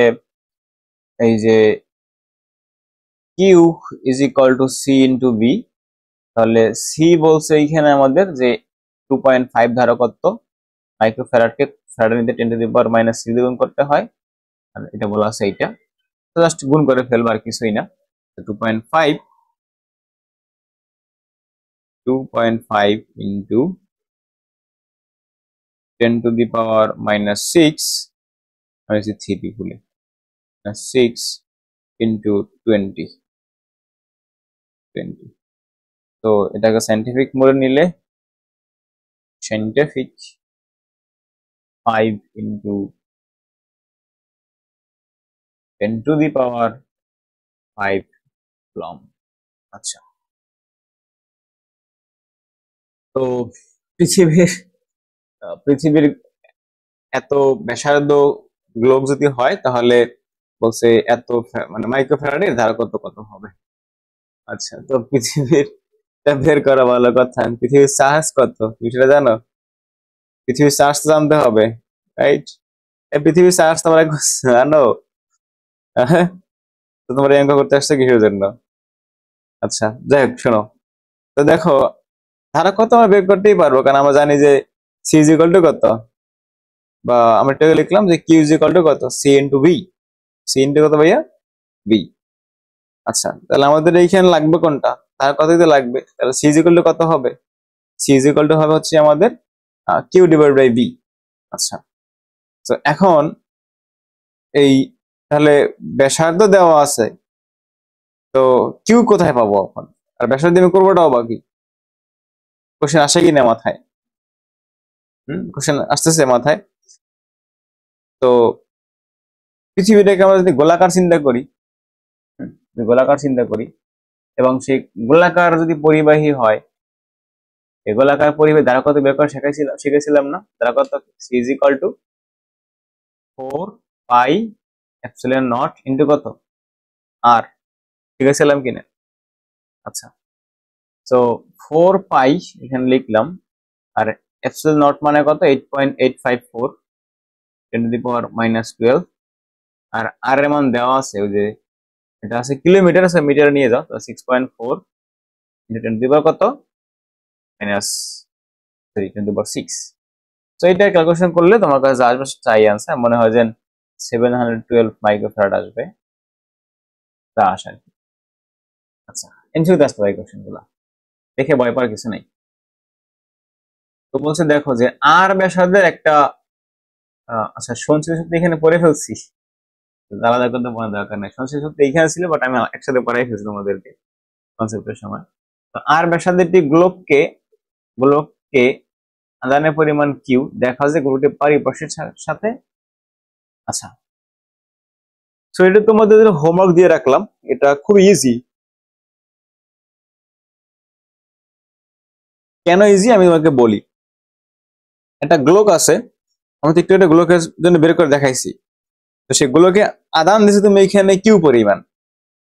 এই যে Q is equal to C into B, তাহলে সি বলছে এইখানে আমাদের যে 2.5 ধারকত্ব মাইক্রোফ্যারাডকে ফ্যারাডে নিতে 10⁻³ গুণ করতে হয়, আর এটা বলা আছে এইটা, তো জাস্ট গুণ করে ফেলবো আর কিছুই না। 2.5 ইন্টু 10⁻⁻6, আমি 3 ভুলে 6 ইন্টু 20, তো এটাকে সাইন্টিফিক মোডে নিলে সাইন্টিফিক 5 ইন্টু 10⁻5 কুলম্ব। আচ্ছা, তো পৃথিবীর পৃথিবীর এত ব্যাসার্ধ গ্লোব যদি হয়, তাহলে বলছে এত মানে মাইক্রোফ্যারাডের ধারকত্ব কত হবে। আচ্ছা, তো পৃথিবীর বের করা ভালো কথা, পৃথিবীর চার্জ কত তুমি সেটা জানো? পৃথিবীর চার্জ তো জানতে হবে, রাইট? পৃথিবীর চার্জ তোমরা জানো? তো তোমরা এই অঙ্ক করতে আসছো কিসের জন্য? আচ্ছা, যাই হোক শোনো, তো দেখো ধারক তো আমরা বের করতেই পারবো, কারণ আমরা জানি যে সি ইজ ইকুয়াল টু কত, বা আমরা এটা লিখলাম যে কিউ ইজ ইকুয়াল টু কত, C into B. C into কত ভাইয়া, বি। আচ্ছা, তাহলে আমাদের এইখানে লাগবে কোনটা, ধারক কত দিতে লাগবে, তাহলে সি ইজ ইকুয়াল টু কত হবে, সি ইজ ইকুয়াল টু হবে হচ্ছে আমাদের কিউ ডিভাইড বাই বি। আচ্ছা, তো এখন এই তাহলে ব্যাসার্ধ দেওয়া আছে, তো কিউ কোথায় পাবো এখন, আর ব্যাসার্ধ আমি করবোটাও বাকি, কোশ্চেন আসে কিনা মাথায়, কোশ্চেন আসতেছে মাথায়। তো পৃথিবীটাকে আমরা যদি গোলাকার চিন্তা করি, গোলাকার চিন্তা করি, এবং সেই গোলাকার যদি পরিবাহী হয়, এই গোলাকার পরিবাহী দ্বারা কত বের করা শিখেছিলাম না, দ্বারা কত, C is equal to 4 pi epsilon not into কত, আর, শিখেছিলাম কিনা। আচ্ছা, তো 4 পাই এখানে লিখলাম, আর এপসিলন নট মানে কত, 8.854 টেন টু দি পাওয়ার -12, আর আর এর মান দেওয়া আছে, ওই যে এটা আছে কিলোমিটার, আছে মিটার নিয়ে যাও, 6.4 into ten two the power কত, -3 × 6। তো এটা ক্যালকুলেশন করলে তোমার কাছে আসবে চাই আনসার, মনে হয় যে 712 মাইক্রোফ্যারাড আসবে, তা আসে আর কি। আচ্ছা, এমসিকিউতে আসতে পারে কোশ্চেন গুলা, দেখে ভয় পাওয়ার কিছু নাই। তো বলছে দেখো যে আর ব্যাসার্ধের একটা, আচ্ছা সঞ্চিত শক্তি এখানে পড়ে ফেলছি, আলাদা করতে মনে দরকার নেই, সঞ্চিত শক্তি এখানে ছিল, বাট আমি একসাথে পড়াই ফেলছি তোমাদেরকে কনসেপ্টের সময়। তো আর ব্যাসার্ধের একটি গোলককে আদানের পরিমাণ কিউ, দেখা যায় গোলকটির পারিপার্শ্বিক সাথে। আচ্ছা, সো এটা তোমাদের হোমওয়ার্ক দিয়ে রাখলাম, এটা খুব ইজি। কেন ইজি আমি তোমাকে বলি, একটা গোলক আছে, আমি তো একটু একটা গোলকের জন্য বের করে দেখাইছি, তো সেগুলোকে আদান দিছে তুমি এখানে কিউ পরিমাণ,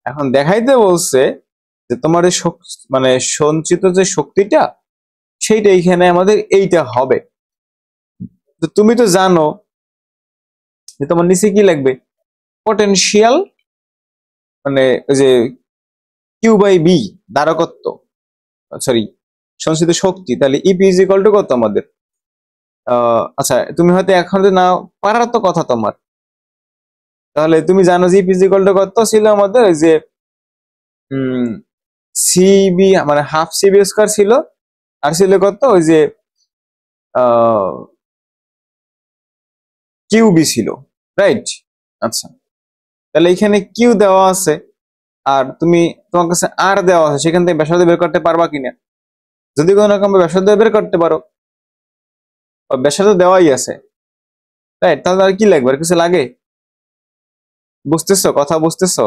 এখন দেখাইতে বলছে যে তোমার এই মানে সঞ্চিত যে শক্তিটা, সেইটা এখানে আমাদের এইটা হবে। তো তুমি তো জানো যে তোমার নিচে কি লাগবে, পটেনশিয়াল, মানে ওই যে কিউ বাই বি, ধারকত্ব, সরি সঞ্চিত শক্তি, তাহলে ইপি ইজ ইকুয়াল টু কত আমাদের, আচ্ছা তুমি হয়তো এখন না পারার তো কথা তোমার, তাহলে তুমি জানো যে ইপি ইজ ইকুয়াল টু কত ছিল আমাদের, ওই যে সিবি মানে হাফ সিবি স্কয়ার ছিল, আর ছিল কত ওই যে কিউবি ছিল, রাইট। আচ্ছা, তাহলে এখানে কিউ দেওয়া আছে, আর তুমি তোমার কাছে আর দেওয়া আছে, সেখান থেকে ব্যাসার্ধ বের করতে পারবা কিনা, যদি কোনো রকম ব্যাসার্ধ বের করতে পারো, ব্যাসার্ধ দেওয়াই আছে, রাইট, তাহলে আর কি লাগবে, আর কিছু লাগে, বুঝতেছো কথা, বুঝতেছো,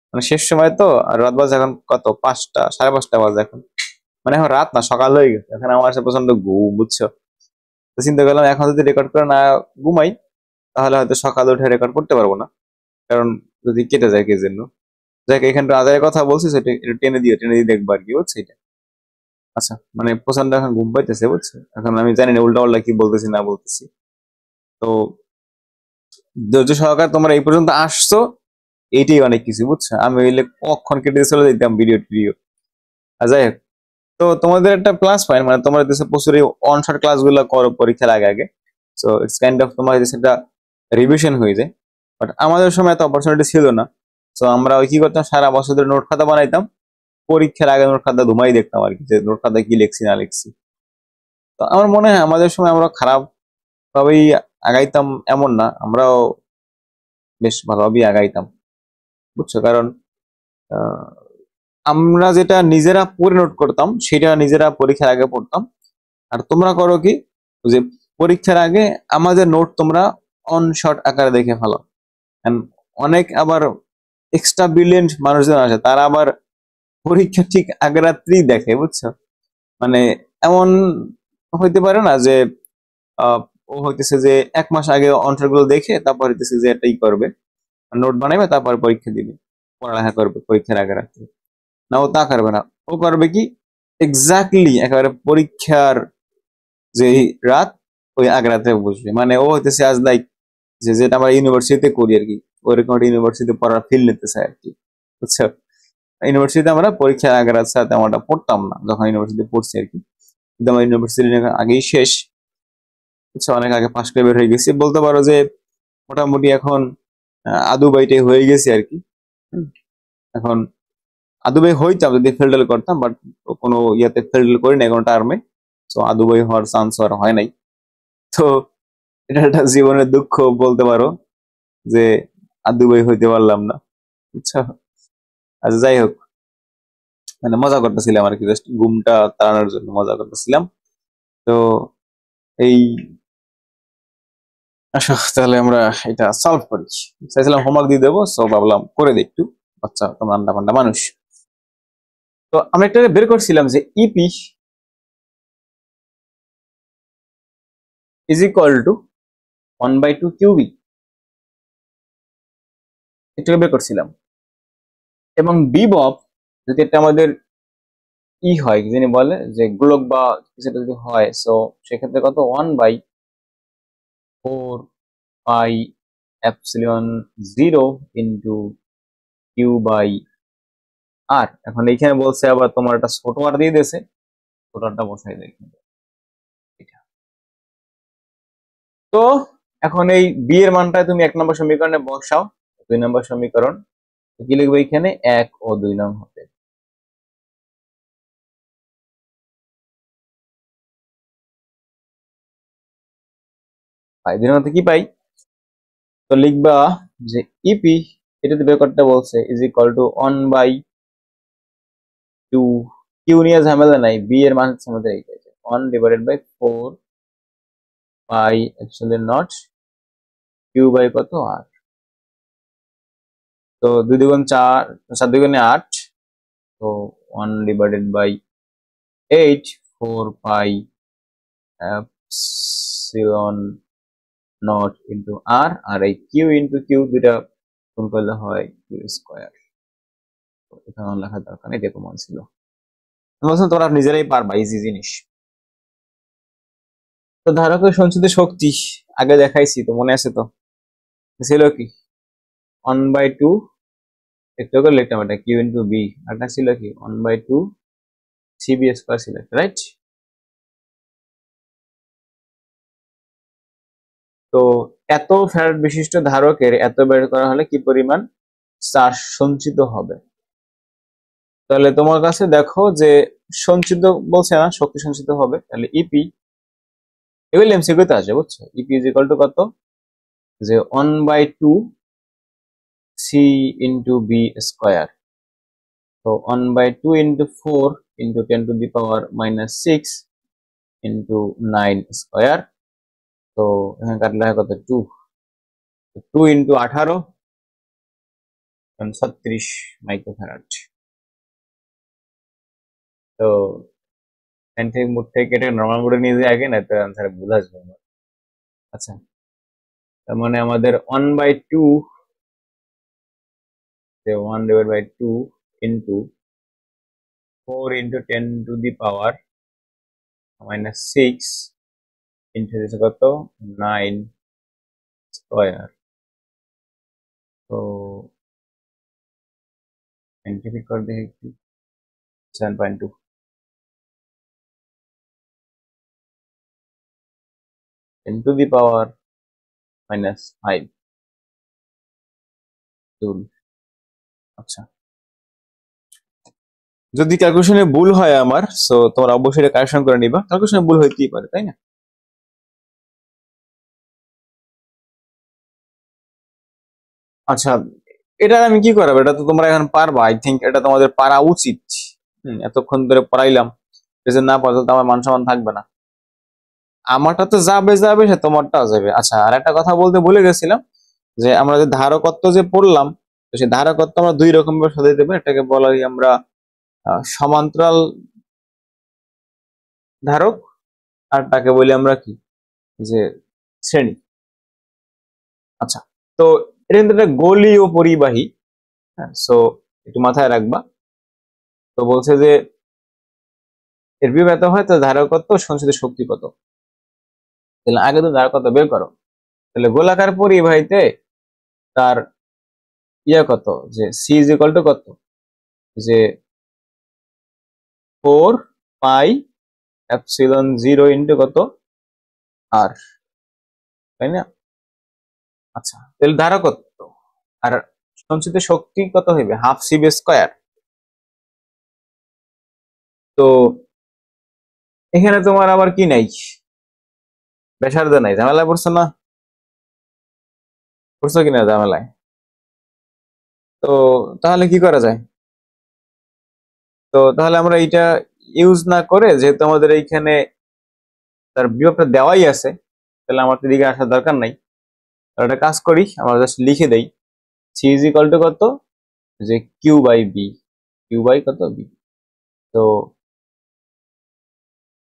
মানে শেষ সময় তো, আর রাত বাজে এখন কত, 5টা 5:30 বাজে এখন, মানে এখন রাত না সকাল হয়ে গেছে, এখন আমার কাছে প্রচন্ড ঘুম, বুঝছো। তো চিন্তা করলাম এখন যদি রেকর্ড করে না ঘুমাই, তাহলে হয়তো সকালে উঠে রেকর্ড করতে পারবো না, কারণ যদি কেটে যায় কি জন্য। দেখ এখানটা আদায়ের কথা বলছি, সেটা একটু টেনে দিয়ে দেখবো আর কি, বুঝছো এটা। আচ্ছা, মানে প্রচন্ড এখন ঘুম পাইতেছে, বুঝছো, এখন আমি জানি না উল্টা পাল্টা কি বলতেছি না বলতেছি। তো ধৈর্য সহকারে তোমরা এই পর্যন্ত আসছো, এইটাই অনেক কিছু, বুঝছো, আমি হইলে কখন কেটে দিয়ে চলে যেতাম ভিডিও। আর যাই হোক, তো তোমাদের একটা প্লাস পয়েন্ট, মানে তোমরা প্রচুর এই অনশট ক্লাস গুলো করো পরীক্ষার আগে আগে, সো ইটস কাইন্ড অফ তোমার সেটা রিভিশন হয়ে যায়, বাট আমাদের সময় এত অপরচুনিটি ছিল না। তো আমরা ওই কি করতাম, সারা বছর ধরে নোট খাতা বানাইতাম, পরীক্ষার আগে নোট খাতা ধুমাই দেখতাম আর কি, যে নোট খাতা কি লিখছি না লিখছি। তো আমার মনে হয় আমাদের সময় আমরা খারাপ ভাবেই আগাইতাম এমন না, আমরাও বেশ ভালোভাবেই আগাইতাম, বুঝছো, কারণ আহ, আমরা যেটা নিজেরা পড়ে নোট করতাম, সেটা নিজেরা পরীক্ষার আগে পড়তাম। আর তোমরা করো কি, ওই যে পরীক্ষার আগে আমাদের নোট তোমরা অনশট আকারে দেখে ফেলো। অনেক আবার এক্সট্রা ব্রিলিয়েন্ট মানুষজন আছে, তারা আবার পরীক্ষা ঠিক আগের রাত্রি দেখে, বুঝছো, মানে এমন হইতে পারে না যে আহ, ও হইতেছে যে 1 মাস আগে অনসার গুলো দেখে তারপর হইতেছে যে এটাই করবে, নোট বানাবে তারপর পরীক্ষা দিবে, পড়ালেখা করবে পরীক্ষার আগে রাত্রে, না ও তা করবে না, ও করবে কি এক্স্যাক্টলি একেবারে পরীক্ষার যে রাত, ওই আগ রাতে বসবে, মানে ও হইতেছে আজ লাইক যে যেটা আমরা ইউনিভার্সিটিতে করি আর কি, ওইরকম একটা ইউনিভার্সিটিতে পড়ার ফিল নিতে চায় আর কি, বুঝছো। ইউনিভার্সিটিতে আমরা পরীক্ষার আগের রাত তেমন একটা পড়তাম না, যখন ইউনিভার্সিটিতে পড়ছি আর কি। কিন্তু আমার ইউনিভার্সিটি আগেই শেষ, আচ্ছা অনেক আগে পাশ করে বের হয়ে গেছি বলতে পারো যে। মোটামুটি এখন আদু বাইটাই হয়ে গেছি আর কি। হুম, এখন আদু বাই হইতাম যদি ফেল করতাম, বাট কোনো ইয়াতে ফেল করি না কোনো টার্মে। তো আদু বাই হওয়ার চান্স আর হয় নাই। তো এটা একটা জীবনের দুঃখ বলতে পারো যে আদু বাই হইতে পারলাম না, বুঝছো। আচ্ছা যাই হোক, মানে মজা করতেছিলাম আর কি, জাস্ট ঘুমটা তাড়ানোর জন্য মজা করতেছিলাম। তো এই আসো তাহলে আমরা এটা সলভ করি। চাইছিলাম হোমওয়ার্ক দিয়ে দেবো, সো ভাবলাম করে দিই একটু, বাচ্চা তোমরা আন্ডা পান্ডা মানুষ। তো আমরা একটা বের করছিলাম যে ইপি ইজ ইকুয়াল টু 1/2 কিউবি, এটাকে বের করছিলাম। এবং বিভব যদি এটা আমাদের হয়, কি জানি বলে যে গোলক বা কিছুটা যদি হয়, সো সেক্ষেত্রে কত 1/4 পাই এপসিলন 0 ইন্টু Q/r। এখন এইখানে বলছে আবার তোমার একটা ছোট আর দিয়ে দিয়েছে, ছোট আরটা বসাই দেয় কিন্তু এটা। তো এখন এই বি এর মানটা তুমি 1 নম্বর সমীকরণে বসাও। 2 নম্বর সমীকরণ কি লিখবে এখানে, 1 ও 2 নং হবে। পাই 2 নং কি পাই, তো লিখবা যে ইপি এটাতে বের করতে বলছে ইজ ইকুয়াল টু 1/2, কিউ নিয়ে ঝামেলা নাই, বি এর মান হচ্ছে আমাদের এইটা 1/4 pi epsilon not Q by কত আর। তো 2 দুগুণ 4, 4 দুগুণে 8, তো 1/8 4 পাই এপসিলন নট ইন্টু আর, আর এই কিউ ইন্টু কিউ দুইটা গুণ করলে হয় কিউ স্কোয়ার। এখানে লেখার দরকার নেই, দেখো মন ছিল। বলছেন তোমরা নিজেরাই পারবা, ইজি জিনিস। তো ধারকের সঞ্চিত শক্তি আগে দেখাইছি, তো মনে আছে তো, ছিল কি 1/2, একটু করে লিখতাম এটা কিউ ইন্টু বি, আরটা ছিল কি 1/2 সিবি স্কোয়ার ছিল, রাইট। তো এত ফ্যারাড বিশিষ্ট ধারকের এত বের করা হলে কি পরিমাণ চার্জ সঞ্চিত হবে। তাহলে তোমার কাছে দেখো যে সঞ্চিত বলছে না, শক্তি সঞ্চিত হবে, তাহলে ইপি এগুলো এমসিকিউতে আসে, বুঝছো। ইপি ইজ ইকুয়াল টু কত, যে 1/2 সি ইন্টু বি স্কোয়ার, তো 1/2 ইন্টু 4 ইন্টু 10⁻⁻6 ইন্টু 9 স্কোয়ার। তো এখানে কাটলে হয় কত 2, 2 ইন্টু 18 36 মাইক্রোফ্যারাড। তো সাইন্টিফিক মোড থেকে এটা নর্মাল মোডে নিয়ে যায় আগে, না তো আনসার ভুল আসবে আমার। আচ্ছা, তার মানে আমাদের 1/2, 1/2 ইন্টু 4 ইন্টু 10⁻⁻6 ইন্টু কত 9 স্কোয়ার। তো সাইন্টিফিক করে দেখি একটু, 7.2 10⁻⁻5 জুল। আচ্ছা, যদি ক্যালকুলেশনে ভুল হয় আমার, সো তোমরা অবশ্যই এটা কারেকশন করে নিবা, ক্যালকুলেশনে ভুল হইতেই পারে, তাই না। আচ্ছা, এটা আমি কি করাবো, এটা তো তোমরা এখন পারবা, আই থিঙ্ক এটা তোমাদের পারা উচিত। এতক্ষণ ধরে পড়াইলাম, যদি না পারো তো আমার মান সম্মান থাকবে না। আমারটা তো যাবে যাবে, সে তোমারটাও যাবে। আচ্ছা, আর একটা কথা বলতে ভুলে গেছিলাম, যে আমরা যে ধারকত্ব যে পড়লাম, তো সেই ধারকত্ব আমরা 2 রকম ভাবে সাজাইতে পারি। এটাকে বলা হয় আমরা সমান্তরাল ধারক, আর তাকে বলি আমরা কি, যে শ্রেণী। আচ্ছা, তো এটা কিন্তু একটা গোলীয় পরিবাহী, হ্যাঁ, সো একটু মাথায় রাখবা। তো বলছে যে এর বিভব এত হয়, তো ধারকত্ব সঞ্চিত শক্তি কত। তাহলে আগে তো ধারকত্ব বের করো। তাহলে গোলাকার পরিবাহীতে তার ইয়া কত, যে সি ইজ ইকুয়াল টু কত, যে 4 পাই এপসিলন 0 ইন্টু কত আর, তাই না? আচ্ছা, তাহলে ধারা কত আর সঞ্চিত শক্তি কত হইবে, হাফ সিবি স্কয়ার। তো এখানে তোমার আবার কি নাই, ব্যাসার্ধ নাই, ঝামেলায় পড়ছো না? পড়ছো কিনা ঝামেলায়? তো তাহলে কি করা যায়? তো তাহলে আমরা এইটা ইউজ না করে, যেহেতু আমাদের এইখানে তার বিভবটা দেওয়াই আছে, তাহলে আমার তো দিকে আসার দরকার নাই। তাহলে একটা কাজ করি, আমরা জাস্ট লিখে দেই সি ইজ ইকুয়াল টু কত, যে Q by B, Q by কত বি। তো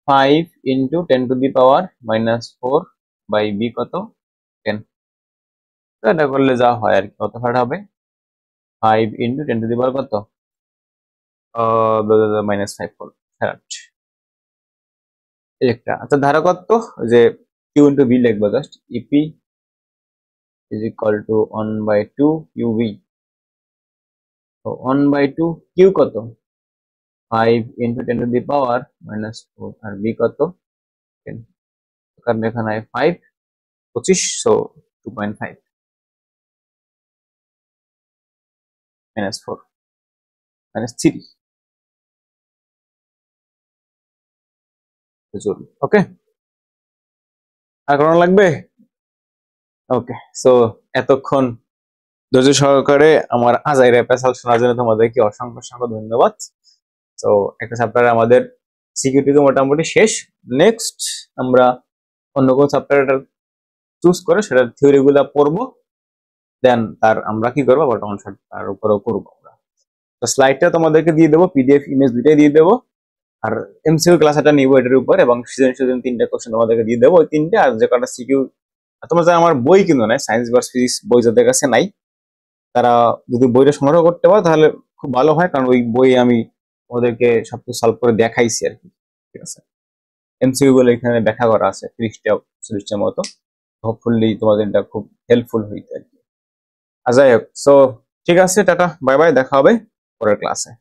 5 into 10 to the power -4 by B কত 10। তো এটা করলে যা হয় আর কি, কত ফাট হবে, 5 ইন্টু 10 টু দি পাওয়ার কত -5 ফ্যারাড। এই একটা। আচ্ছা ধারা কত, যে কিউ ইন্টু বি লিখবো just, EP is equal to 1/2 Q B. তো 1/2 কিউ কত, 5 ইন্টু 10 টু দি পাওয়ার -4 আর বি কত 10, কারণ এখানে 5 25, সো 2.5 -4 -3 জুল। ওকে, আর কোনো লাগবে? ওকে, সো এতক্ষণ ধৈর্য সহকারে আমার আজাইরা পেশাল শোনার জন্য তোমাদেরকে অসংখ্য অসংখ্য ধন্যবাদ। তো একটা চ্যাপ্টার আমাদের সিকিউরিটি তো মোটামুটি শেষ। নেক্সট আমরা অন্য কোন চ্যাপ্টার চুজ করে সেটার থিওরি গুলা পড়বো, দেন তার আমরা কি করবো বর্তমান তার উপরেও করবো আমরা। তো স্লাইডটা তোমাদেরকে দিয়ে দেবো, পিডিএফ ইমেজ দুইটাই দিয়ে দেবো, আর এমসিকিউ ক্লাস একটা নিবো এটার উপর, এবং সিজন 3টা কোশ্চেন তোমাদেরকে দিয়ে দেবো, ওই 3টে, আর যে কটা সিকিউ তোমরা যারা আমার বই কিনো না, সায়েন্স ভার্স ফিজিক্স বই যাদের কাছে নাই, তারা যদি বইটা সংগ্রহ করতে পারো তাহলে খুব ভালো হয়, কারণ ওই বই আমি ওদেরকে সবকিছু সলভ করে দেখাইছি আর কি। ঠিক আছে, এমসিকিউ গুলো এখানে ব্যাখ্যা করা আছে 30টা 40টা মতো, হোপফুলি তোমাদের এটা খুব হেল্পফুল হইতে আর কি। যাই হোক, সো ঠিক আছে, টাটা বাই বাই, দেখা হবে পরের ক্লাসে।